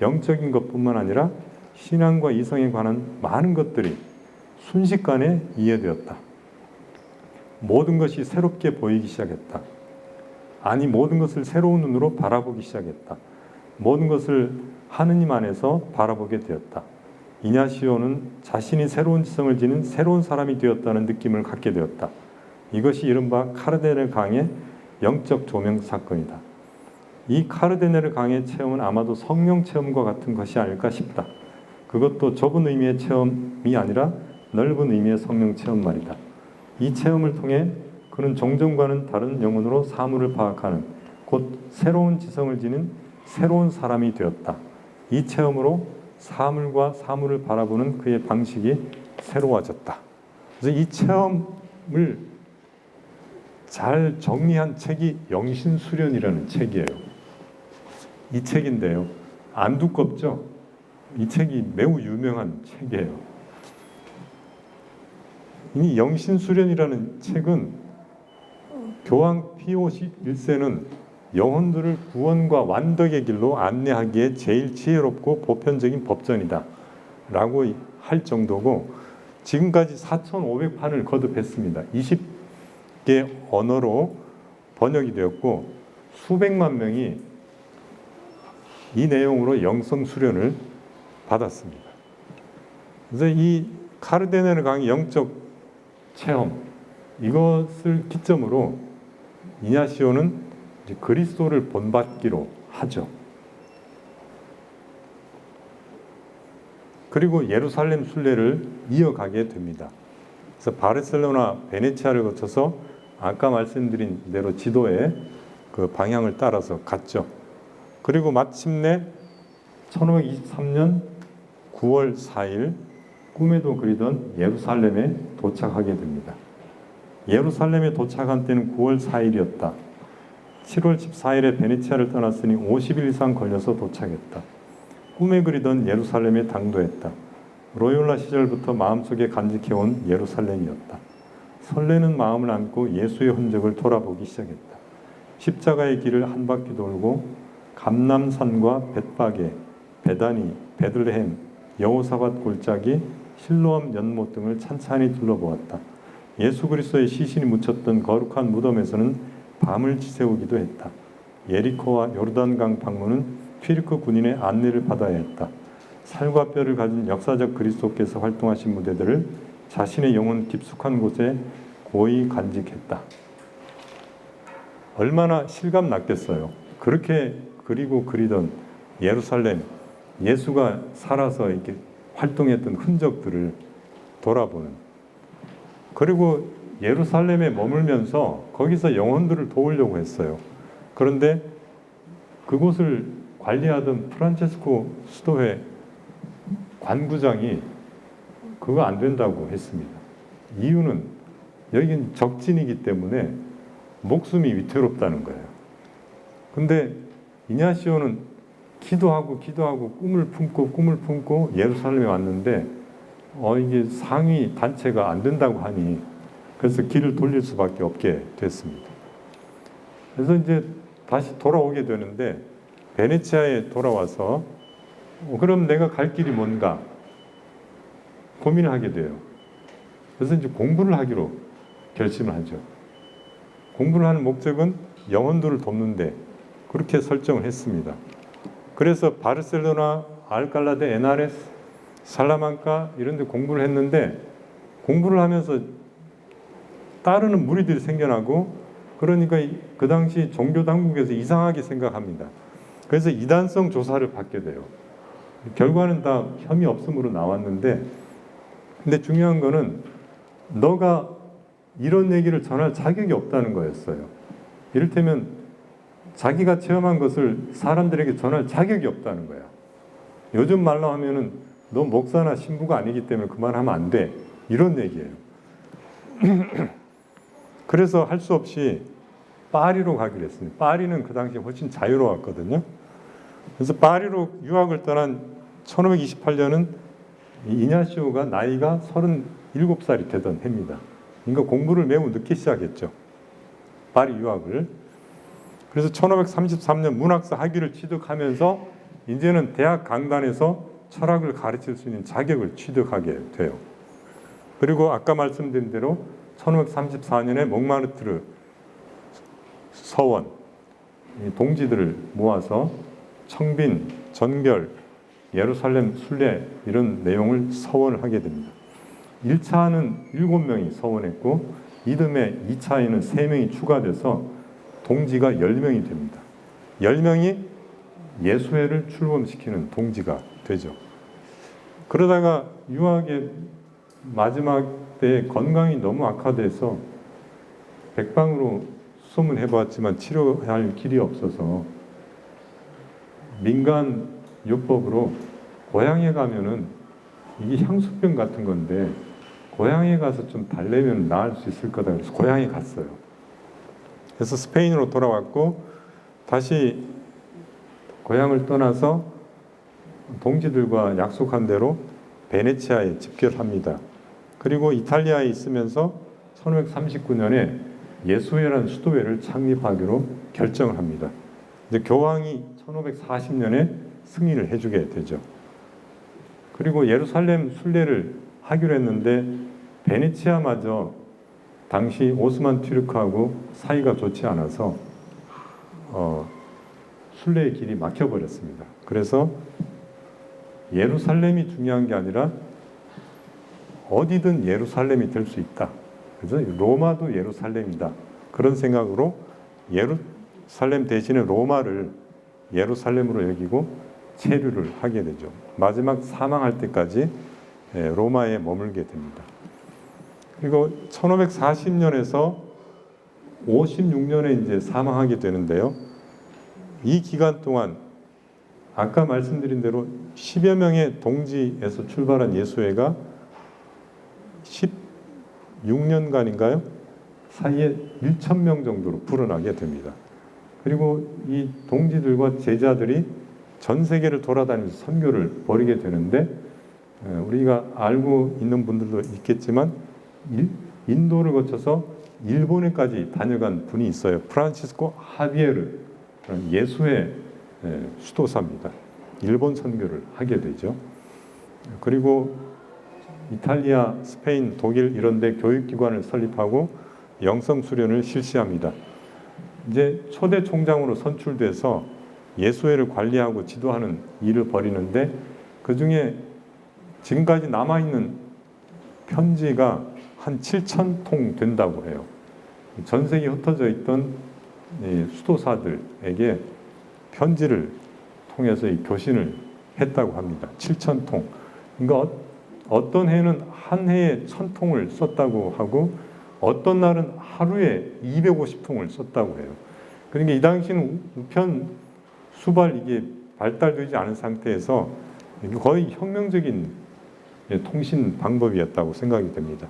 영적인 것뿐만 아니라 신앙과 이성에 관한 많은 것들이 순식간에 이해되었다. 모든 것이 새롭게 보이기 시작했다. 아니, 모든 것을 새로운 눈으로 바라보기 시작했다. 모든 것을 하느님 안에서 바라보게 되었다. 이냐시오는 자신이 새로운 지성을 지닌 새로운 사람이 되었다는 느낌을 갖게 되었다. 이것이 이른바 카르데네르 강의 영적 조명 사건이다. 이 카르데네르 강의 체험은 아마도 성령 체험과 같은 것이 아닐까 싶다. 그것도 좁은 의미의 체험이 아니라 넓은 의미의 성령 체험 말이다. 이 체험을 통해 그는 종전과는 다른 영혼으로 사물을 파악하는 곧 새로운 지성을 지닌 새로운 사람이 되었다. 이 체험으로 사물과 사물을 바라보는 그의 방식이 새로워졌다. 그래서 이 체험을 잘 정리한 책이 영신수련이라는 책이에요. 이 책인데요. 안 두껍죠? 이 책이 매우 유명한 책이에요. 이 영신수련이라는 책은 교황 피오 1세는 영혼들을 구원과 완덕의 길로 안내하기에 제일 지혜롭고 보편적인 법전이다 라고 할 정도고 지금까지 4,500판을 거듭했습니다. 20개 언어로 번역이 되었고 수백만 명이 이 내용으로 영성 수련을 받았습니다. 그래서 이 카르데네르 강의 영적 체험 이것을 기점으로 이냐시오는 이제 그리스도를 본받기로 하죠. 그리고 예루살렘 순례를 이어가게 됩니다. 그래서 바르셀로나, 베네치아를 거쳐서 아까 말씀드린 대로 지도의 그 방향을 따라서 갔죠. 그리고 마침내 1523년 9월 4일 꿈에도 그리던 예루살렘에 도착하게 됩니다. 예루살렘에 도착한 때는 9월 4일이었다. 7월 14일에 베네치아를 떠났으니 50일 이상 걸려서 도착했다. 꿈에 그리던 예루살렘에 당도했다. 로욜라 시절부터 마음속에 간직해온 예루살렘이었다. 설레는 마음을 안고 예수의 흔적을 돌아보기 시작했다. 십자가의 길을 한 바퀴 돌고 감람산과 벳바게, 베다니, 베들레헴, 여호사밧 골짜기, 실로암 연못 등을 찬찬히 둘러보았다. 예수 그리스도의 시신이 묻혔던 거룩한 무덤에서는 밤을 지새우기도 했다. 예리코와 요르단강 방문은 튀르크 군인의 안내를 받아야 했다. 살과 뼈를 가진 역사적 그리스도께서 활동하신 무대들을 자신의 영혼 깊숙한 곳에 고이 간직했다. 얼마나 실감 났겠어요. 그렇게 그리고 그리던 예루살렘, 예수가 살아서 이렇게 활동했던 흔적들을 돌아보는. 그리고 예루살렘에 머물면서 거기서 영혼들을 도우려고 했어요. 그런데 그곳을 관리하던 프란체스코 수도회 관구장이 그거 안 된다고 했습니다. 이유는 여기는 적진이기 때문에 목숨이 위태롭다는 거예요. 근데 이냐시오는 기도하고 꿈을 품고 예루살렘에 왔는데 이게 상위 단체가 안 된다고 하니 그래서 길을 돌릴 수밖에 없게 됐습니다. 그래서 이제 다시 돌아오게 되는데 베네치아에 돌아와서 그럼 내가 갈 길이 뭔가 고민을 하게 돼요. 그래서 이제 공부를 하기로 결심을 하죠. 공부를 하는 목적은 영혼들을 돕는데 그렇게 설정을 했습니다. 그래서 바르셀로나, 알칼라 데 에나레스, 살라만카 이런 데 공부를 했는데 공부를 하면서 따르는 무리들이 생겨나고 그러니까 그 당시 종교 당국에서 이상하게 생각합니다. 그래서 이단성 조사를 받게 돼요. 결과는 다 혐의 없음으로 나왔는데 근데 중요한 거는 너가 이런 얘기를 전할 자격이 없다는 거였어요. 이를테면 자기가 체험한 것을 사람들에게 전할 자격이 없다는 거야. 요즘 말로 하면은 너 목사나 신부가 아니기 때문에 그만하면 안 돼. 이런 얘기예요. 그래서 할 수 없이 파리로 가기로 했습니다. 파리는 그 당시에 훨씬 자유로웠거든요. 그래서 파리로 유학을 떠난 1528년은 이냐시오가 나이가 37살이 되던 해입니다. 그러니까 공부를 매우 늦게 시작했죠. 파리 유학을. 그래서 1533년 문학사 학위를 취득하면서 이제는 대학 강단에서 철학을 가르칠 수 있는 자격을 취득하게 돼요. 그리고 아까 말씀드린 대로 1534년에 몽마르트르 서원 동지들을 모아서 청빈, 전결, 예루살렘 순례 이런 내용을 서원을 하게 됩니다. 1차는 7명이 서원했고 이듬해 2차에는 3명이 추가돼서 동지가 10명이 됩니다. 10명이 예수회를 출범시키는 동지가 되죠. 그러다가 유학의 마지막 때에 건강이 너무 악화돼서 백방으로 수소문 해봤지만 치료할 길이 없어서 민간 요법으로 고향에 가면은 이게 향수병 같은 건데 고향에 가서 좀 달래면 나을 수 있을 거다 그래서 고향에 갔어요. 그래서 스페인으로 돌아왔고 다시 고향을 떠나서 동지들과 약속한 대로 베네치아에 집결합니다. 그리고 이탈리아에 있으면서 1539년에 예수회라는 수도회를 창립하기로 결정을 합니다. 이제 교황이 1540년에 승인을 해주게 되죠. 그리고 예루살렘 순례를 하기로 했는데 베네치아마저 당시 오스만 튀르크하고 사이가 좋지 않아서 순례의 길이 막혀버렸습니다. 그래서 예루살렘이 중요한 게 아니라 어디든 예루살렘이 될 수 있다. 그래서 로마도 예루살렘이다. 그런 생각으로 예루살렘 대신에 로마를 예루살렘으로 여기고 체류를 하게 되죠. 마지막 사망할 때까지 로마에 머물게 됩니다. 그리고 1540년에서 56년에 이제 사망하게 되는데요. 이 기간 동안 아까 말씀드린 대로 10여 명의 동지에서 출발한 예수회가 16년간인가요? 사이에 1,000명 정도로 불어나게 됩니다. 그리고 이 동지들과 제자들이 전 세계를 돌아다니면서 선교를 벌이게 되는데 우리가 알고 있는 분들도 있겠지만 인도를 거쳐서 일본에까지 다녀간 분이 있어요. 프란시스코 하비에르 예수의 수도사입니다. 일본 선교를 하게 되죠. 그리고 이탈리아, 스페인, 독일 이런 데 교육기관을 설립하고 영성 수련을 실시합니다. 이제 초대 총장으로 선출돼서 예수회를 관리하고 지도하는 일을 벌이는데 그중에 지금까지 남아있는 편지가 한 7,000통 된다고 해요. 전 세계에 흩어져 있던 수도사들에게 편지를 통해서 이 교신을 했다고 합니다. 7,000통. 그러니까 어떤 해는 한 해에 1,000통을 썼다고 하고 어떤 날은 하루에 250통을 썼다고 해요. 그러니까 이 당시는 우편 수발 이게 발달되지 않은 상태에서 거의 혁명적인 통신 방법이었다고 생각이 됩니다.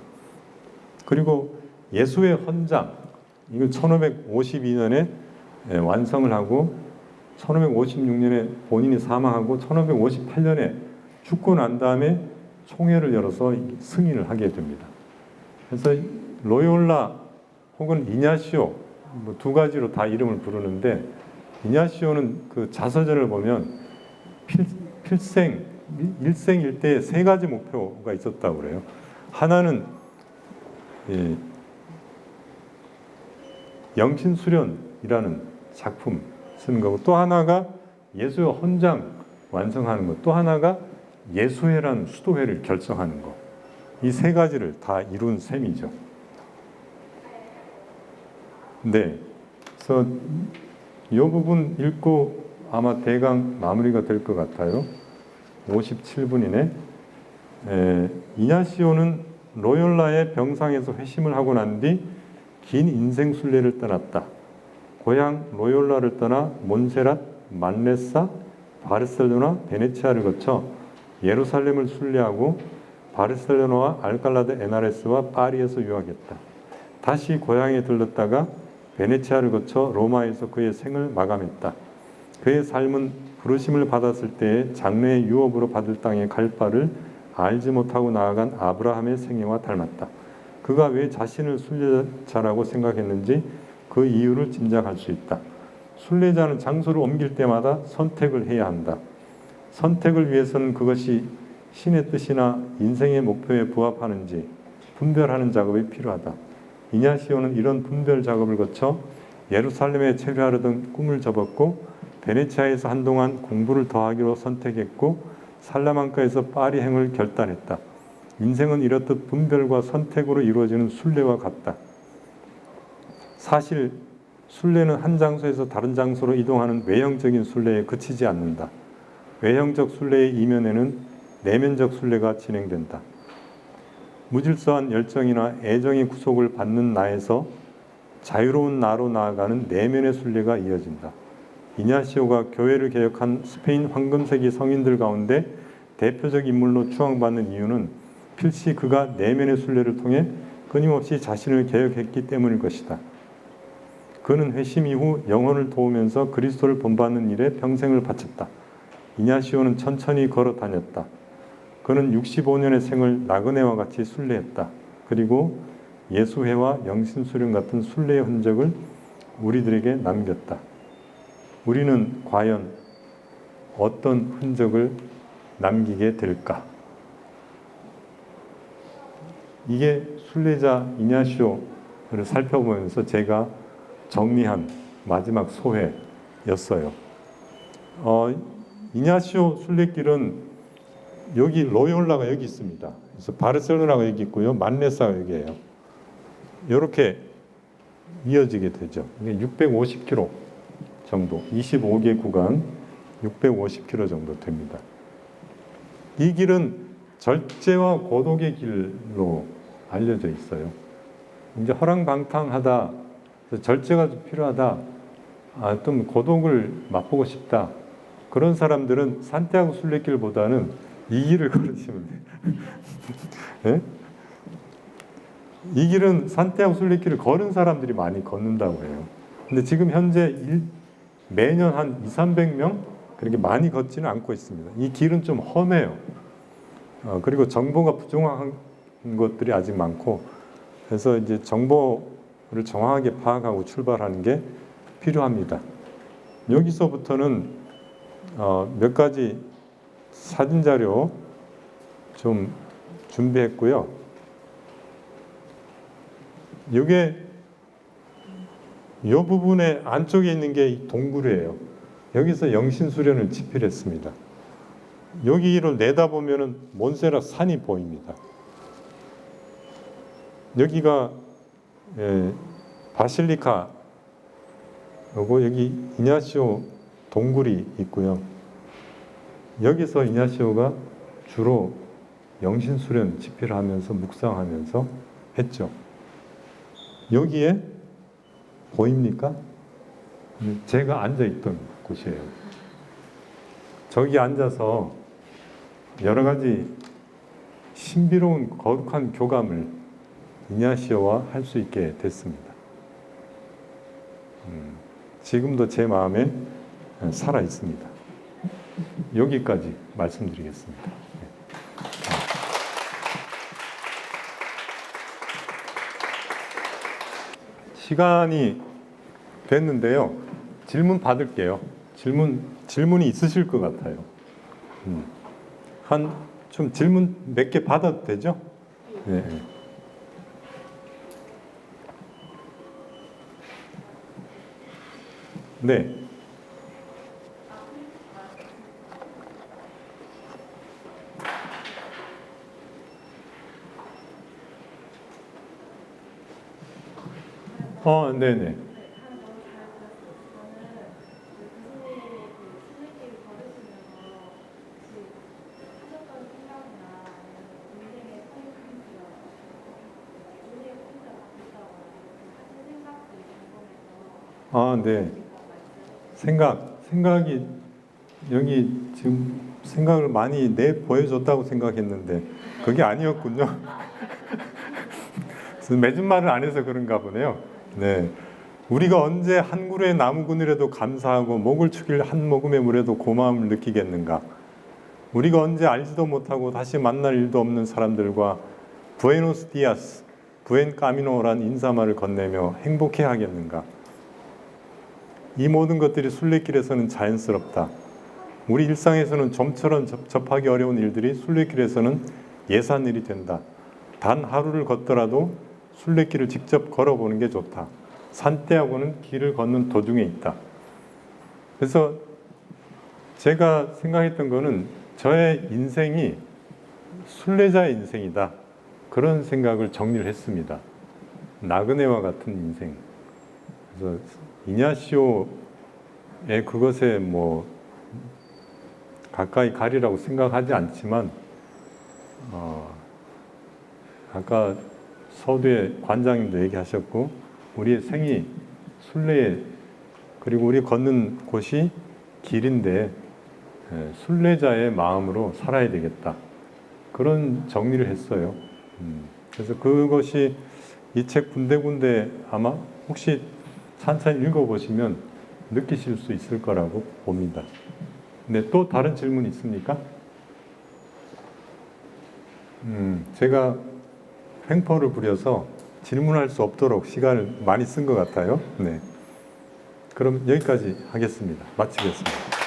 그리고 예수의 헌장 이걸 1552년에 완성을 하고 1556년에 본인이 사망하고 1558년에 죽고 난 다음에 총회를 열어서 승인을 하게 됩니다. 그래서 로요라 혹은 이냐시오 뭐 두 가지로 다 이름을 부르는데 이냐시오는 그 자서전을 보면 일생일대에 세 가지 목표가 있었다고 그래요. 하나는 영신수련이라는 작품 쓰는 거고, 또 하나가 예수회 헌장 완성하는 것, 또 하나가 예수회라는 수도회를 결성하는 것. 이 세 가지를 다 이룬 셈이죠. 네, 그래서 이 부분 읽고 아마 대강 마무리가 될 것 같아요. 57분이네. 이냐시오는 로욜라의 병상에서 회심을 하고 난 뒤 긴 인생 순례를 떠났다. 고향 로욜라를 떠나 몬세랏, 만레사, 바르셀로나, 베네치아를 거쳐 예루살렘을 순례하고 바르셀로나와 알칼라드 에나레스와 파리에서 유학했다. 다시 고향에 들렀다가 베네치아를 거쳐 로마에서 그의 생을 마감했다. 그의 삶은 부르심을 받았을 때의 장래의 유업으로 받을 땅에 갈 바를 알지 못하고 나아간 아브라함의 생애와 닮았다. 그가 왜 자신을 순례자라고 생각했는지 그 이유를 짐작할 수 있다. 순례자는 장소를 옮길 때마다 선택을 해야 한다. 선택을 위해서는 그것이 신의 뜻이나 인생의 목표에 부합하는지 분별하는 작업이 필요하다. 이냐시오는 이런 분별 작업을 거쳐 예루살렘에 체류하려던 꿈을 접었고 베네치아에서 한동안 공부를 더하기로 선택했고 살라망카에서 파리행을 결단했다. 인생은 이렇듯 분별과 선택으로 이루어지는 순례와 같다. 사실 순례는 한 장소에서 다른 장소로 이동하는 외형적인 순례에 그치지 않는다. 외형적 순례의 이면에는 내면적 순례가 진행된다. 무질서한 열정이나 애정의 구속을 받는 나에서 자유로운 나로 나아가는 내면의 순례가 이어진다. 이냐시오가 교회를 개혁한 스페인 황금세기 성인들 가운데 대표적 인물로 추앙받는 이유는 필시 그가 내면의 순례를 통해 끊임없이 자신을 개혁했기 때문일 것이다. 그는 회심 이후 영혼을 도우면서 그리스도를 본받는 일에 평생을 바쳤다. 이냐시오는 천천히 걸어 다녔다. 그는 65년의 생을 나그네와 같이 순례했다. 그리고 예수회와 영신수련 같은 순례의 흔적을 우리들에게 남겼다. 우리는 과연 어떤 흔적을 남기게 될까? 이게 순례자 이냐시오를 살펴보면서 제가 정리한 마지막 소회였어요. 이냐시오 순례길은 여기 로욜라가 여기 있습니다. 그래서 바르셀로나가 여기 있고요. 만레사가 여기예요. 이렇게 이어지게 되죠. 이게 650km 정도, 25개 구간 650km 정도 됩니다. 이 길은 절제와 고독의 길로 알려져 있어요. 이제 허랑방탕하다, 절제가 좀 필요하다, 좀 고독을 맛보고 싶다. 그런 사람들은 산티아고 순례길보다는 이 길을 걸으시면 돼요. 네? 이 길은 산티아고 순례길을 걸은 사람들이 많이 걷는다고 해요. 근데 지금 현재 매년 한 200~300명 그렇게 많이 걷지는 않고 있습니다. 이 길은 좀 험해요. 그리고 정보가 부정확한 것들이 아직 많고, 그래서 이제 정보를 정확하게 파악하고 출발하는 게 필요합니다. 여기서부터는 몇 가지 사진 자료 좀 준비했고요. 이게 이 부분의 안쪽에 있는 게 동굴이에요. 여기서 영신수련을 집필했습니다. 여기를 내다보면 몬세랏 산이 보입니다. 여기가 바실리카, 그리고 여기 이냐시오 동굴이 있고요. 여기서 이냐시오가 주로 영신수련 집필을 하면서 묵상하면서 했죠. 여기에 보입니까? 제가 앉아있던 곳이에요. 저기 앉아서 여러 가지 신비로운 거룩한 교감을 이냐시오와 할 수 있게 됐습니다. 지금도 제 마음에 살아 있습니다. 여기까지 말씀드리겠습니다. 시간이 됐는데요. 질문 받을게요. 질문이 있으실 것 같아요. 좀 질문 몇 개 받아도 되죠? 네. 네. 네네. 네. 생각이 여기 지금 생각을 많이 보여줬다고 생각했는데 그게 아니었군요. 맺은 말을 안 해서 그런가 보네요. 네. 우리가 언제 한 그루의 나무 그늘에도 감사하고 목을 축일 한 모금의 물에도 고마움을 느끼겠는가? 우리가 언제 알지도 못하고 다시 만날 일도 없는 사람들과 부에노스 디아스, 부엔 까미노란 인사말을 건네며 행복해 하겠는가? 이 모든 것들이 순례길에서는 자연스럽다. 우리 일상에서는 좀처럼 접하기 어려운 일들이 순례길에서는 예산일이 된다. 단 하루를 걷더라도 순례길을 직접 걸어보는 게 좋다. 산띠하고는 길을 걷는 도중에 있다. 그래서 제가 생각했던 거는 저의 인생이 순례자의 인생이다. 그런 생각을 정리를 했습니다. 나그네와 같은 인생. 그래서 이냐시오의 그것에 가까이 가리라고 생각하지 않지만 아까 서두에 관장님도 얘기하셨고 우리의 생이 순례 그리고 우리 걷는 곳이 길인데 순례자의 마음으로 살아야 되겠다. 그런 정리를 했어요. 그래서 그것이 이 책 군데군데 아마 혹시 찬찬히 읽어보시면 느끼실 수 있을 거라고 봅니다. 네, 또 다른 질문 있습니까? 제가 횡포를 부려서 질문할 수 없도록 시간을 많이 쓴 것 같아요. 네. 그럼 여기까지 하겠습니다. 마치겠습니다.